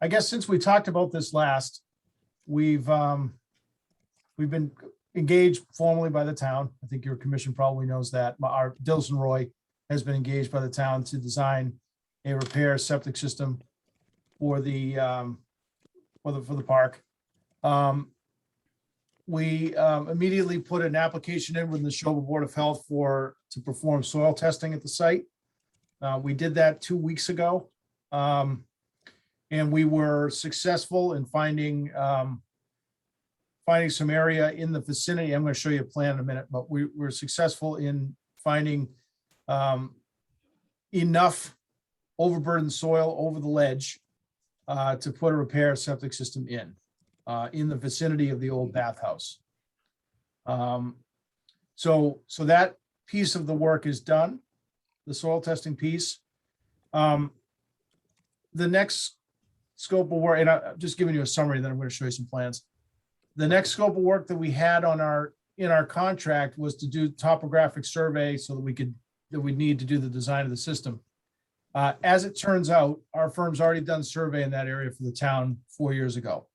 I guess since we talked about this last, we've been engaged formally by the town. I think your commission probably knows that. Our Dilson Roy has been engaged by the town to design a repair septic system for the park. We immediately put an application in with the Neshoba Board of Health to perform soil testing at the site. We did that 2 weeks ago. And we were successful in finding some area in the vicinity. I'm going to show you a plan in a minute, but we were successful in finding enough overburdened soil over the ledge to put a repair septic system in the vicinity of the old bathhouse. So that piece of the work is done, the soil testing piece. The next scope of work, and I'm just giving you a summary, then I'm going to show you some plans. The next scope of work that we had in our contract was to do topographic survey so that we need to do the design of the system. As it turns out, our firm's already done survey in that area for the town 4 years ago.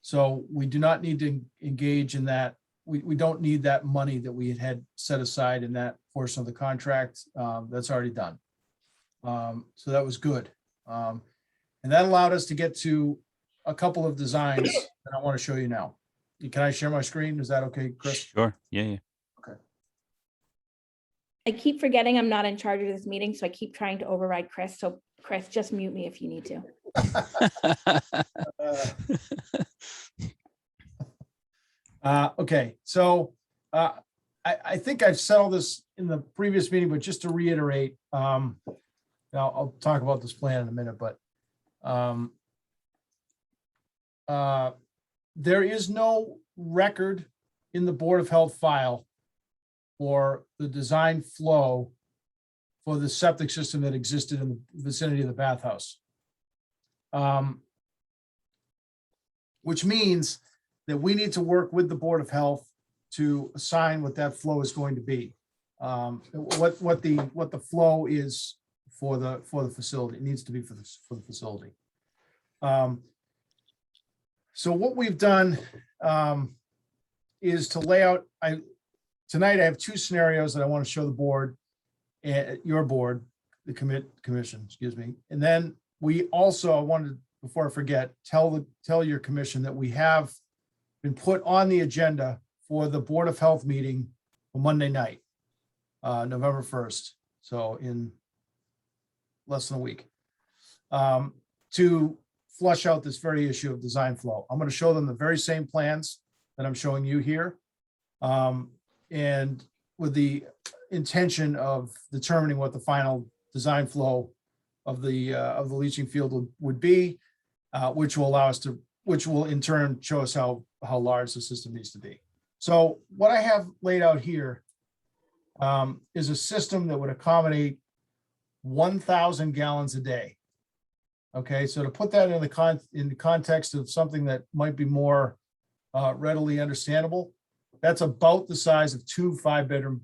So we do not need to engage in that. We don't need that money that we had set aside in that portion of the contract. That's already done. So that was good. And that allowed us to get to a couple of designs that I want to show you now. Can I share my screen? Is that okay, Chris? Sure. Yeah. I keep forgetting I'm not in charge of this meeting, so I keep trying to override Chris. So Chris, just mute me if you need to. Okay, so I think I've settled this in the previous meeting, but just to reiterate, I'll talk about this plan in a minute, but there is no record in the Board of Health file for the design flow for the septic system that existed in the vicinity of the bathhouse. Which means that we need to work with the Board of Health to assign what that flow is going to be. What the flow is for the facility. It needs to be for the facility. So what we've done is to lay out, tonight I have two scenarios that I want to show the board, your board, the commission, excuse me. And then we also, I wanted, before I forget, tell your commission that we have been put on the agenda for the Board of Health meeting on Monday night, November 1st. So in less than a week, to flush out this very issue of design flow. I'm going to show them the very same plans that I'm showing you here. And with the intention of determining what the final design flow of the leaching field would be, which will allow us to, which will in turn show us how large the system needs to be. So what I have laid out here is a system that would accommodate 1,000 gallons a day. Okay, so to put that in the context of something that might be more readily understandable, that's about the size of two five-bedroom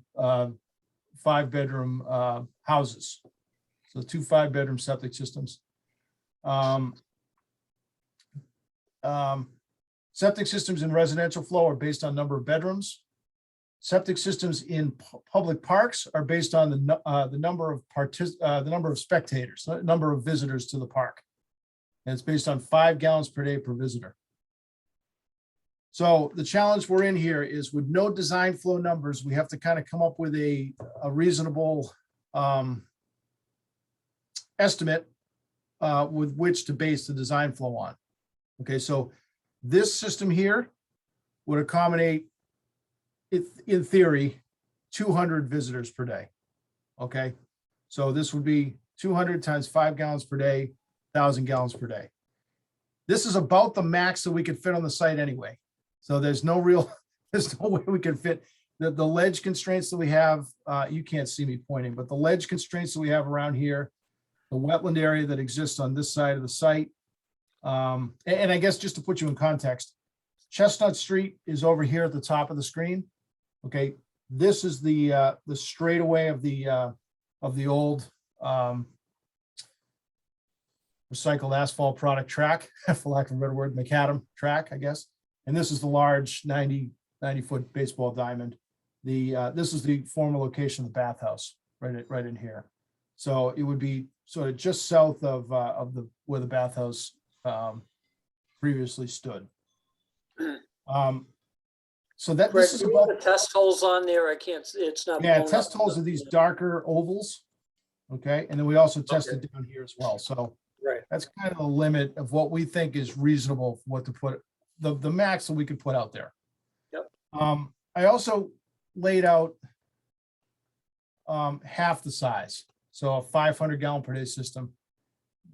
houses. So two five-bedroom septic systems. Septic systems in residential flow are based on number of bedrooms. Septic systems in public parks are based on the number of spectators, the number of visitors to the park. And it's based on 5 gallons per day per visitor. So the challenge we're in here is with no design flow numbers, we have to kind of come up with a reasonable estimate with which to base the design flow on. Okay, so this system here would accommodate, in theory, 200 visitors per day. Okay, so this would be 200 times 5 gallons per day, 1,000 gallons per day. This is about the max that we could fit on the site anyway. So there's no way we can fit the ledge constraints that we have. You can't see me pointing, but the ledge constraints that we have around here, the wetland area that exists on this side of the site. And I guess just to put you in context, Chestnut Street is over here at the top of the screen. Okay, this is the straightaway of the old recycled asphalt product track, for lack of a better word, macadam track, I guess. And this is the large 90-foot baseball diamond. This is the former location of the bathhouse, right in here. So it would be sort of just south of where the bathhouse previously stood. So that Greg, this is do you about have the test holes on there? I can't, it's not. yeah. blown Test up. holes are these darker ovals. Okay, and then we also tested down here as well. So Right. that's kind of the limit of what we think is reasonable for what to put the max that we could put out there. Yep. I also laid out half the size. So a 500 gallon per day system.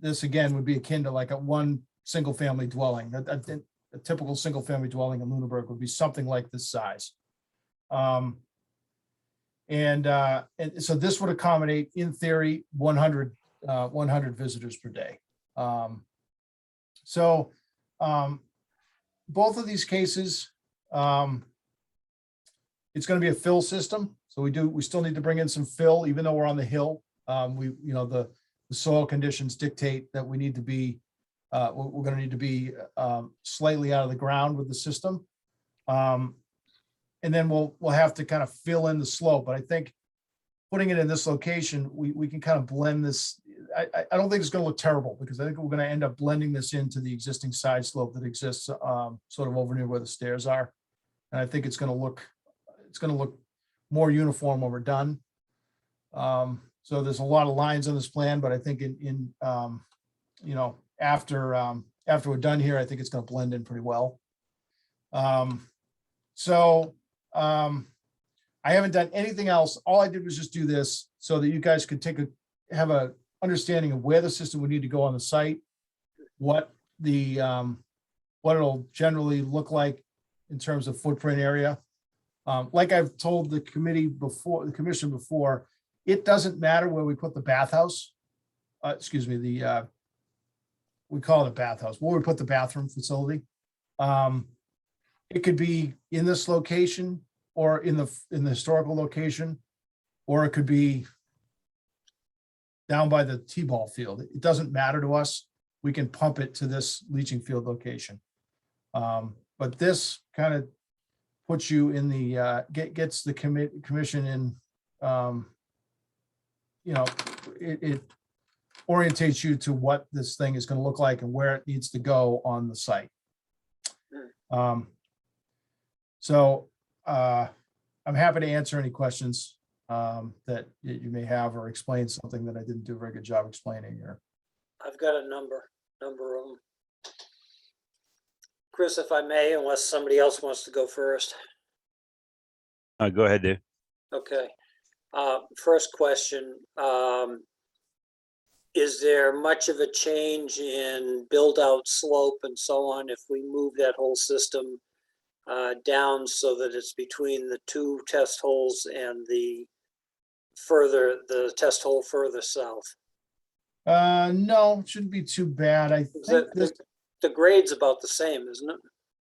This again would be akin to like one single family dwelling. A typical single family dwelling in Lunenburg would be something like this size. And so this would accommodate, in theory, 100 visitors per day. Both of these cases, it's going to be a fill system. So we still need to bring in some fill, even though we're on the hill. The soil conditions dictate that we need to be, we're going to need to be slightly out of the ground with the system. And then we'll have to kind of fill in the slope. But I think putting it in this location, we can kind of blend this. I don't think it's going to look terrible because I think we're going to end up blending this into the existing side slope that exists sort of over near where the stairs are. And I think it's going to look more uniform when we're done. So there's a lot of lines on this plan, but I think you know, after we're done here, I think it's gonna blend in pretty well. I haven't done anything else. All I did was just do this so that you guys could have a understanding of where the system would need to go on the site, what it'll generally look like in terms of footprint area. Like I've told the commission before, it doesn't matter where we put the bathhouse. Excuse me, we call it a bathhouse, where we put the bathroom facility. It could be in this location or in the historical location, or it could be down by the T-ball field. It doesn't matter to us. We can pump it to this leaching field location. But this kind of puts you in the, gets the commission in, you know, it orientates you to what this thing is going to look like and where it needs to go on the site. I'm happy to answer any questions that you may have, or explain something that I didn't do a very good job explaining here. I've got a number of them. Chris, if I may, unless somebody else wants to go first. Go ahead, Dave. Okay. First question. Is there much of a change in build out slope and so on if we move that whole system down so that it's between the two test holes and the test hole further south? No, it shouldn't be too bad. I think this, the grade's about the same, isn't it?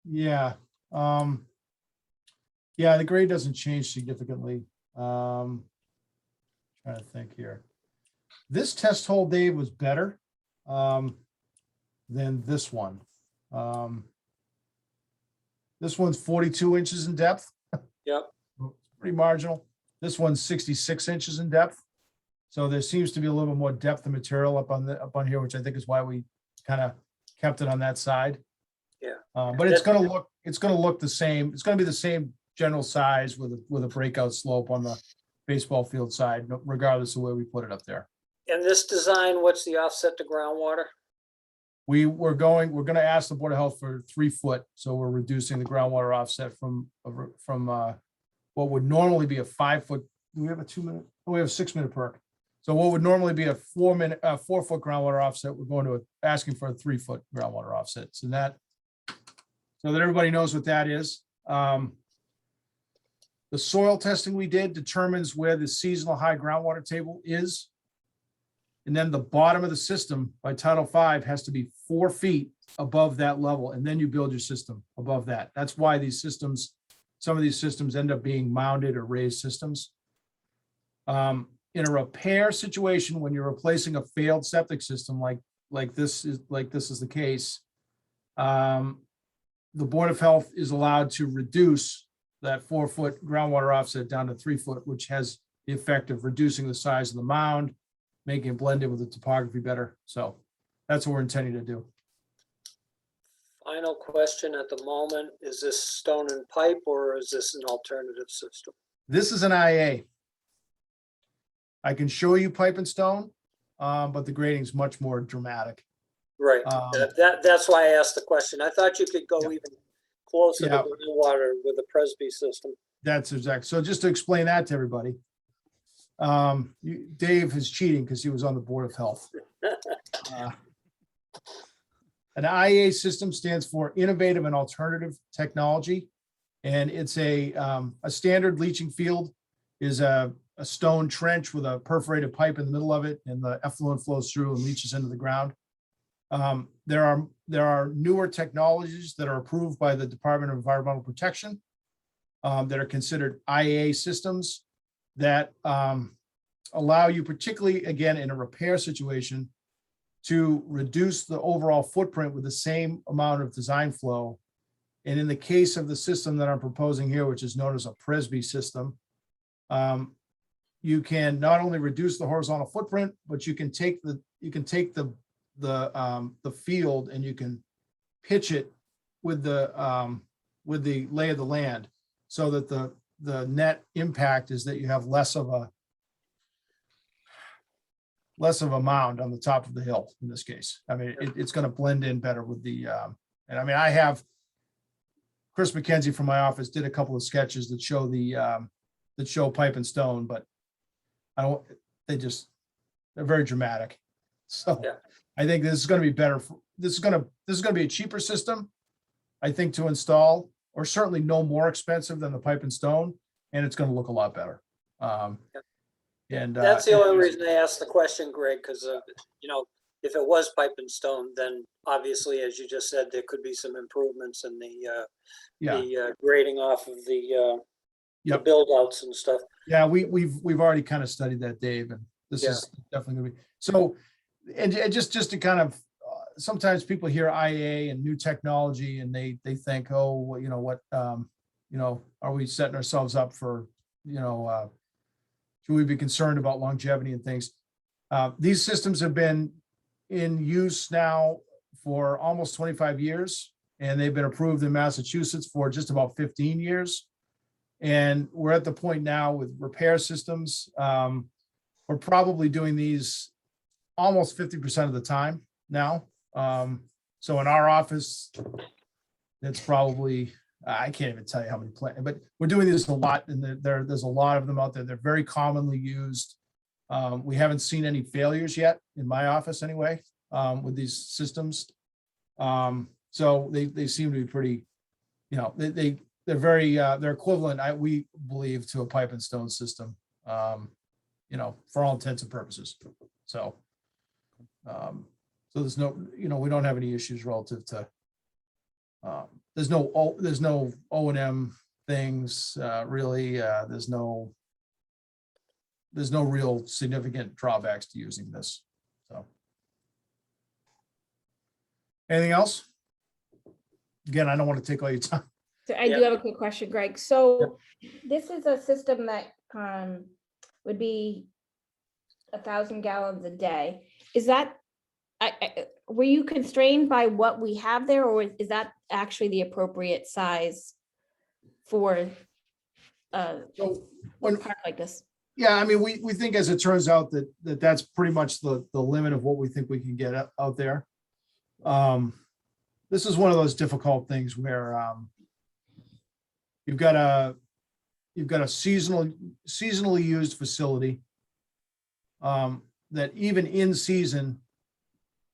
yeah. Yeah, the grade doesn't change significantly. Trying to think here. This test hole, Dave, was better than this one. This one's 42 inches in depth. Yep. Pretty marginal. This one's 66 inches in depth. So there seems to be a little bit more depth of material up on here, which I think is why we kind of kept it on that side. Yeah. But it's going to look the same. It's going to be the same general size with a breakout slope on the baseball field side, regardless of where we put it up there. And this design, what's the offset to groundwater? We're going to ask the Board of Health for 3 foot. So we're reducing the groundwater offset from what would normally be a 5 foot. Do we have a 2 minute? Oh, we have a 6 minute perk. So what would normally be a 4 foot groundwater offset, we're going to asking for a 3 foot groundwater offset. So that everybody knows what that is. The soil testing we did determines where the seasonal high groundwater table is. And then the bottom of the system by Title V has to be 4 feet above that level. And then you build your system above that. That's why some of these systems end up being mounded or raised systems. In a repair situation, when you're replacing a failed septic system, like this is the case, the Board of Health is allowed to reduce that 4 foot groundwater offset down to 3 foot, which has the effect of reducing the size of the mound, making it blend in with the topography better. So that's what we're intending to do. Final question at the moment, is this stone and pipe or is this an alternative system? This is an IA. I can show you pipe and stone, but the grading is much more dramatic. Right. That's why I asked the question. I thought you could go even closer to groundwater with the Presby system. That's exact. So just to explain that to everybody, Dave is cheating because he was on the Board of Health. An IA system stands for Innovative and Alternative Technology, and it's a standard leaching field is a stone trench with a perforated pipe in the middle of it, and the effluent flows through and leaches into the ground. There are newer technologies that are approved by the Department of Environmental Protection that are considered IA systems that allow you, particularly again in a repair situation, to reduce the overall footprint with the same amount of design flow. And in the case of the system that I'm proposing here, which is known as a Presby system, you can not only reduce the horizontal footprint, but you can take the field and you can pitch it with the lay of the land, so that the net impact is that you have less of a, less of a mound on the top of the hill in this case. I mean, it's going to blend in better with the, and I mean, I have Chris McKenzie from my office did a couple of sketches that show that show pipe and stone, but I don't, they're very dramatic. So Yeah. I think this is going to be better. This is going to be a cheaper system, I think, to install, or certainly no more expensive than the pipe and stone, and it's going to look a lot better. And That's the only reason I asked the question, Greg, because if it was pipe and stone, then obviously, as you just said, there could be some improvements in the grading off of the Yep. build outs and stuff. Yeah, we've already kind of studied that, Dave, and this is definitely gonna be so. And just to kind of, sometimes people hear IA and new technology, and they think, oh, well, what, are we setting ourselves up for, should we be concerned about longevity and things? These systems have been in use now for almost 25 years, and they've been approved in Massachusetts for just about 15 years. And we're at the point now with repair systems. We're probably doing these almost 50% of the time now. So in our office, it's probably, I can't even tell you how many but we're doing this a lot, and there's a lot of them out there. They're very commonly used. We haven't seen any failures yet in my office anyway, with these systems. So they seem to be pretty, they're very, they're equivalent, we believe, to a pipe and stone system, for all intents and purposes. So, there's no, we don't have any issues relative to, there's no O&M things, really. There's no real significant drawbacks to using this. So, anything else? Again, I don't want to take all your time. So I do have a quick question, Greg. So this is a system that would be 1,000 gallons a day. Is that, were you constrained by what we have there, or is that actually the appropriate size for a park like this? Yeah, I mean, we think, as it turns out, that's pretty much the limit of what we think we can get out there. This is one of those difficult things where you've got a seasonally used facility that even in season,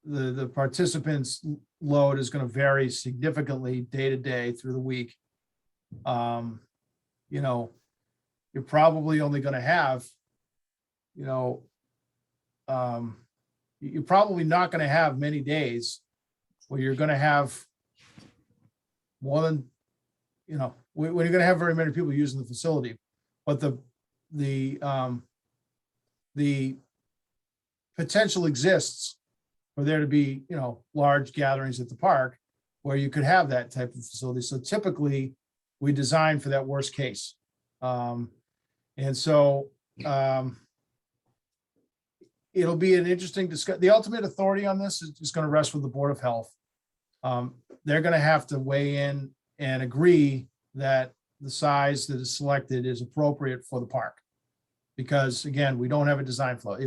the participants' load is going to vary significantly day to day through the week. You're probably only going to have, you're probably not going to have many days where you're going to have more than, when you're going to have very many people using the facility. But the potential exists for there to be, large gatherings at the park where you could have that type of facility. So typically we design for that worst case. And so it'll be an interesting discussion. The ultimate authority on this is just going to rest with the Board of Health. They're going to have to weigh in and agree that the size that is selected is appropriate for the park. Because again, we don't have a design flow.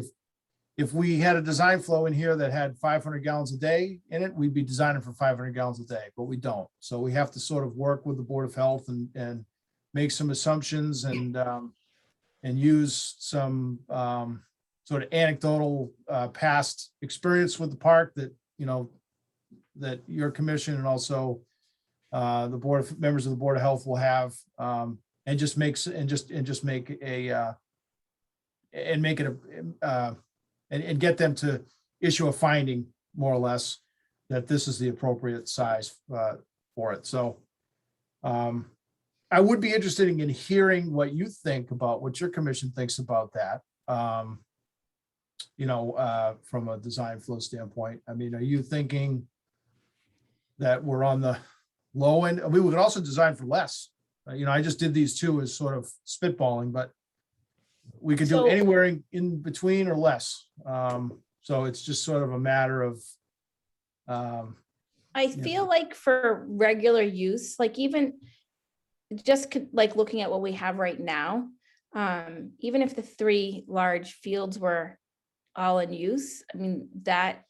If we had a design flow in here that had 500 gallons a day in it, we'd be designing for 500 gallons a day, but we don't. So we have to sort of work with the Board of Health and make some assumptions and use some sort of anecdotal past experience with the park that, that your commission and also the members of the Board of Health will have, and make it and get them to issue a finding, more or less, that this is the appropriate size for it. So I would be interested in hearing what you think about, what your commission thinks about that. From a design flow standpoint. I mean, are you thinking that we're on the low end? I mean, we could also design for less. I just did these two as sort of spitballing, but we could do anywhere in between or less. So it's just sort of a matter of. I feel like for regular use, like even just like looking at what we have right now, even if the 3 large fields were all in use. I mean, that's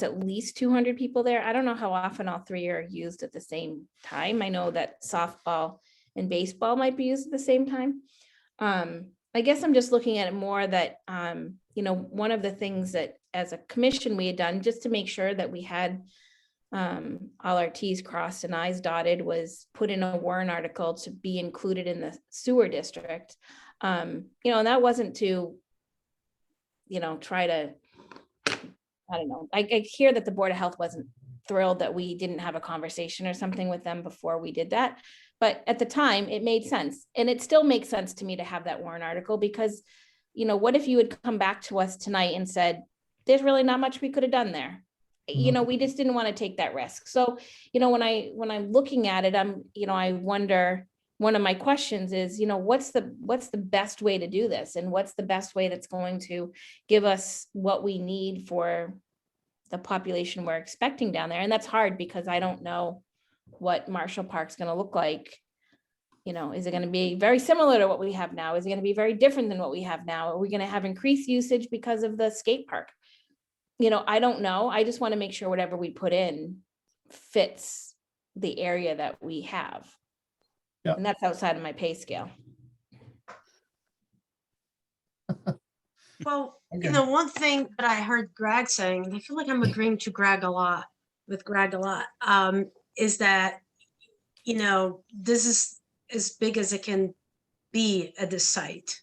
at least 200 people there. I don't know how often all three are used at the same time. I know that softball and baseball might be used at the same time. I guess I'm just looking at it more that, one of the things that as a commission we had done just to make sure that we had all our T's crossed and I's dotted was put in a warrant article to be included in the sewer district. And that wasn't to, try to, I don't know. I hear that the Board of Health wasn't thrilled that we didn't have a conversation or something with them before we did that. But at the time, it made sense. And it still makes sense to me to have that warrant article because, what if you had come back to us tonight and said, there's really not much we could have done there. We just didn't want to take that risk. So, when I'm looking at it, I wonder, one of my questions is, what's the best way to do this? And what's the best way that's going to give us what we need for the population we're expecting down there? And that's hard because I don't know what Marshall Park's going to look like. Is it going to be very similar to what we have now? Is it going to be very different than what we have now? Are we going to have increased usage because of the skate park? I don't know. I just want to make sure whatever we put in fits the area that we have. Yeah. And that's outside of my pay scale. Well, Okay. one thing that I heard Greg saying, and I feel like I'm agreeing with Greg a lot, is that, this is as big as it can be at this site.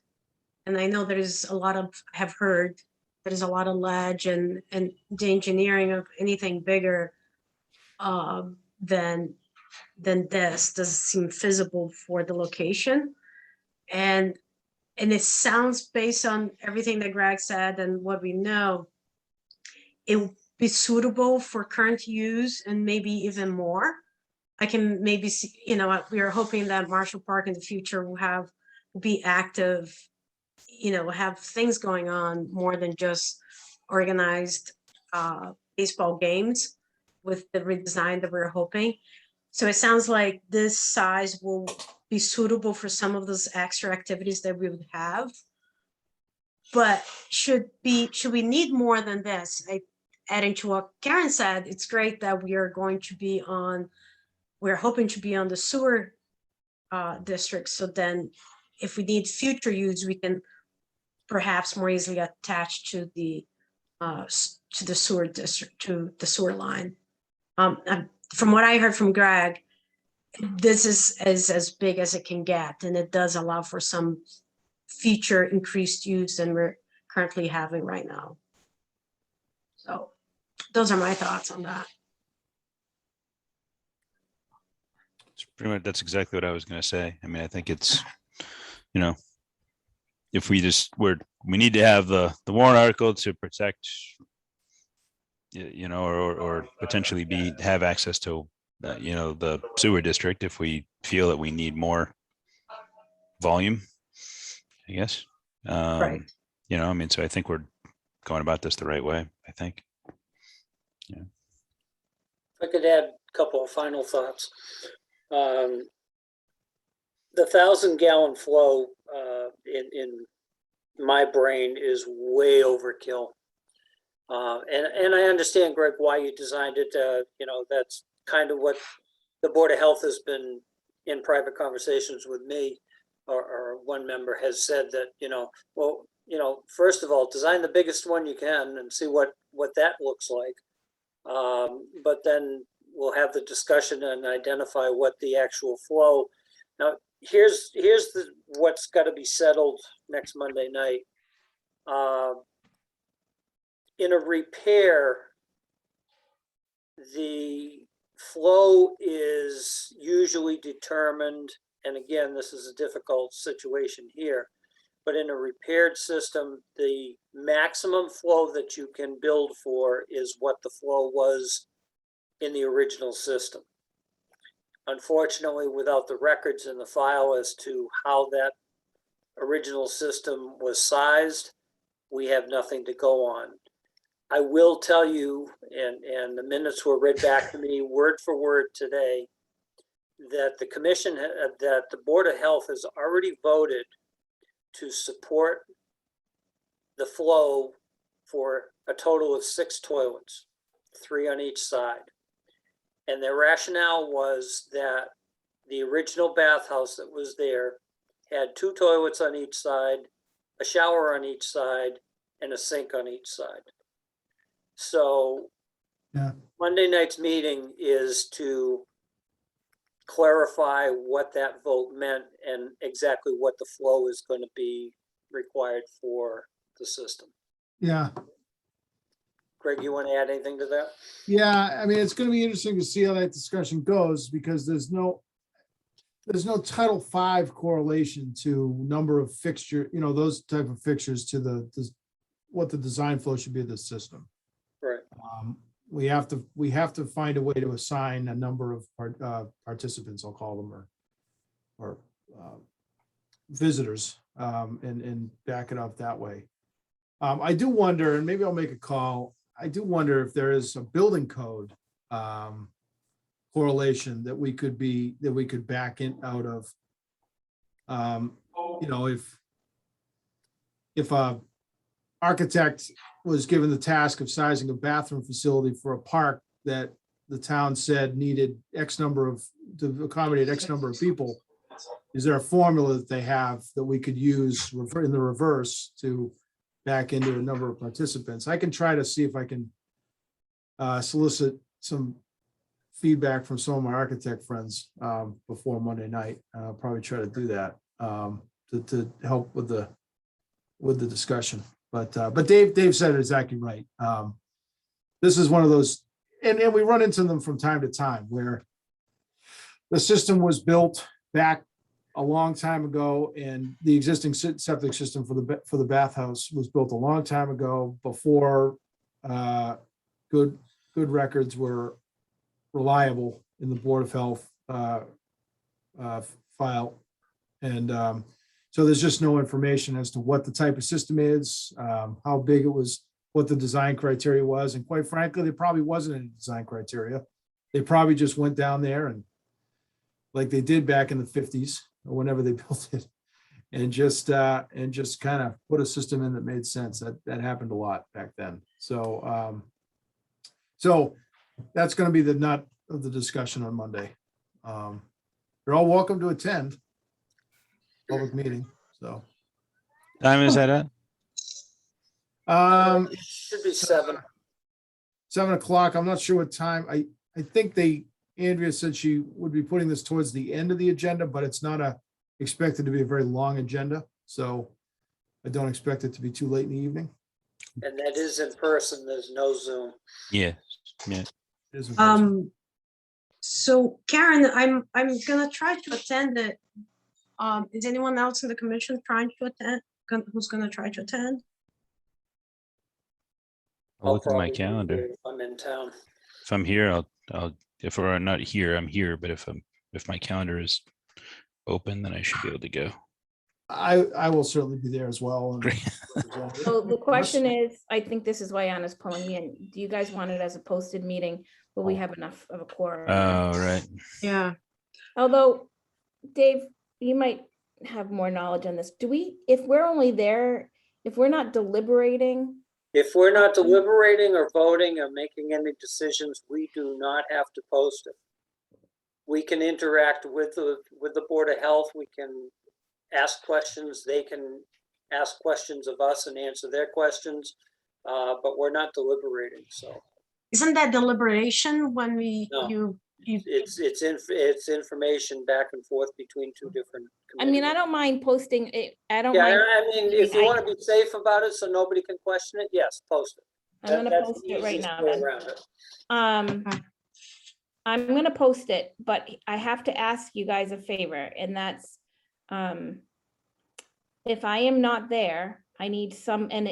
And I know I have heard there's a lot of ledge and the engineering of anything bigger than this doesn't seem feasible for the location. And it sounds, based on everything that Greg said and what we know, it would be suitable for current use and maybe even more. I can maybe see, we are hoping that Marshall Park in the future will be active, have things going on more than just organized baseball games with the redesign that we're hoping. So it sounds like this size will be suitable for some of those extra activities that we would have. But should we need more than this? Adding to what Karen said, it's great that we're hoping to be on the sewer district. So then if we need future use, we can perhaps more easily attach to the sewer district, to the sewer line. From what I heard from Greg, this is as big as it can get, and it does allow for some future increased use than we're currently having right now. So those are my thoughts on that. It's pretty much, that's exactly what I was going to say. I mean, I think it's, if we need to have the warrant article to protect, or potentially have access to, the sewer district if we feel that we need more volume, I guess. Right. So I think we're going about this the right way, I think. Yeah. If I could add a couple of final thoughts. The 1,000-gallon flow in my brain is way overkill. And I understand, Greg, why you designed it. That's kind of what the Board of Health has been in private conversations with me, or one member has said that, first of all, design the biggest one you can and see what that looks like. But then we'll have the discussion and identify what the actual flow. Now, here's what's got to be settled next Monday night. In a repair, the flow is usually determined, and again, this is a difficult situation here, but in a repaired system, the maximum flow that you can build for is what the flow was in the original system. Unfortunately, without the records in the file as to how that original system was sized, we have nothing to go on. I will tell you, and the minutes were read back to me word for word today, that the commission, that the Board of Health has already voted to support the flow for a total of 6 toilets, 3 on each side. And their rationale was that the original bathhouse that was there had 2 toilets on each side, a shower on each side, and a sink on each side. So Yeah. Monday night's meeting is to clarify what that vote meant and exactly what the flow is going to be required for the system. Yeah. Greg, you want to add anything to that? Yeah, I mean, it's gonna be interesting to see how that discussion goes because there's no Title V correlation to number of fixture, those type of fixtures to what the design flow should be of the system. Right. We have to find a way to assign a number of participants, I'll call them, or visitors, and back it up that way. I do wonder, and maybe I'll make a call. I do wonder if there is a building code correlation that we could back in out of. If a architect was given the task of sizing a bathroom facility for a park that the town said needed X number to accommodate X number of people, is there a formula that they have that we could use in the reverse to back into a number of participants? I can try to see if I can solicit some feedback from some of my architect friends before Monday night. I'll probably try to do that to help with the discussion. But Dave said it exactly right. This is one of those, and we run into them from time to time where the system was built back a long time ago, and the existing septic system for the bathhouse was built a long time ago before good records were reliable in the Board of Health file. And so there's just no information as to what the type of system is, how big it was, what the design criteria was. And quite frankly, there probably wasn't any design criteria. They probably just went down there and like they did back in the 50s or whenever they built it, and just kind of put a system in that made sense. That happened a lot back then. So that's going to be the nut of the discussion on Monday. You're all welcome to attend public meeting. So Time is that at? It should be 7. 7 o'clock. I'm not sure what time. I think Andrea said she would be putting this towards the end of the agenda, but it's not expected to be a very long agenda. So I don't expect it to be too late in the evening. And that is in person. There's no Zoom. Yeah. Yeah. It is in person. So Karen, I'm gonna try to attend it. Is anyone else in the commission trying to attend? Who's gonna try to attend? I'll look at my probably be calendar. here if I'm in town. If I'm here, I'll if we're not here, I'm here. But if my calendar is open, then I should be able to go. I will certainly be there as well. And Great. So the question is, I think this is why Anna's pulling me in. Do you guys want it as a posted meeting? Will we have enough of a quorum? Oh, right. Yeah. Although, Dave, you might have more knowledge on this. If we're only there, if we're not deliberating, If we're not deliberating or voting or making any decisions, we do not have to post it. We can interact with the Board of Health. We can ask questions. They can ask questions of us and answer their questions, but we're not deliberating. So Isn't that deliberation when No. you it's information back and forth between 2 different. I mean, I committees. don't mind posting it. I don't Yeah, mind. I mean, if you want to be safe about it, so nobody can question it, yes, post it. I'm gonna That's post the it right easiest now way then. around it. I'm gonna post it, but I have to ask you guys a favor, and that's, if I am not there, I need some, and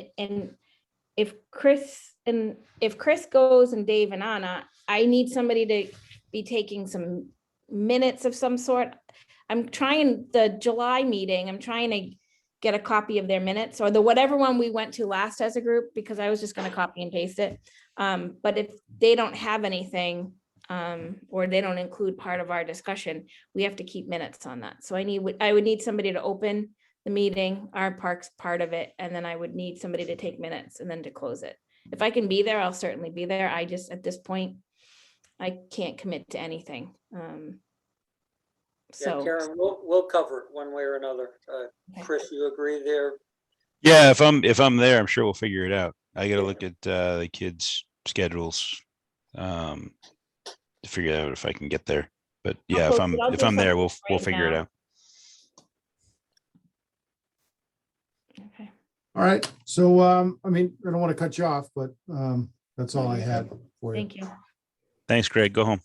if Chris goes and Dave and Anna, I need somebody to be taking some minutes of some sort. I'm trying the July meeting, I'm trying to get a copy of their minutes or the whatever one we went to last as a group, because I was just gonna copy and paste it. But if they don't have anything, or they don't include part of our discussion, we have to keep minutes on that. So I would need somebody to open the meeting, our park's part of it, and then I would need somebody to take minutes and then to close it. If I can be there, I'll certainly be there. I just, at this point, I can't commit to anything. Yeah, So, Karen, we'll cover it one way or another. Okay. Chris, you agree there? Yeah, if I'm there, I'm sure we'll figure it out. I got to look at the kids' schedules to figure out if I can get there. But yeah, post it. I'll if do I'm there, something we'll right figure it now. out. Okay. All right, so, I mean, I don't want to cut you off, but, that's all I had for you. Thank you. Thanks, Greg. Go home.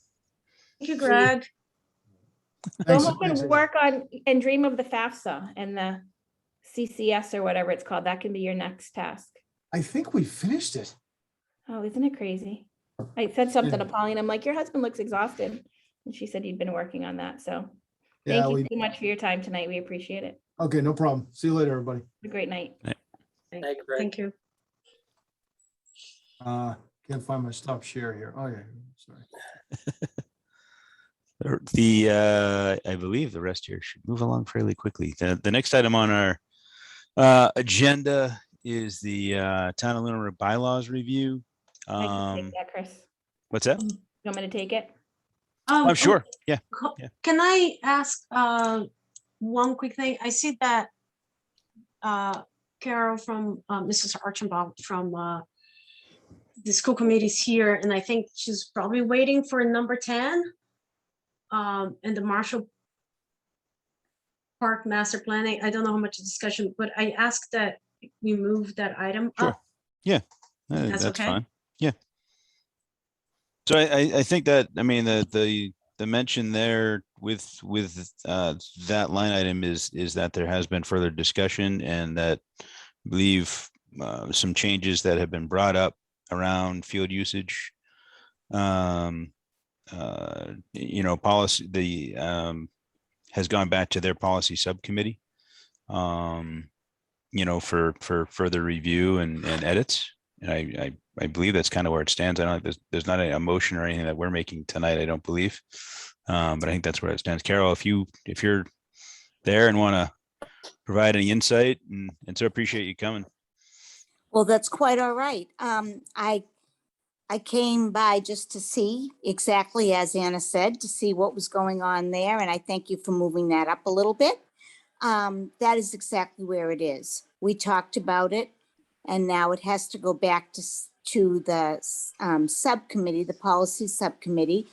Thank you, Greg. Go Thanks, home thanks. and work on and dream of the FAFSA and the CCS or whatever it's called. That can be your next task. I think we finished it. Oh, isn't it crazy? I said something to Yeah. Pauline. I'm like, your husband looks exhausted. And she said you'd been working on that. So Yeah, thank you so much for your time tonight. We appreciate it. okay, no problem. See you later, everybody. Have a great night. Thank you, Greg. Thank you. Can't find my stop share here. Oh, yeah, sorry. I believe the rest here should move along fairly quickly. The next item on our agenda is the Town of Lunenburg bylaws review. I can take that, Chris. What's that? You want me to take it? I'm sure. Yeah. yeah. Can I ask one quick thing? I see that Carol from Mrs. Archambault from the school committee is here, and I think she's probably waiting for number 10 and the Marshall Park Master Planning. I don't know how much discussion, but I asked that we move that item Sure. up. Yeah, That's that's okay? fine. Yeah. So I think that, I mean, the mention there with that line item is that there has been further discussion, and that I believe some changes that have been brought up around field usage. Policy, has gone back to their policy subcommittee, for further review and edits. And I believe that's kind of where it stands. I don't, there's not a motion or anything that we're making tonight, I don't believe. But I think that's where it stands. Carol, if you're there and want to provide any insight, and so appreciate you coming. Well, that's quite all right. I came by just to see, exactly as Anna said, to see what was going on there, and I thank you for moving that up a little bit. That is exactly where it is. We talked about it, and now it has to go back to the subcommittee, the policy subcommittee.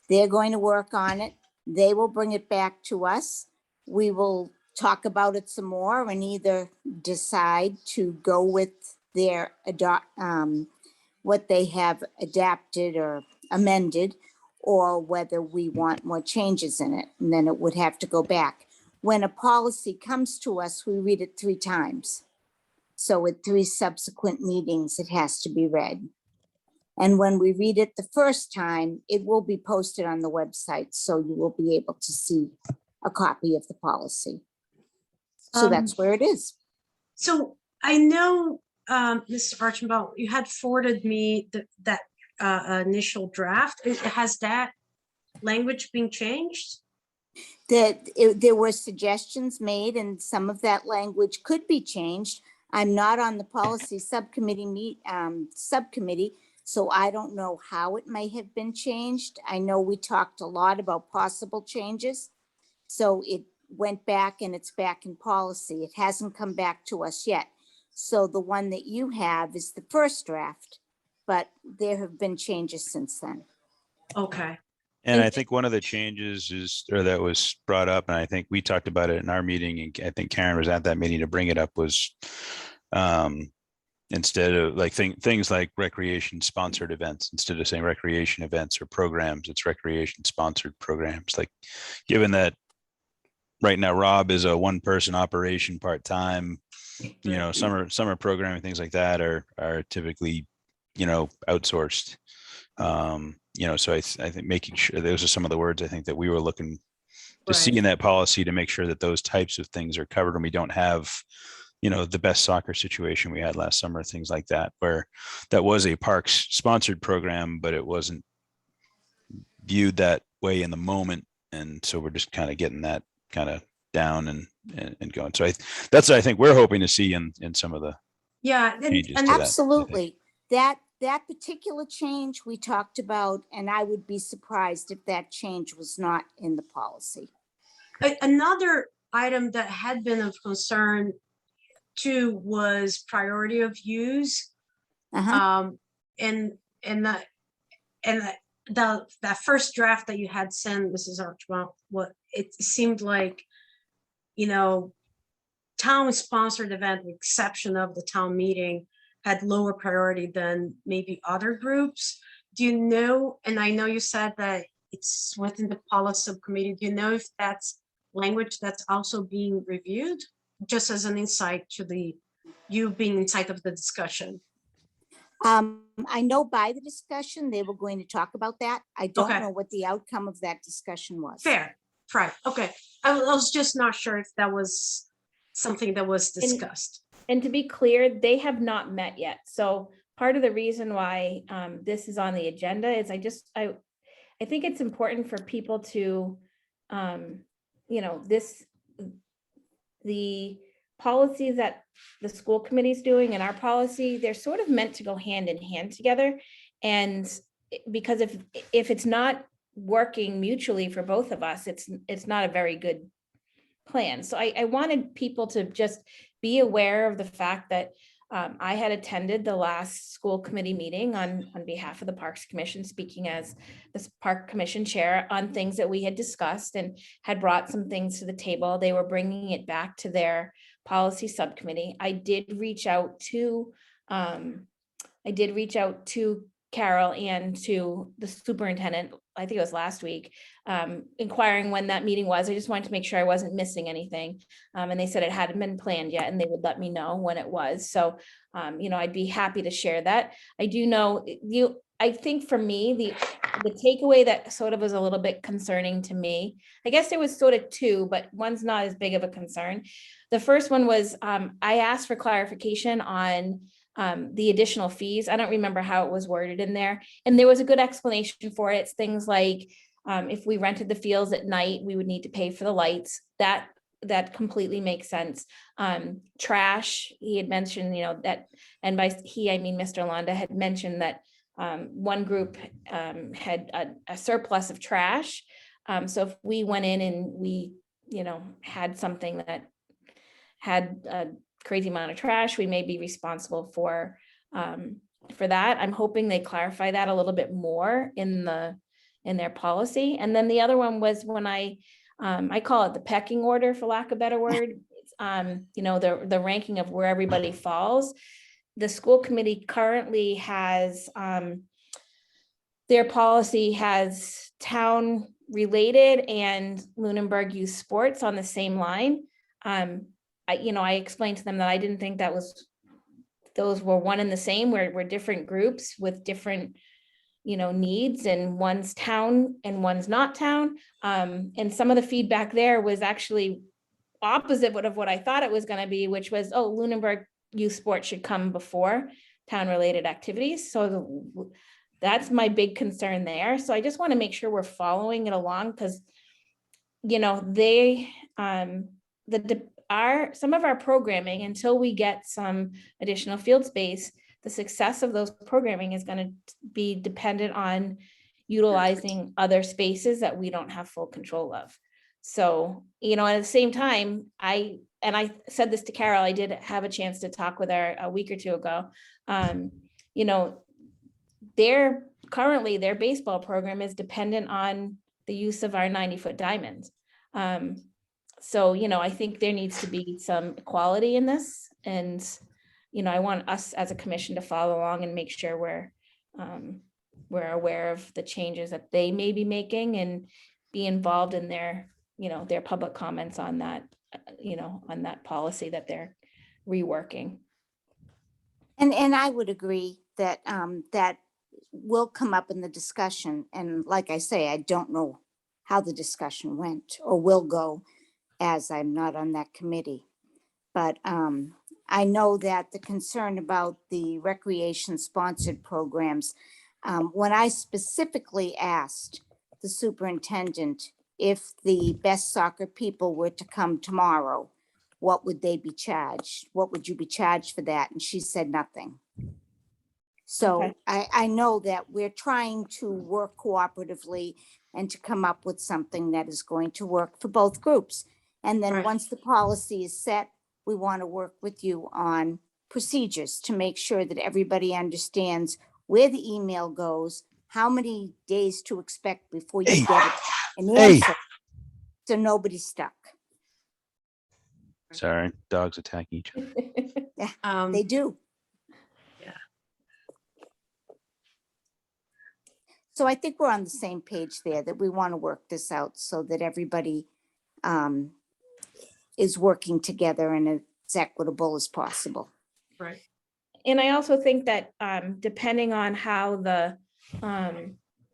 They're going to work on it. They will bring it back to us. We will talk about it some more and either decide to go with their what they have adapted or amended, or whether we want more changes in it, and then it would have to go back. When a policy comes to us, we read it 3 times. So at 3 subsequent meetings, it has to be read. And when we read it the first time, it will be posted on the website, so you will be able to see a copy of the policy. So that's where it is. So I know, Mrs. Archambault, you had forwarded me that initial draft. Has that language been changed? There were suggestions made, and some of that language could be changed. I'm not on the policy subcommittee subcommittee, so I don't know how it may have been changed. I know we talked a lot about possible changes. So it went back and it's back in policy. It hasn't come back to us yet. So the one that you have is the first draft, but there have been changes since then. Okay. And I think one of the changes that was brought up, and I think we talked about it in our meeting, and I think Karen was at that meeting to bring it up, was instead of like things like recreation sponsored events, instead of saying recreation events or programs, it's recreation sponsored programs. Like, given that right now Rob is a 1-person operation part-time, summer programming, things like that are typically, outsourced. So I think making sure those are some of the words I think that we were looking to see in that policy, to make sure that those types of things are covered, and we don't have, the best soccer situation we had last summer, things like that, where that was a parks sponsored program, but it wasn't viewed that way in the moment. And so we're just kind of getting that kind of down and going. So that's what I think we're hoping to see in some of the Yeah, changes and to that, I think. Absolutely. That particular change we talked about, and I would be surprised if that change was not in the policy. another item that had been of concern too was priority of use. Uh-huh. And that that first draft that you had sent, Mrs. Archibald, what it seemed like, town sponsored event, with exception of the town meeting, had lower priority than maybe other groups. Do you know, and I know you said that it's within the policy subcommittee, do you know if that's language that's also being reviewed? Just as an insight to you being inside of the discussion. I know by the discussion, they were going to talk about that. I don't Okay. know what the outcome of that discussion was. Fair, right, okay. I was just not sure if that was something that was discussed. And to be clear, they have not met yet. So part of the reason why this is on the agenda is I think it's important for people to, the policies that the school committee is doing and our policy, they're sort of meant to go hand in hand together. And because if it's not working mutually for both of us, it's not a very good plan. So I wanted people to just be aware of the fact that I had attended the last school committee meeting on behalf of the Parks Commission, speaking as the Park Commission chair on things that we had discussed and had brought some things to the table. They were bringing it back to their policy subcommittee. I did reach out to Carol and to the superintendent, I think it was last week, inquiring when that meeting was. I just wanted to make sure I wasn't missing anything. And they said it hadn't been planned yet and they would let me know when it was. So, I'd be happy to share that. I do know I think for me, the takeaway that sort of was a little bit concerning to me, I guess there was sort of two, but one's not as big of a concern. The first one was I asked for clarification on the additional fees. I don't remember how it was worded in there. And there was a good explanation for it. It's things like if we rented the fields at night, we would need to pay for the lights. That completely makes sense. Trash, he had mentioned, that, and by he, I mean, Mr. Londa had mentioned that one group had a surplus of trash. So if we went in and we, had something that had a crazy amount of trash, we may be responsible for that. I'm hoping they clarify that a little bit more in their policy. And then the other one was when I call it the pecking order, for lack of a better word. The ranking of where everybody falls. The school committee currently has their policy has town related and Lunenburg youth sports on the same line. I explained to them that I didn't think those were one and the same. We're different groups with different, needs, and one's town and one's not town. And some of the feedback there was actually opposite of what I thought it was going to be, which was, Lunenburg youth sports should come before town related activities. So that's my big concern there. So I just want to make sure we're following it along because, some of our programming, until we get some additional field space, the success of those programming is going to be dependent on utilizing other spaces that we don't have full control of. So, at the same time, I said this to Carol, I did have a chance to talk with her a week or two ago. Currently their baseball program is dependent on the use of our 90-foot diamonds. So, I think there needs to be some equality in this. And, I want us as a commission to follow along and make sure we're aware of the changes that they may be making and be involved in their public comments on that, on that policy that they're reworking. And I would agree that that will come up in the discussion. And like I say, I don't know how the discussion went or will go, as I'm not on that committee. But I know that the concern about the recreation sponsored programs, when I specifically asked the superintendent if the best soccer people were to come tomorrow, what would they be charged? What would you be charged for that? And she said nothing. So Okay. I know that we're trying to work cooperatively and to come up with something that is going to work for both groups. And then Right. once the policy is set, we want to work with you on procedures to make sure that everybody understands where the email goes, how many days to expect before you Hey. get an Hey. answer, so nobody's stuck. Sorry, dogs attacking each other. They do. Yeah. So I think we're on the same page there, that we want to work this out so that everybody is working together and as equitable as possible. Right. And I also think that depending on how the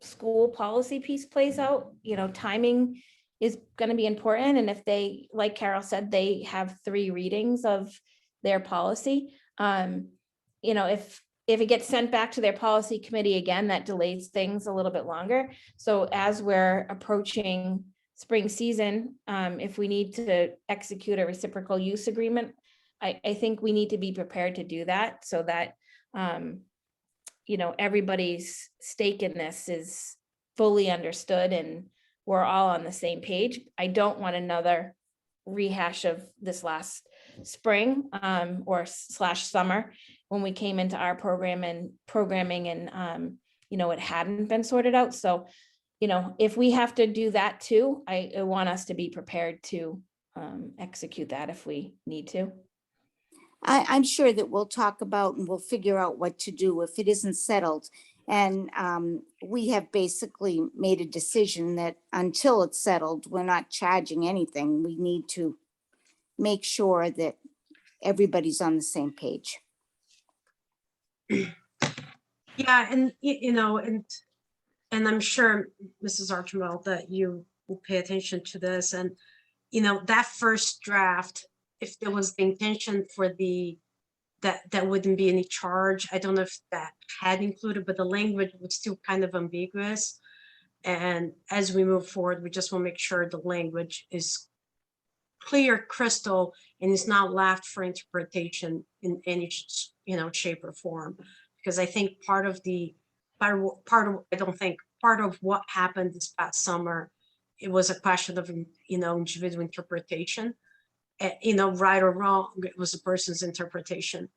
school policy piece plays out, timing is going to be important. And if they, like Carol said, they have 3 readings of their policy, if it gets sent back to their policy committee again, that delays things a little bit longer. So as we're approaching spring season, if we need to execute a reciprocal use agreement, I think we need to be prepared to do that so that, everybody's stake in this is fully understood and we're all on the same page. I don't want another rehash of this last spring or / summer when we came into our programming and, it hadn't been sorted out. So, if we have to do that too, I want us to be prepared to execute that if we need to. I'm sure that we'll talk about and we'll figure out what to do if it isn't settled. And we have basically made a decision that until it's settled, we're not charging anything. We need to make sure that everybody's on the same page. Yeah, and and I'm sure, Mrs. Archibald, that you will pay attention to this. And that first draft, if there was the intention for that wouldn't be any charge. I don't know if that had included, but the language was still kind of ambiguous. And as we move forward, we just want to make sure the language is clear, crystal, and is not left for interpretation in any shape or form. Because I think part of what happened this past summer, it was a question of individual interpretation. Right or wrong, it was a person's interpretation.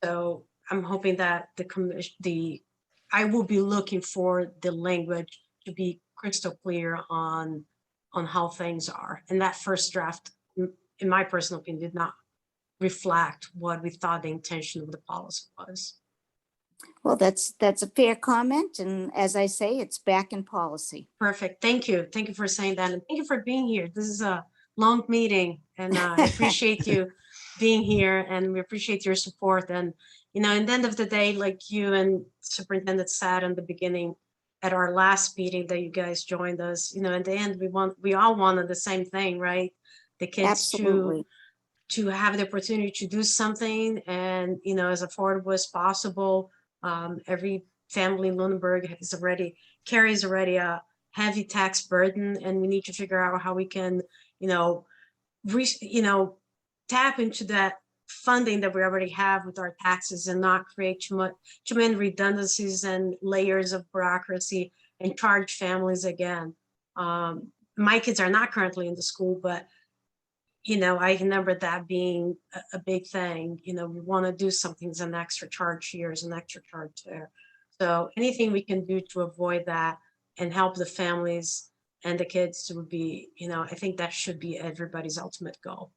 So I'm hoping that I will be looking for the language to be crystal clear on how things are. And that first draft, in my personal opinion, did not reflect what we thought the intention of the policy was. Well, that's a fair comment. And as I say, it's back in policy. Perfect. Thank you. Thank you for saying that. And thank you for being here. This is a long meeting and I appreciate you being here and we appreciate your support. And, in the end of the day, like you and Superintendent said in the beginning at our last meeting that you guys joined us, in the end, we all wanted the same thing, right? The kids Absolutely. to have the opportunity to do something and, as affordable as possible. Every family in Lunenburg carries already a heavy tax burden, and we need to figure out how we can, tap into that funding that we already have with our taxes and not create too many redundancies and layers of bureaucracy and charge families again. My kids are not currently in the school, but I remember that being a big thing. We want to do something as an extra charge here, as an extra charge there. So anything we can do to avoid that and help the families and the kids would be, I think that should be everybody's ultimate goal.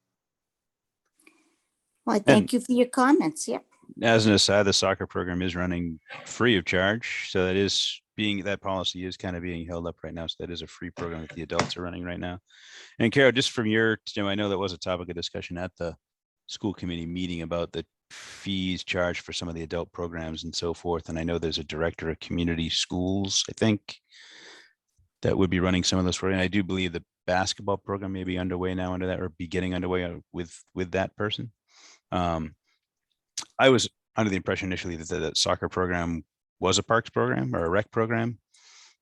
Well, I thank you for your comments. Yep. As an aside, the soccer program is running free of charge. So that policy is kind of being held up right now. So that is a free program that the adults are running right now. And Carol, just from I know that was a topic of discussion at the school committee meeting about the fees charged for some of the adult programs and so forth. And I know there's a director of community schools, I think, that would be running some of those for you. And I do believe the basketball program may be underway now under that, or be getting underway with that person. I was under the impression initially that the soccer program was a parks program or a rec program.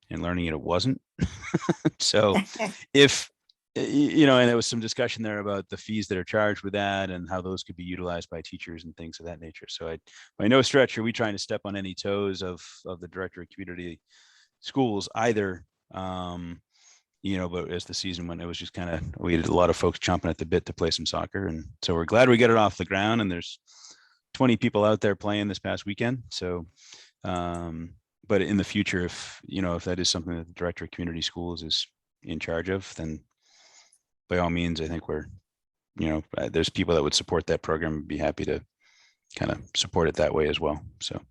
and learning it wasn't. So if, and there was some discussion there about the fees that are charged with that and how those could be utilized by teachers and things of that nature. So by no stretch are we trying to step on any toes of the director of community schools either. But as the season went, it was just kind of, we had a lot of folks chomping at the bit to play some soccer. And so we're glad we get it off the ground, and there's 20 people out there playing this past weekend. So, but in the future, if that is something that the director of community schools is in charge of, then by all means, I think there's people that would support that program and be happy to kind of support it that way as well. So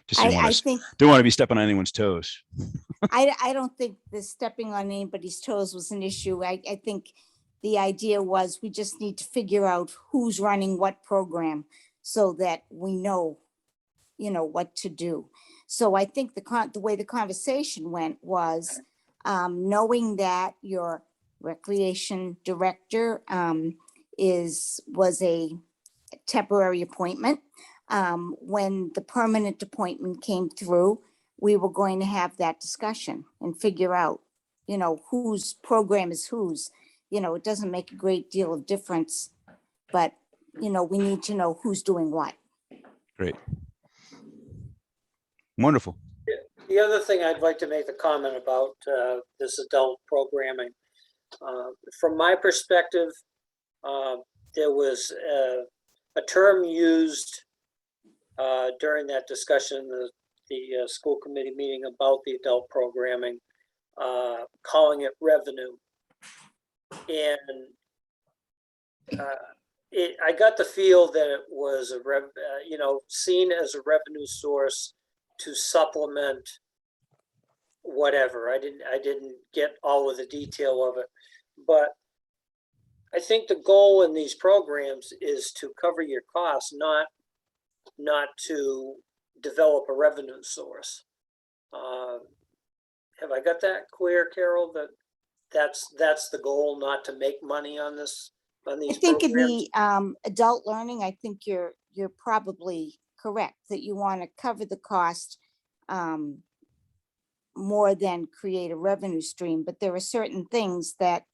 just don't want to be stepping on anyone's toes. I don't think the stepping on anybody's toes was an issue. I think the idea was we just need to figure out who's running what program so that we know, what to do. So I think the way the conversation went was knowing that your recreation director was a temporary appointment. When the permanent appointment came through, we were going to have that discussion and figure out, whose program is whose. It doesn't make a great deal of difference, but, we need to know who's doing what. Great. Wonderful. The other thing I'd like to make a comment about this adult programming. From my perspective, there was a term used during that discussion, the school committee meeting about the adult programming, calling it revenue. And I got the feel that it was seen as a revenue source to supplement whatever. I didn't get all of the detail of it, but I think the goal in these programs is to cover your costs, not to develop a revenue source. Have I got that clear, Carol? That's the goal, not to make money on this. On these I think programs? in the adult learning, I think you're probably correct that you want to cover the cost more than create a revenue stream. But there are certain things that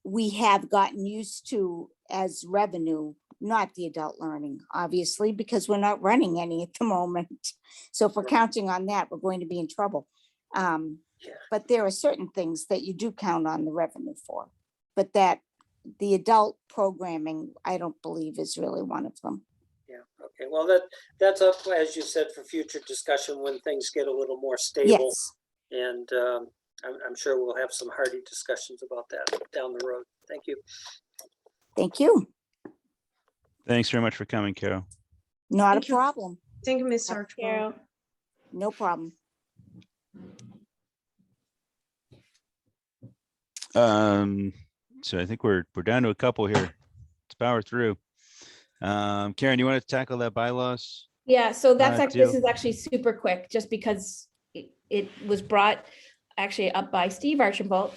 we have gotten used to as revenue, not the adult learning, obviously, because we're not running any at the moment. So if we're counting on that, we're going to be in trouble. But there are certain things that you do count on the revenue for, but that the adult programming, I don't believe is really one of them. Yeah. Okay. Well, that's up, as you said, for future discussion when things get a little more stable. Yes. And I'm sure we'll have some hearty discussions about that down the road. Thank you. Thank you. Thanks very much for coming, Carol. Not Thank a you. problem. Thank you, Ms. Archibald. No problem. So I think we're down to a couple here. Let's power through. Karen, you want to tackle that bylaws? Yeah, so that's deal. this is actually super quick, just because it was brought actually up by Steve Archibald.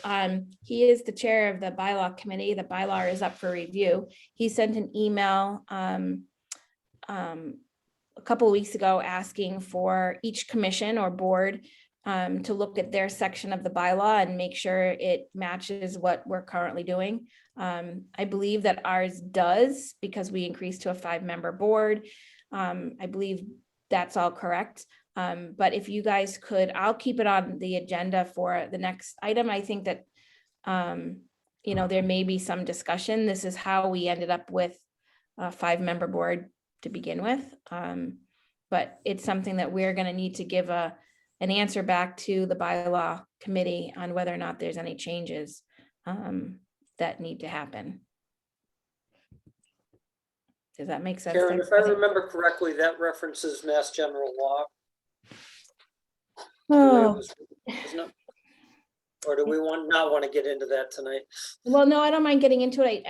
He is the chair of the bylaw committee. The bylaw is up for review. He sent an email a couple of weeks ago asking for each commission or board to look at their section of the bylaw and make sure it matches what we're currently doing. I believe that ours does, because we increased to a 5-member board. I believe that's all correct. But if you guys could, I'll keep it on the agenda for the next item. I think that, there may be some discussion. This is how we ended up with a 5-member board to begin with. But it's something that we're going to need to give an answer back to the bylaw committee on whether or not there's any changes that need to happen. Does that make sense? Karen, if I remember correctly, that references Mass General Law. Oh, Isn't it? Or do we not want to get into that tonight? well, no, I don't mind getting into it.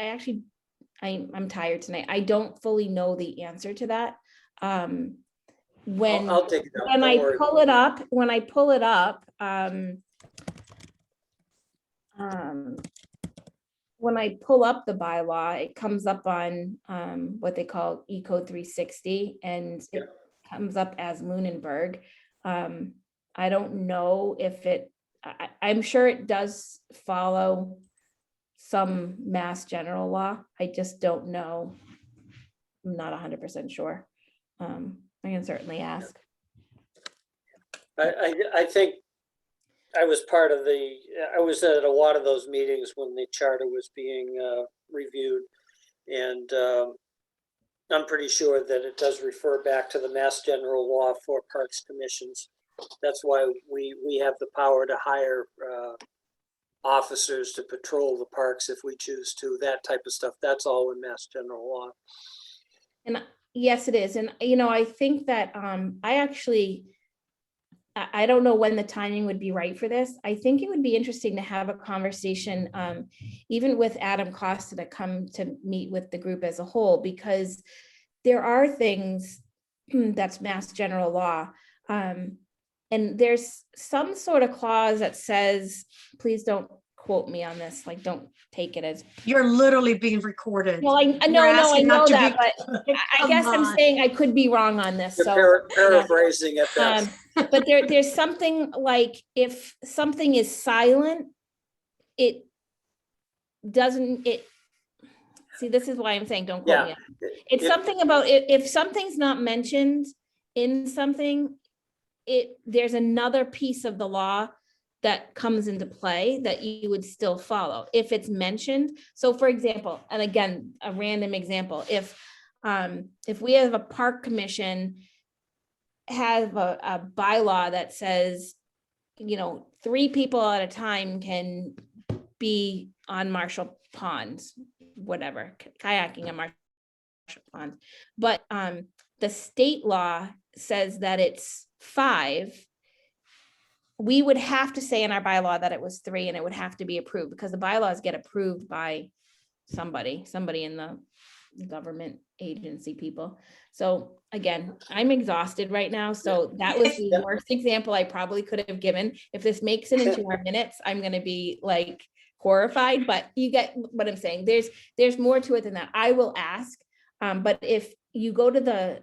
I'm tired tonight. I don't fully know the answer to that. When I'll take it out. when Don't I worry. pull it up, when I pull up the bylaw, it comes up on what they call Ecode 360, and it comes up as Lunenburg. I don't know if it I'm sure it does follow some mass general law. I just don't know. I'm not 100% sure. I can certainly ask. I think I was I was at a lot of those meetings when the charter was being reviewed. And I'm pretty sure that it does refer back to the Mass General Law for Parks Commissions. That's why we have the power to hire officers to patrol the parks if we choose to, that type of stuff. That's all in Mass General Law. And yes, it is. And, you know, I think that I don't know when the timing would be right for this. I think it would be interesting to have a conversation, even with Adam Costa, to come to meet with the group as a whole, because there are things that's Mass General Law. And there's some sort of clause that says, please don't quote me on this, like, don't take it as. You're literally being recorded. Well, I know that, but I guess I'm saying I could be wrong on this. You're So paraphrasing at best. But there's something like, if something is silent, it doesn't, see, this is why I'm saying don't quote me. It's something about if something's not mentioned in something, there's another piece of the law that comes into play that you would still follow if it's mentioned. So for example, and again, a random example, if we have a park commission have a bylaw that says, you know, 3 people at a time can be on Marshall Ponds, whatever, kayaking on Marshall Ponds. But the state law says that it's 5. We would have to say in our bylaw that it was 3, and it would have to be approved, because the bylaws get approved by somebody in the government agency people. So again, I'm exhausted right now. So that was the worst example I probably could have given. If this makes it into our minutes, I'm going to be like horrified, but you get what I'm saying. There's more to it than that. I will ask. But if you go to the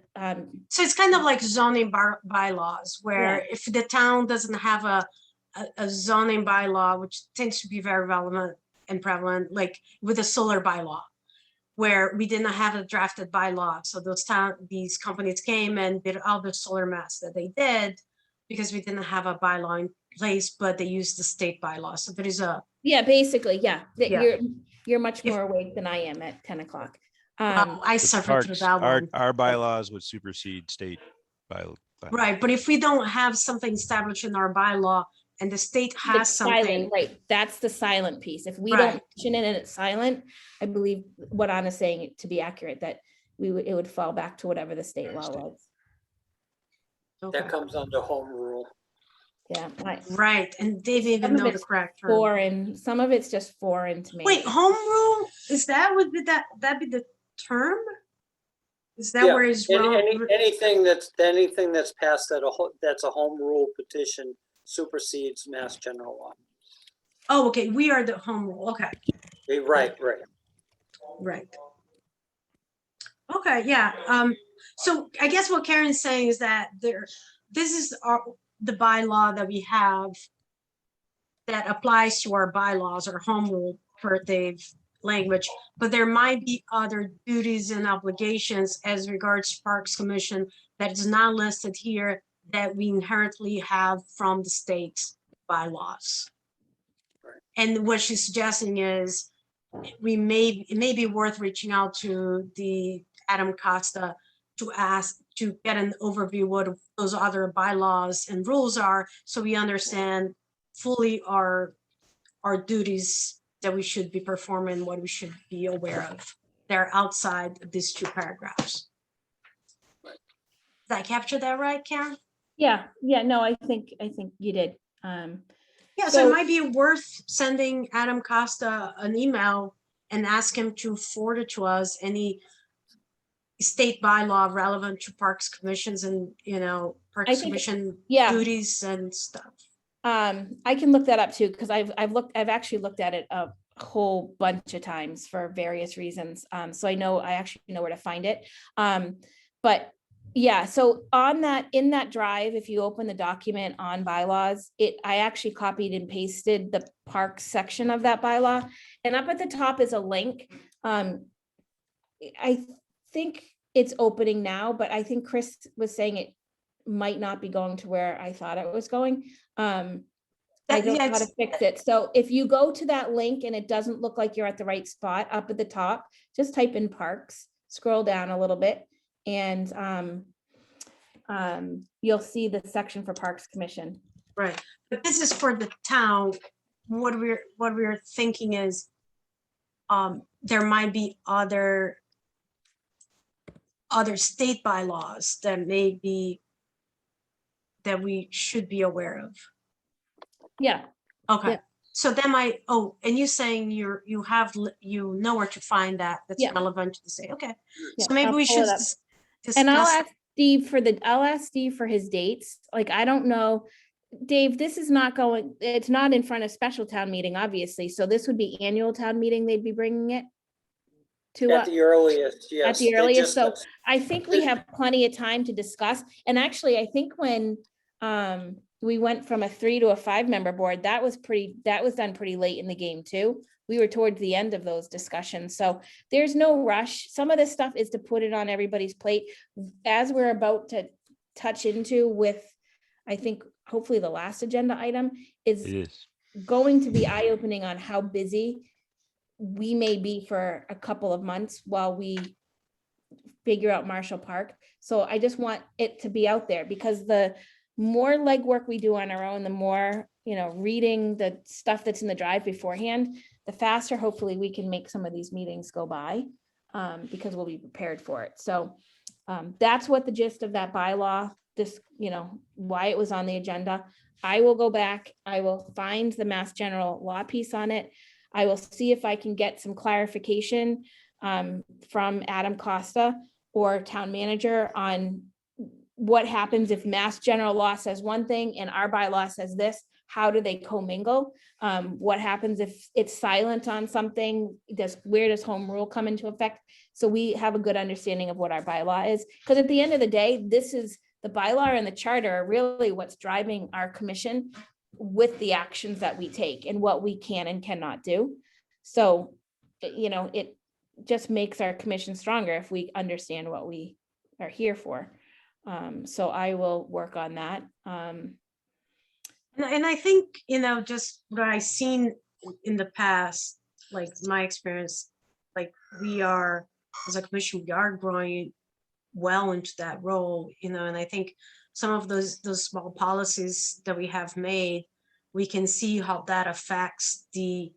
so it's kind of like zoning bylaws, where if the town doesn't have a zoning bylaw, which tends to be very relevant and prevalent, like with the solar bylaw, where we didn't have a drafted bylaw. So these companies came and did all the solar mess that they did because we didn't have a bylaw in place, but they used the state bylaw. So there is basically, you're much more awake than I am at 10 o'clock. I suffered through that one. Our bylaws would supersede state bylaw. Right, but if we don't have something established in our bylaw and the state has something. Silent, right, that's the silent piece. If we don't mention it and it's silent, I believe what Anna's saying to be accurate, that it would fall back to whatever the state law was. That comes under home rule. Yeah, right, and they didn't even know the correct term. Foreign, some of it's just foreign to me. Wait, home rule, is that would be that be the term? Is that where it's anything that's passed that's a home rule petition supersedes Mass General Law. Oh, okay, we are the home rule. Okay. Right. Okay, yeah. So I guess what Karen's saying is that this is the bylaw that we have that applies to our bylaws or home rule per Dave's language, but there might be other duties and obligations as regards to Parks Commission that is not listed here that we inherently have from the state bylaws. Right. And what she's suggesting is it may be worth reaching out to the Adam Costa to get an overview what those other bylaws and rules are, so we understand fully our duties that we should be performing, what we should be aware of. They're outside of these 2 paragraphs. Did I capture that right, Karen? Yeah, no, I think you did. So it might be worth sending Adam Costa an email and ask him to forward it to us, any state bylaw relevant to Parks Commissions and, Parks Commission duties and stuff. I can look that up too, because I've actually looked at it a whole bunch of times for various reasons. So I actually know where to find it. But Yeah, so on that, in that drive, if you open the document on bylaws, I actually copied and pasted the parks section of that bylaw. And up at the top is a link. I think it's opening now, but I think Chris was saying it might not be going to where I thought it was going. I don't know how to fix it. So if you go to that link and it doesn't look like you're at the right spot up at the top, just type in parks, scroll down a little bit, and you'll see the section for Parks Commission. Right, but this is for the town. What we're thinking is, there might be other state bylaws that we should be aware of. Yeah. Okay. Yeah. So then and you're saying you know where to find that that's Yeah. relevant to the state. Okay. Yeah, So maybe I'll we pull should it up. discuss. And I'll ask Steve for his dates. Like, I don't know, Dave, it's not in front of special town meeting, obviously. So this would be annual town meeting. They'd be bringing it to At the earliest, yes. at the They earliest. just- So I think we have plenty of time to discuss. And actually, I think when we went from a 3 to a 5-member board, that was done pretty late in the game too. We were towards the end of those discussions. So there's no rush. Some of this stuff is to put it on everybody's plate as we're about to touch into with, I think, hopefully the last agenda item It is. going to be eye-opening on how busy we may be for a couple of months while we figure out Marshall Park. So I just want it to be out there, because the more legwork we do on our own, the more, reading the stuff that's in the drive beforehand, the faster hopefully we can make some of these meetings go by, because we'll be prepared for it. So that's what the gist of that bylaw, why it was on the agenda. I will go back, I will find the Mass General law piece on it. I will see if I can get some clarification from Adam Costa or town manager on what happens if Mass General law says one thing and our bylaw says this. How do they commingle? What happens if it's silent on something? Where does home rule come into effect? So we have a good understanding of what our bylaw is. Because at the end of the day, this is the bylaw and the charter are really what's driving our commission with the actions that we take and what we can and cannot do. So, it just makes our commission stronger if we understand what we are here for. So I will work on that. And I think, just what I've seen in the past, like my experience, like we are, as a commission, we are growing well into that role, and I think some of those small policies that we have made, we can see how that affects the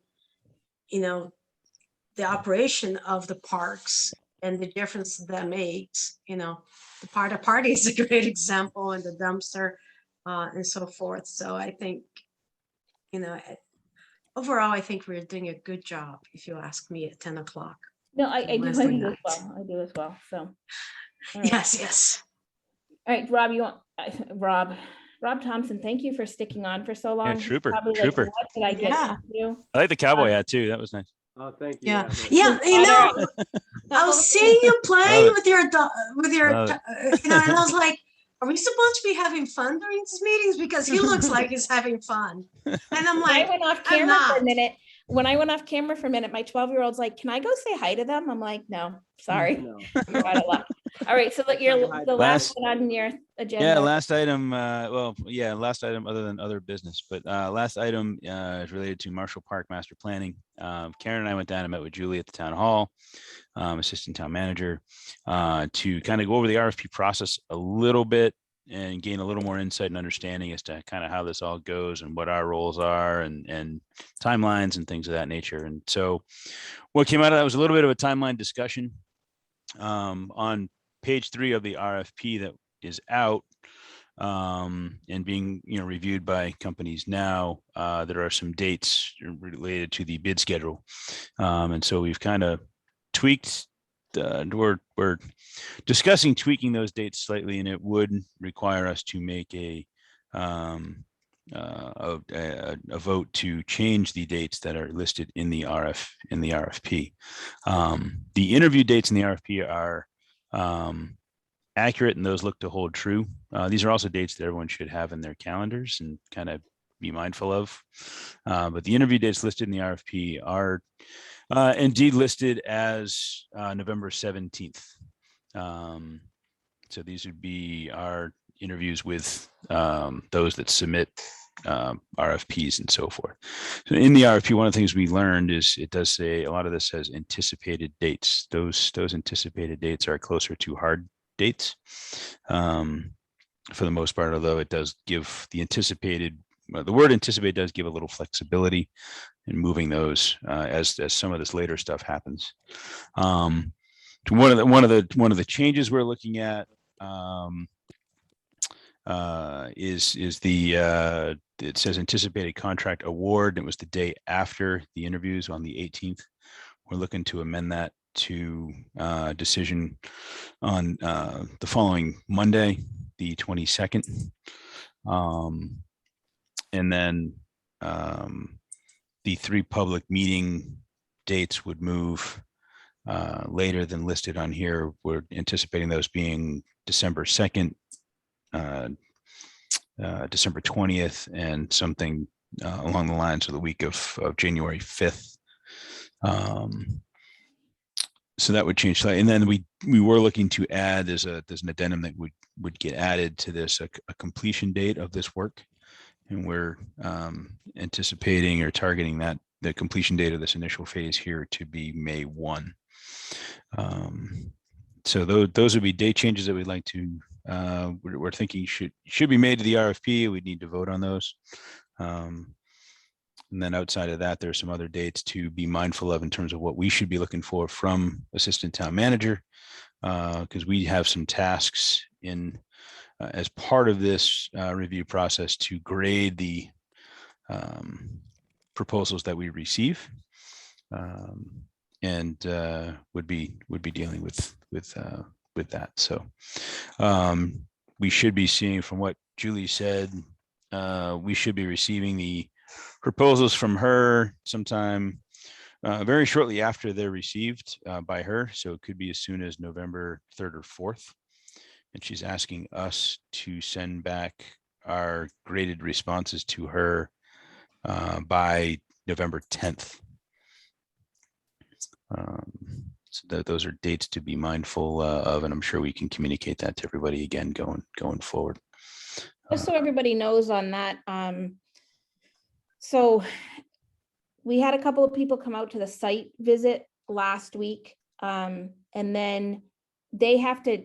operation of the parks and the difference that makes, the party is a great example, and the dumpster and so forth. So I think, overall, I think we're doing a good job, if you ask me, at 10 o'clock. No, I do as Wednesday well. nights. I do as well. So. All right. Yes. All right, Rob, Rob Thompson, thank you for sticking on for so long. trooper, Probably like, trooper. what did I get Yeah. into? I like the cowboy hat too. That was nice. Oh, thank you. Yeah. but- Yeah. I was seeing you playing Love with your, Love it. and I was like, are we supposed to be having fun during these meetings? Because he looks like he's having fun. And I'm When I like, went off I'm camera for a not. minute. When I went off camera for a minute, my 12-year-old's like, can I go say hi to them? I'm like, no, sorry. No. You're out of luck. All right, so you're the last Last- one on your agenda. Yeah, last item, last item other than other business, but last item is related to Marshall Park Master Planning. Karen and I went down and met with Julie at the town hall, assistant town manager, to kind of go over the RFP process a little bit and gain a little more insight and understanding as to kind of how this all goes and what our roles are and timelines and things of that nature. And so what came out of that was a little bit of a timeline discussion. On page 3 of the RFP that is out and being reviewed by companies now, there are some dates related to the bid schedule, and so we've kind of tweaked. We're discussing tweaking those dates slightly, and it would require us to make a vote to change the dates that are listed in the RFP. The interview dates in the RFP are accurate and those look to hold true. These are also dates that everyone should have in their calendars and kind of be mindful of. But the interview dates listed in the RFP are indeed listed as November 17th. So these would be our interviews with those that submit RFPs and so forth. So in the RFP, one of the things we learned is it does say a lot of this says anticipated dates. Those anticipated dates are closer to hard dates for the most part, although it does give the anticipated, the word anticipate does give a little flexibility in moving those as some of this later stuff happens. One of the changes we're looking at is the it says anticipated contract award. It was the day after the interviews on the 18th. We're looking to amend that to decision on the following Monday, the 22nd. And then the 3 public meeting dates would move later than listed on here. We're anticipating those being December 2nd, December 20th, and something along the lines of the week of January 5th. So that would change. And then we were looking to add, there's an addendum that would get added to this, a completion date of this work. And we're anticipating or targeting that the completion date of this initial phase here to be May 1. So those would be date changes that we'd like to, we're thinking should be made to the RFP. We'd need to vote on those. And then outside of that, there's some other dates to be mindful of in terms of what we should be looking for from assistant town manager, because we have some tasks in as part of this review process to grade the proposals that we receive, and would be dealing with that. So we should be seeing, from what Julie said, we should be receiving the proposals from her sometime very shortly after they're received by her. So it could be as soon as November 3rd or 4th. And she's asking us to send back our graded responses to her by November 10th. So those are dates to be mindful of, and I'm sure we can communicate that to everybody again going forward. Just so everybody knows on that, so we had a couple of people come out to the site visit last week, and then they have to,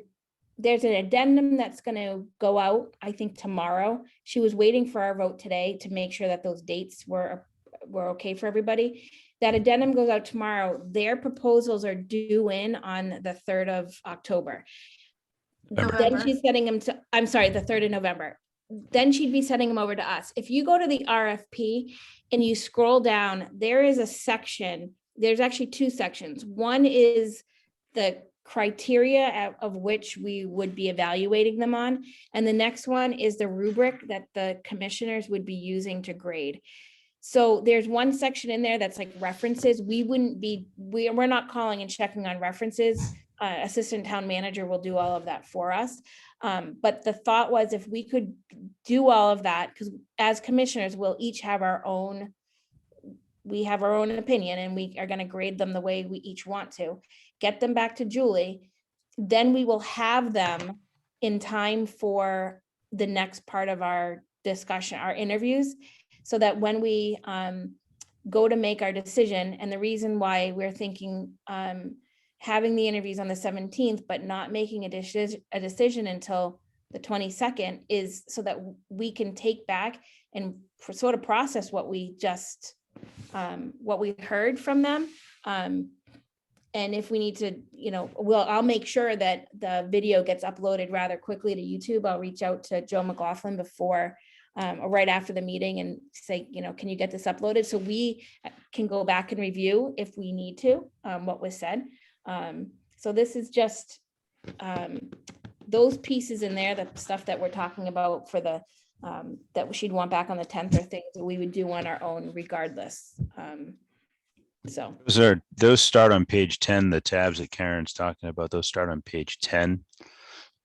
there's an addendum that's going to go out, I think tomorrow. She was waiting for our vote today to make sure that those dates were okay for everybody. That addendum goes out tomorrow. Their proposals are due in on the 3rd of October. Then she's sending them to, I'm sorry, the 3rd of November. Then she'd be sending them over to us. If you go to the RFP and you scroll down, there is a section, there's actually 2 sections. One is the criteria of which we would be evaluating them on. And the next one is the rubric that the commissioners would be using to grade. So there's one section in there that's like references. We're not calling and checking on references. Assistant town manager will do all of that for us. But the thought was, if we could do all of that, because as commissioners, we'll each have our own, opinion, and we are going to grade them the way we each want to, get them back to Julie. Then we will have them in time for the next part of our discussion, our interviews, so that when we go to make our decision, and the reason why we're thinking having the interviews on the 17th, but not making a decision until the 22nd, is so that we can take back and sort of process what we just, what we heard from them. And if we need to, I'll make sure that the video gets uploaded rather quickly to YouTube. I'll reach out to Joe McLaughlin before or right after the meeting and say, can you get this uploaded so we can go back and review if we need to, what was said. So this is just those pieces in there, the stuff that we're talking about for the, that she'd want back on the 10th, or things that we would do on our own regardless. So those start on page 10, the tabs that Karen's talking about, those start on page 10.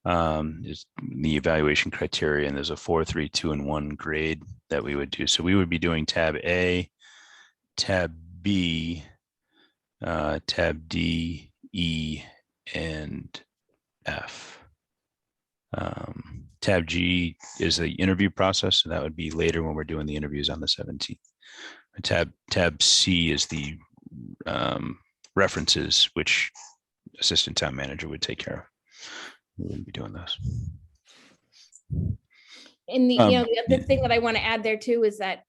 is the evaluation criteria, and there's a 4, 3, 2, and 1 grade that we would do. So we would be doing tab A, tab B, tab D, E, and F. Tab G is the interview process, so that would be later when we're doing the interviews on the 17th. Tab C is the references, which assistant town manager would take care of. We wouldn't be doing those. And the, Um, the other thing that I want to add there too is that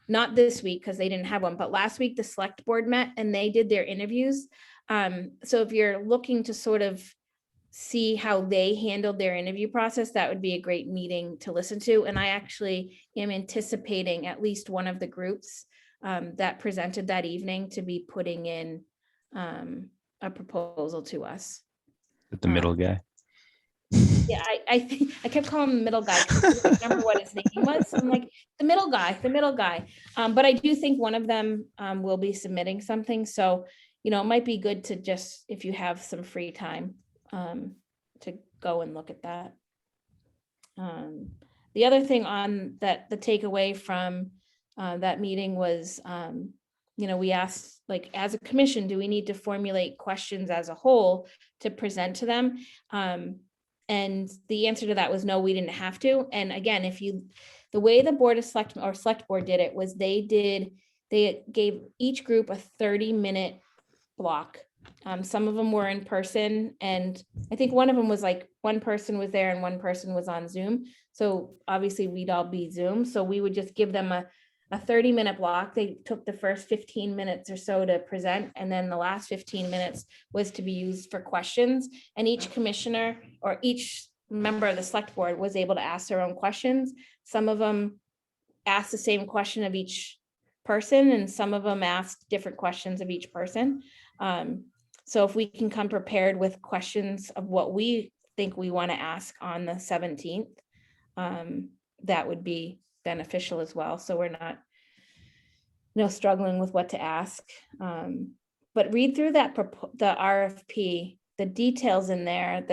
not this week because they didn't have one, but last week the select board met and they did their interviews. So if you're looking to sort of see how they handled their interview process, that would be a great meeting to listen to. And I actually am anticipating at least one of the groups that presented that evening to be putting in a proposal to us. the middle guy. Yeah, I think I kept calling him the middle guy because I couldn't remember what his name was. I'm like, the middle guy. But I do think one of them will be submitting something. So, it might be good to just, if you have some free time, to go and look at that. The other thing on that, the takeaway from that meeting was, we asked, like, as a commission, do we need to formulate questions as a whole to present to them? And the answer to that was no, we didn't have to. And again, the way the board of select board did it was they gave each group a 30-minute block. Some of them were in person, and I think one of them was like one person was there and one person was on Zoom. So obviously we'd all be Zoom. So we would just give them a 30-minute block. They took the first 15 minutes or so to present, and then the last 15 minutes was to be used for questions. And each commissioner or each member of the select board was able to ask their own questions. Some of them asked the same question of each person, and some of them asked different questions of each person. So if we can come prepared with questions of what we think we want to ask on the 17th, that would be beneficial as well. So we're not, struggling with what to ask. But read through the RFP, the details in there,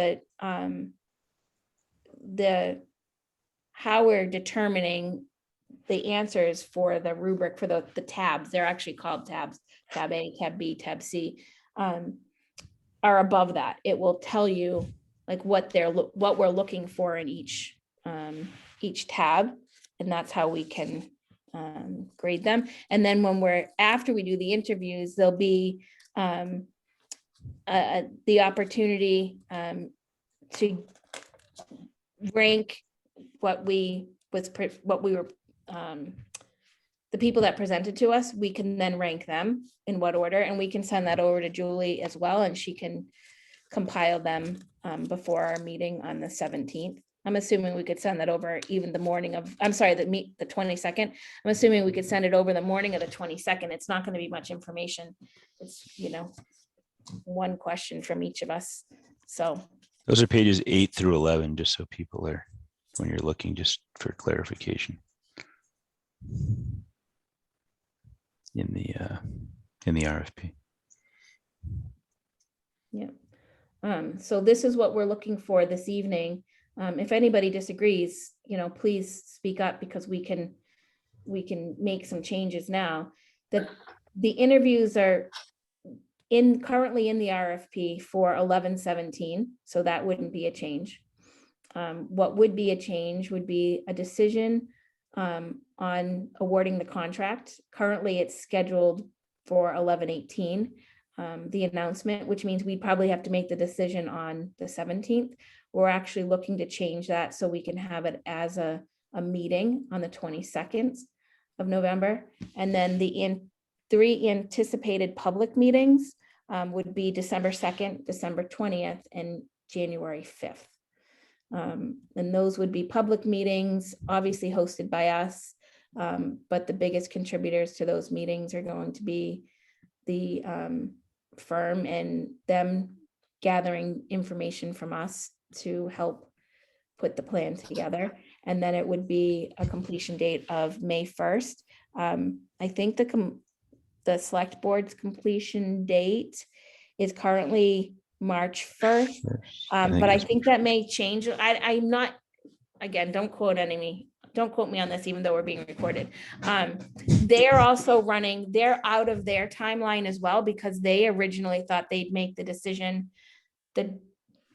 how we're determining the answers for the rubric for the tabs. They're actually called tabs, tab A, tab B, tab C, are above that. It will tell you like what we're looking for in each tab, and that's how we can grade them. And then after we do the interviews, there'll be the opportunity to rank the people that presented to us. We can then rank them in what order, and we can send that over to Julie as well, and she can compile them before our meeting on the 17th. I'm assuming we could send that over even the morning of, the 22nd. I'm assuming we could send it over the morning of the 22nd. It's not going to be much information. It's, one question from each of us. So Those are pages 8 through 11, just so people are, when you're looking, just for clarification. In the RFP. Yeah. So this is what we're looking for this evening. If anybody disagrees, please speak up, because we can make some changes now. The interviews are currently in the RFP for 11/17, so that wouldn't be a change. What would be a change would be a decision on awarding the contract. Currently, it's scheduled for 11/18, the announcement, which means we'd probably have to make the decision on the 17th. We're actually looking to change that so we can have it as a meeting on the 22nd of November. And then the 3 anticipated public meetings would be December 2nd, December 20th, and January 5th. And those would be public meetings, obviously hosted by us, but the biggest contributors to those meetings are going to be the firm and them gathering information from us to help put the plan together. And then it would be a completion date of May 1st. I think the select board's completion date is currently March 1st. But I think that may change. I'm not, again, don't quote me on this, even though we're being recorded. They're also running, they're out of their timeline as well, because they originally thought they'd make the decision,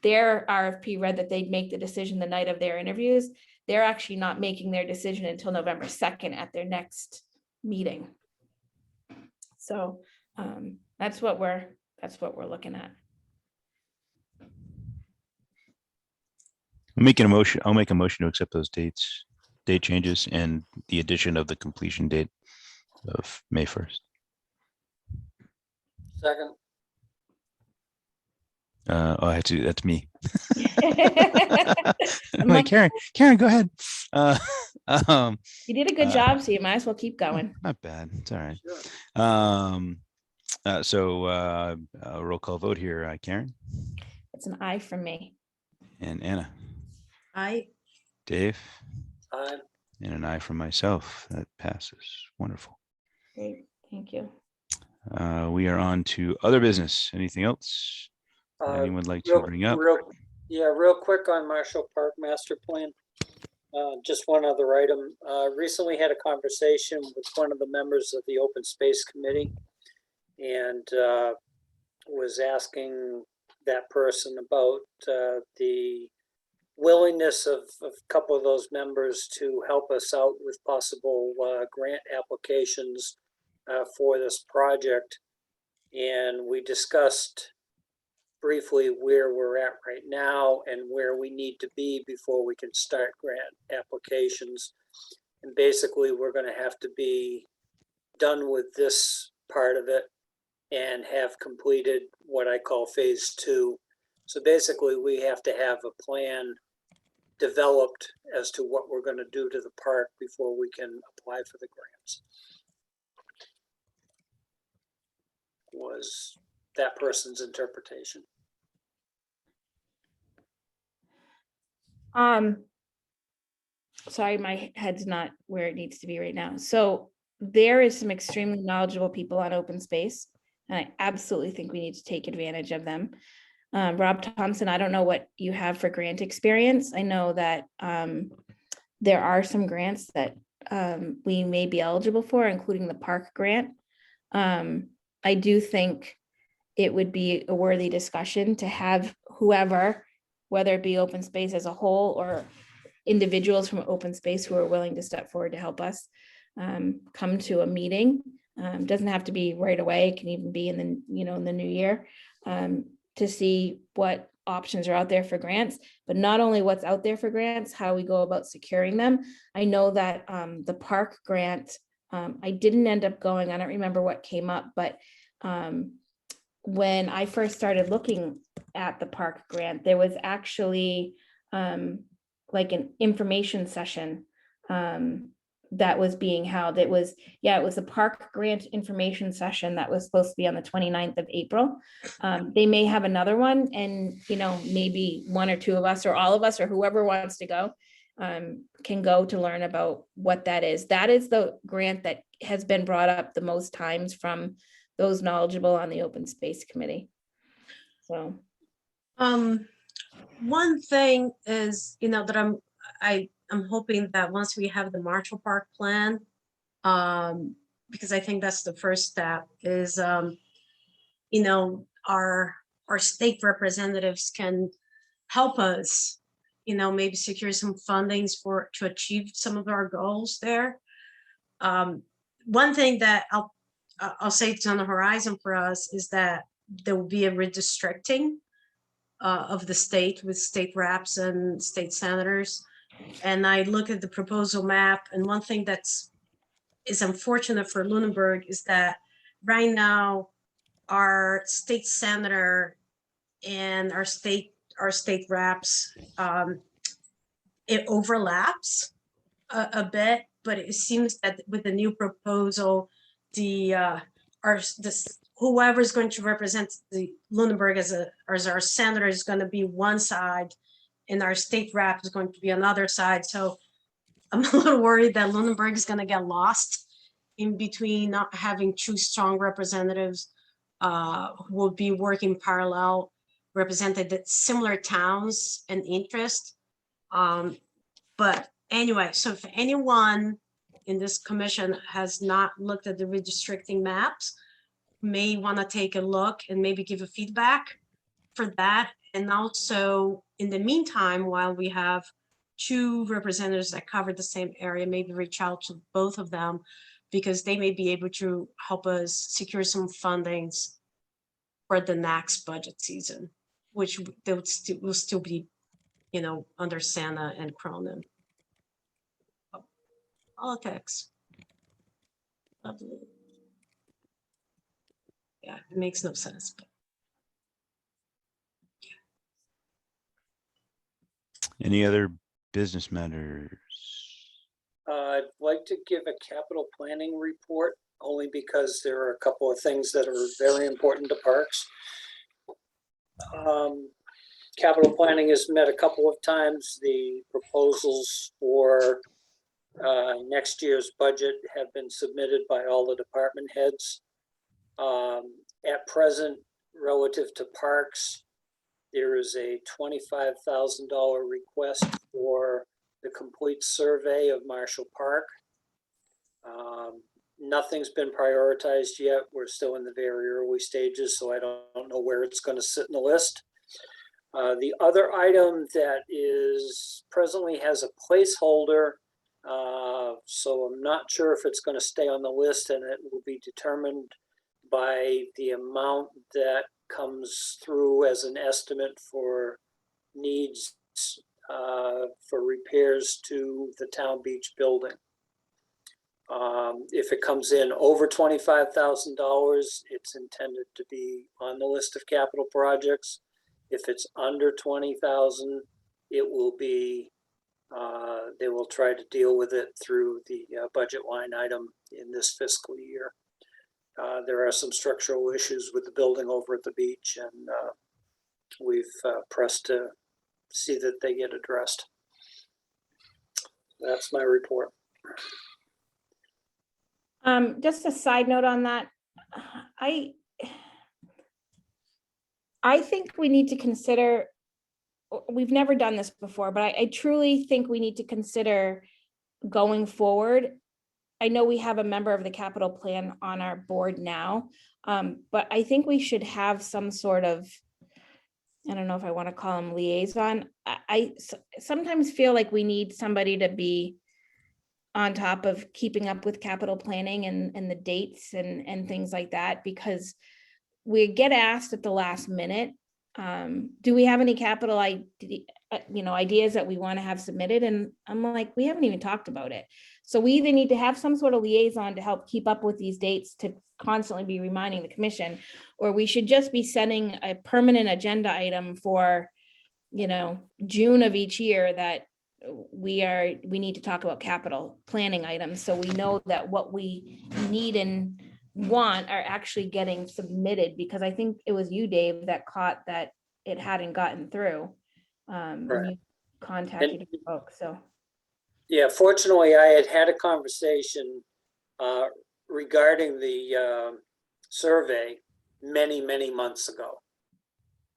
their RFP read that they'd make the decision the night of their interviews. They're actually not making their decision until November 2nd at their next meeting. So that's what we're looking at. I'll make a motion to accept those date changes and the addition of the completion date of May 1st. Second. That's me. I'm Wait, Karen, go ahead. You did a good job, so you might as well keep going. Not bad. It's all right. Sure. So roll call vote here. Karen It's an aye from me. and Anna. Aye. Dave. Aye. And an aye from myself. That passes. Wonderful. Great, thank you. We are on to other business. Anything else anyone would like to bring up? Real quick on Marshall Park Master Plan. Just one other item. Recently had a conversation with one of the members of the Open Space Committee, and was asking that person about the willingness of a couple of those members to help us out with possible grant applications for this project. And we discussed briefly where we're at right now and where we need to be before we can start grant applications. And basically, we're going to have to be done with this part of it and have completed what I call phase 2. So basically, we have to have a plan developed as to what we're going to do to the park before we can apply for the grants. Was that person's interpretation. Sorry, my head's not where it needs to be right now. So there is some extremely knowledgeable people on open space, and I absolutely think we need to take advantage of them. Rob Thompson, I don't know what you have for grant experience. I know that there are some grants that we may be eligible for, including the park grant. I do think it would be a worthy discussion to have whoever, whether it be open space as a whole or individuals from open space who are willing to step forward to help us, come to a meeting. Doesn't have to be right away. It can even be in the new year, to see what options are out there for grants, but not only what's out there for grants, how we go about securing them. I know that the park grant, I didn't end up going, I don't remember what came up, but when I first started looking at the park grant, there was actually like an information session that was being held. It was a park grant information session that was supposed to be on the 29th of April. They may have another one, and maybe one or two of us or all of us or whoever wants to go can go to learn about what that is. That is the grant that has been brought up the most times from those knowledgeable on the Open Space Committee. So one thing is, that I'm hoping that once we have the Marshall Park plan, because I think that's the first step, is our state representatives can help us, maybe secure some fundings to achieve some of our goals there. One thing that I'll say it's on the horizon for us is that there will be a redistricting of the state with state reps and state senators. And I look at the proposal map, and one thing is unfortunate for Lunenburg is that right now our state senator and our state reps, it overlaps a bit, but it seems that with the new proposal, whoever's going to represent the Lunenburg as our senator is going to be one side, and our state rep is going to be another side. So I'm a little worried that Lunenburg is going to get lost in between not having two strong representatives who will be working parallel. represented the similar towns and interest. But anyway, so if anyone in this commission has not looked at the redistricting maps, may want to take a look and maybe give a feedback for that. And also, in the meantime, while we have two representatives that cover the same area, maybe reach out to both of them, because they may be able to help us secure some fundings for the next budget season, which they will still be, under Santa and Cronin. Politics. Lovely. Yeah, it makes no sense. But Any other business matters? I'd like to give a capital planning report only because there are a couple of things that are very important to parks. Capital planning has met a couple of times. The proposals for next year's budget have been submitted by all the department heads. At present, relative to parks, there is a $25,000 request for the complete survey of Marshall Park. Nothing's been prioritized yet. We're still in the very early stages, so I don't know where it's going to sit in the list. The other item that is presently has a placeholder, so I'm not sure if it's going to stay on the list, and it will be determined by the amount that comes through as an estimate for needs for repairs to the town beach building. If it comes in over $25,000, it's intended to be on the list of capital projects. If it's under 20,000, it will be, they will try to deal with it through the budget line item in this fiscal year. There are some structural issues with the building over at the beach, and we've pressed to see that they get addressed. That's my report. Just a side note on that. I think we need to consider, we've never done this before, but I truly think we need to consider going forward. I know we have a member of the capital plan on our board now, but I think we should have some sort of, I don't know if I want to call him liaison. I sometimes feel like we need somebody to be on top of keeping up with capital planning and the dates and things like that, because we get asked at the last minute, do we have any capital ideas that we want to have submitted? And I'm like, we haven't even talked about it. So we either need to have some sort of liaison to help keep up with these dates to constantly be reminding the commission, or we should just be setting a permanent agenda item for, June of each year that we need to talk about capital planning items. So we know that what we need and want are actually getting submitted, because I think it was you, Dave, that caught that it hadn't gotten through. And you contacted folks, so. Yeah, fortunately, I had a conversation regarding the survey many, many months ago,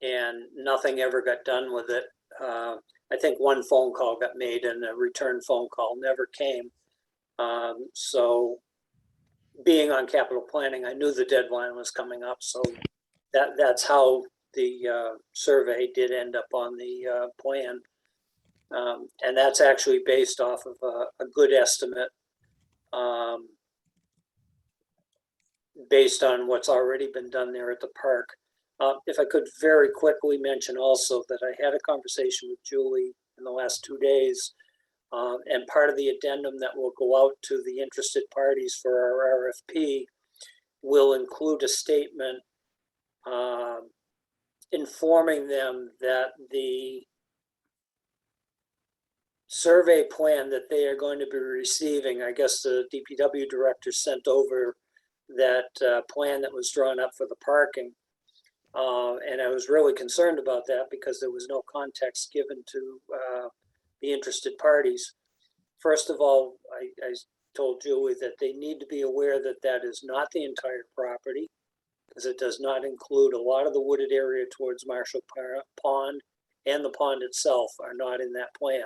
and nothing ever got done with it. I think one phone call got made and a return phone call never came. So being on capital planning, I knew the deadline was coming up. So that's how the survey did end up on the plan. And that's actually based off of a good estimate based on what's already been done there at the park. If I could very quickly mention also that I had a conversation with Julie in the last 2 days, and part of the addendum that will go out to the interested parties for our RFP will include a statement informing them that the survey plan that they are going to be receiving, I guess the DPW director sent over that plan that was drawn up for the parking. And I was really concerned about that because there was no context given to the interested parties. First of all, I told Julie that they need to be aware that that is not the entire property, because it does not include a lot of the wooded area towards Marshall Pond, and the pond itself are not in that plan.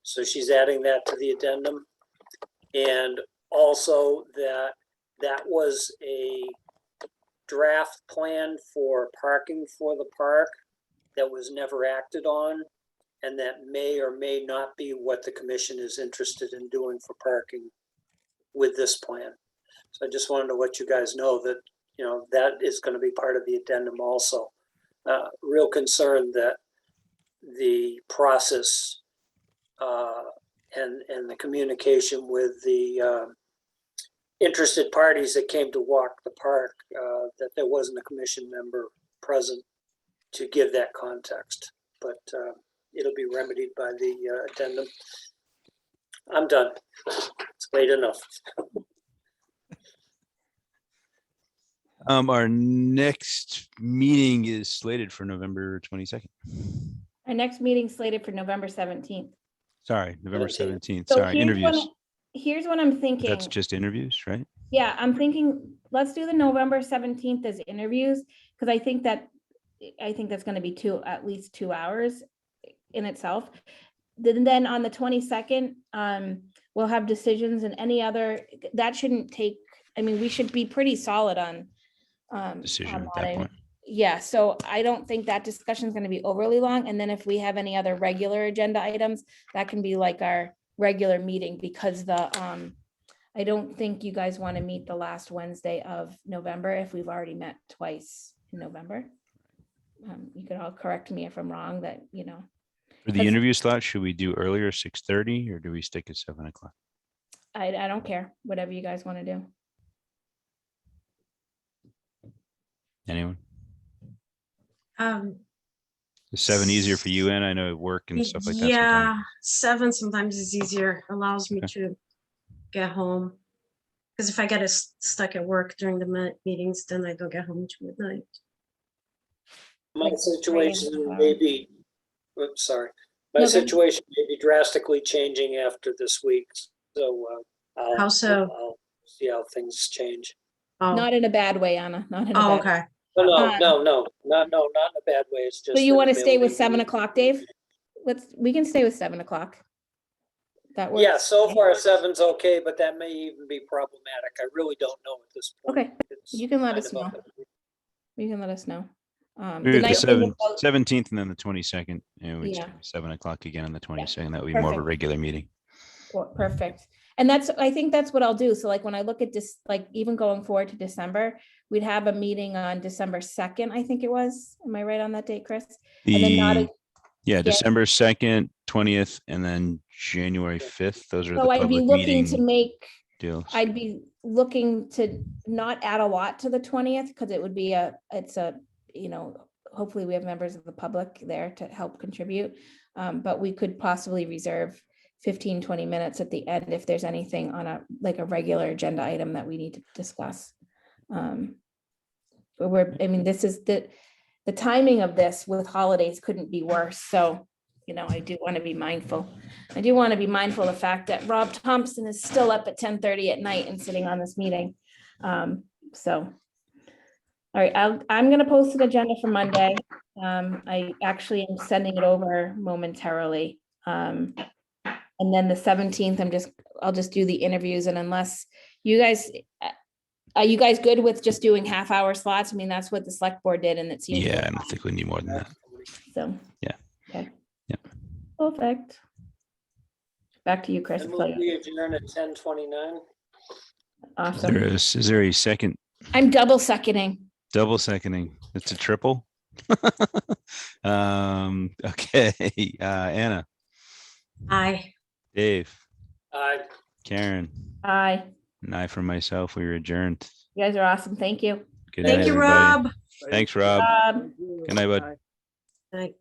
So she's adding that to the addendum. And also that was a draft plan for parking for the park that was never acted on, and that may or may not be what the commission is interested in doing for parking with this plan. So I just wanted to let you guys know that, you know, that is going to be part of the addendum also. Real concern that the process and the communication with the interested parties that came to walk the park, that there wasn't a commission member present to give that context, but it'll be remedied by the addendum. I'm done. It's late enough. Our next meeting is slated for November 22nd. Our next meeting slated for November 17th. Sorry, November 17th. So Sorry, here's interviews. Here's what I'm thinking. That's just interviews, right? Yeah, I'm thinking, let's do the November 17th as interviews, because I think that's going to be at least 2 hours in itself. Then on the 22nd, we'll have decisions, and any other, that shouldn't take, I mean, we should be pretty solid on Decision on at that point. Yeah, so I don't think that discussion is going to be overly long. And then if we have any other regular agenda items, that can be like our regular meeting, because I don't think you guys want to meet the last Wednesday of November if we've already met twice in November. You can all correct me if I'm wrong, that, you know. For the interview slot, should we do earlier, 6:30, or do we stick at 7 o'clock? I don't care, whatever you guys want to do. Anyone? Is 7 easier for you, Ann? I know work and stuff like that. Yeah, 7 sometimes is easier, allows me to get home. Because if I get stuck at work during the meetings, then I don't get home till midnight. My Like, situation may be, oops, sorry. My No, go ahead. situation may be drastically changing after this week. So How so? I'll see how things change. Oh, Not in a bad way, Anna, not in a oh, bad way. okay. No, Um, not in a bad way. It's just. So you that want to stay with availability- 7 o'clock, Dave? We can stay with 7 o'clock. That works. Yeah, so far 7's okay, but that may even be problematic. I really don't know at this point. Okay, It's you can let kind us of know. up in- You can let us know. The Maybe the nice thing about- 17th and then the 22nd, and we Yeah. start at 7 o'clock again on the 22nd. That would be more of a Perfect. regular meeting. Perfect. And I think that's what I'll do. So like when I look at this, like even going forward to December, we'd have a meeting on December 2nd, I think it was. Am I right on that date, Chris? And then not December 2nd, 20th, and then January 5th. Those are the So I'd be public looking to meeting make, deals. I'd be looking to not add a lot to the 20th, because it would be you know, hopefully we have members of the public there to help contribute. But we could possibly reserve 15-20 minutes at the end if there's anything on a regular agenda item that we need to discuss. This is the timing of this with holidays couldn't be worse. So, you know, I do want to be mindful. I do want to be mindful of the fact that Rob Thompson is still up at 10:30 at night and sitting on this meeting. So, all right, I'm going to post an agenda for Monday. I actually am sending it over momentarily. And then the 17th, I'll just do the interviews, and unless you guys, are you guys good with just doing half-hour slots? I mean, that's what the select board did, and it seems. Yeah, I don't think we need more than that. So. Yeah. Okay. Yeah. Perfect. Back to you, Chris. I move we adjourn at 10:29. Awesome. Is there a second? I'm double seconding. Double seconding. It's a triple. Okay. Anna, Aye. Dave, Aye. Karen, Aye. and I for myself, we were adjourned. You guys are awesome. Thank you. Good Thank night, you, everybody. Rob. Thanks, Rob. Good night, bud. Night.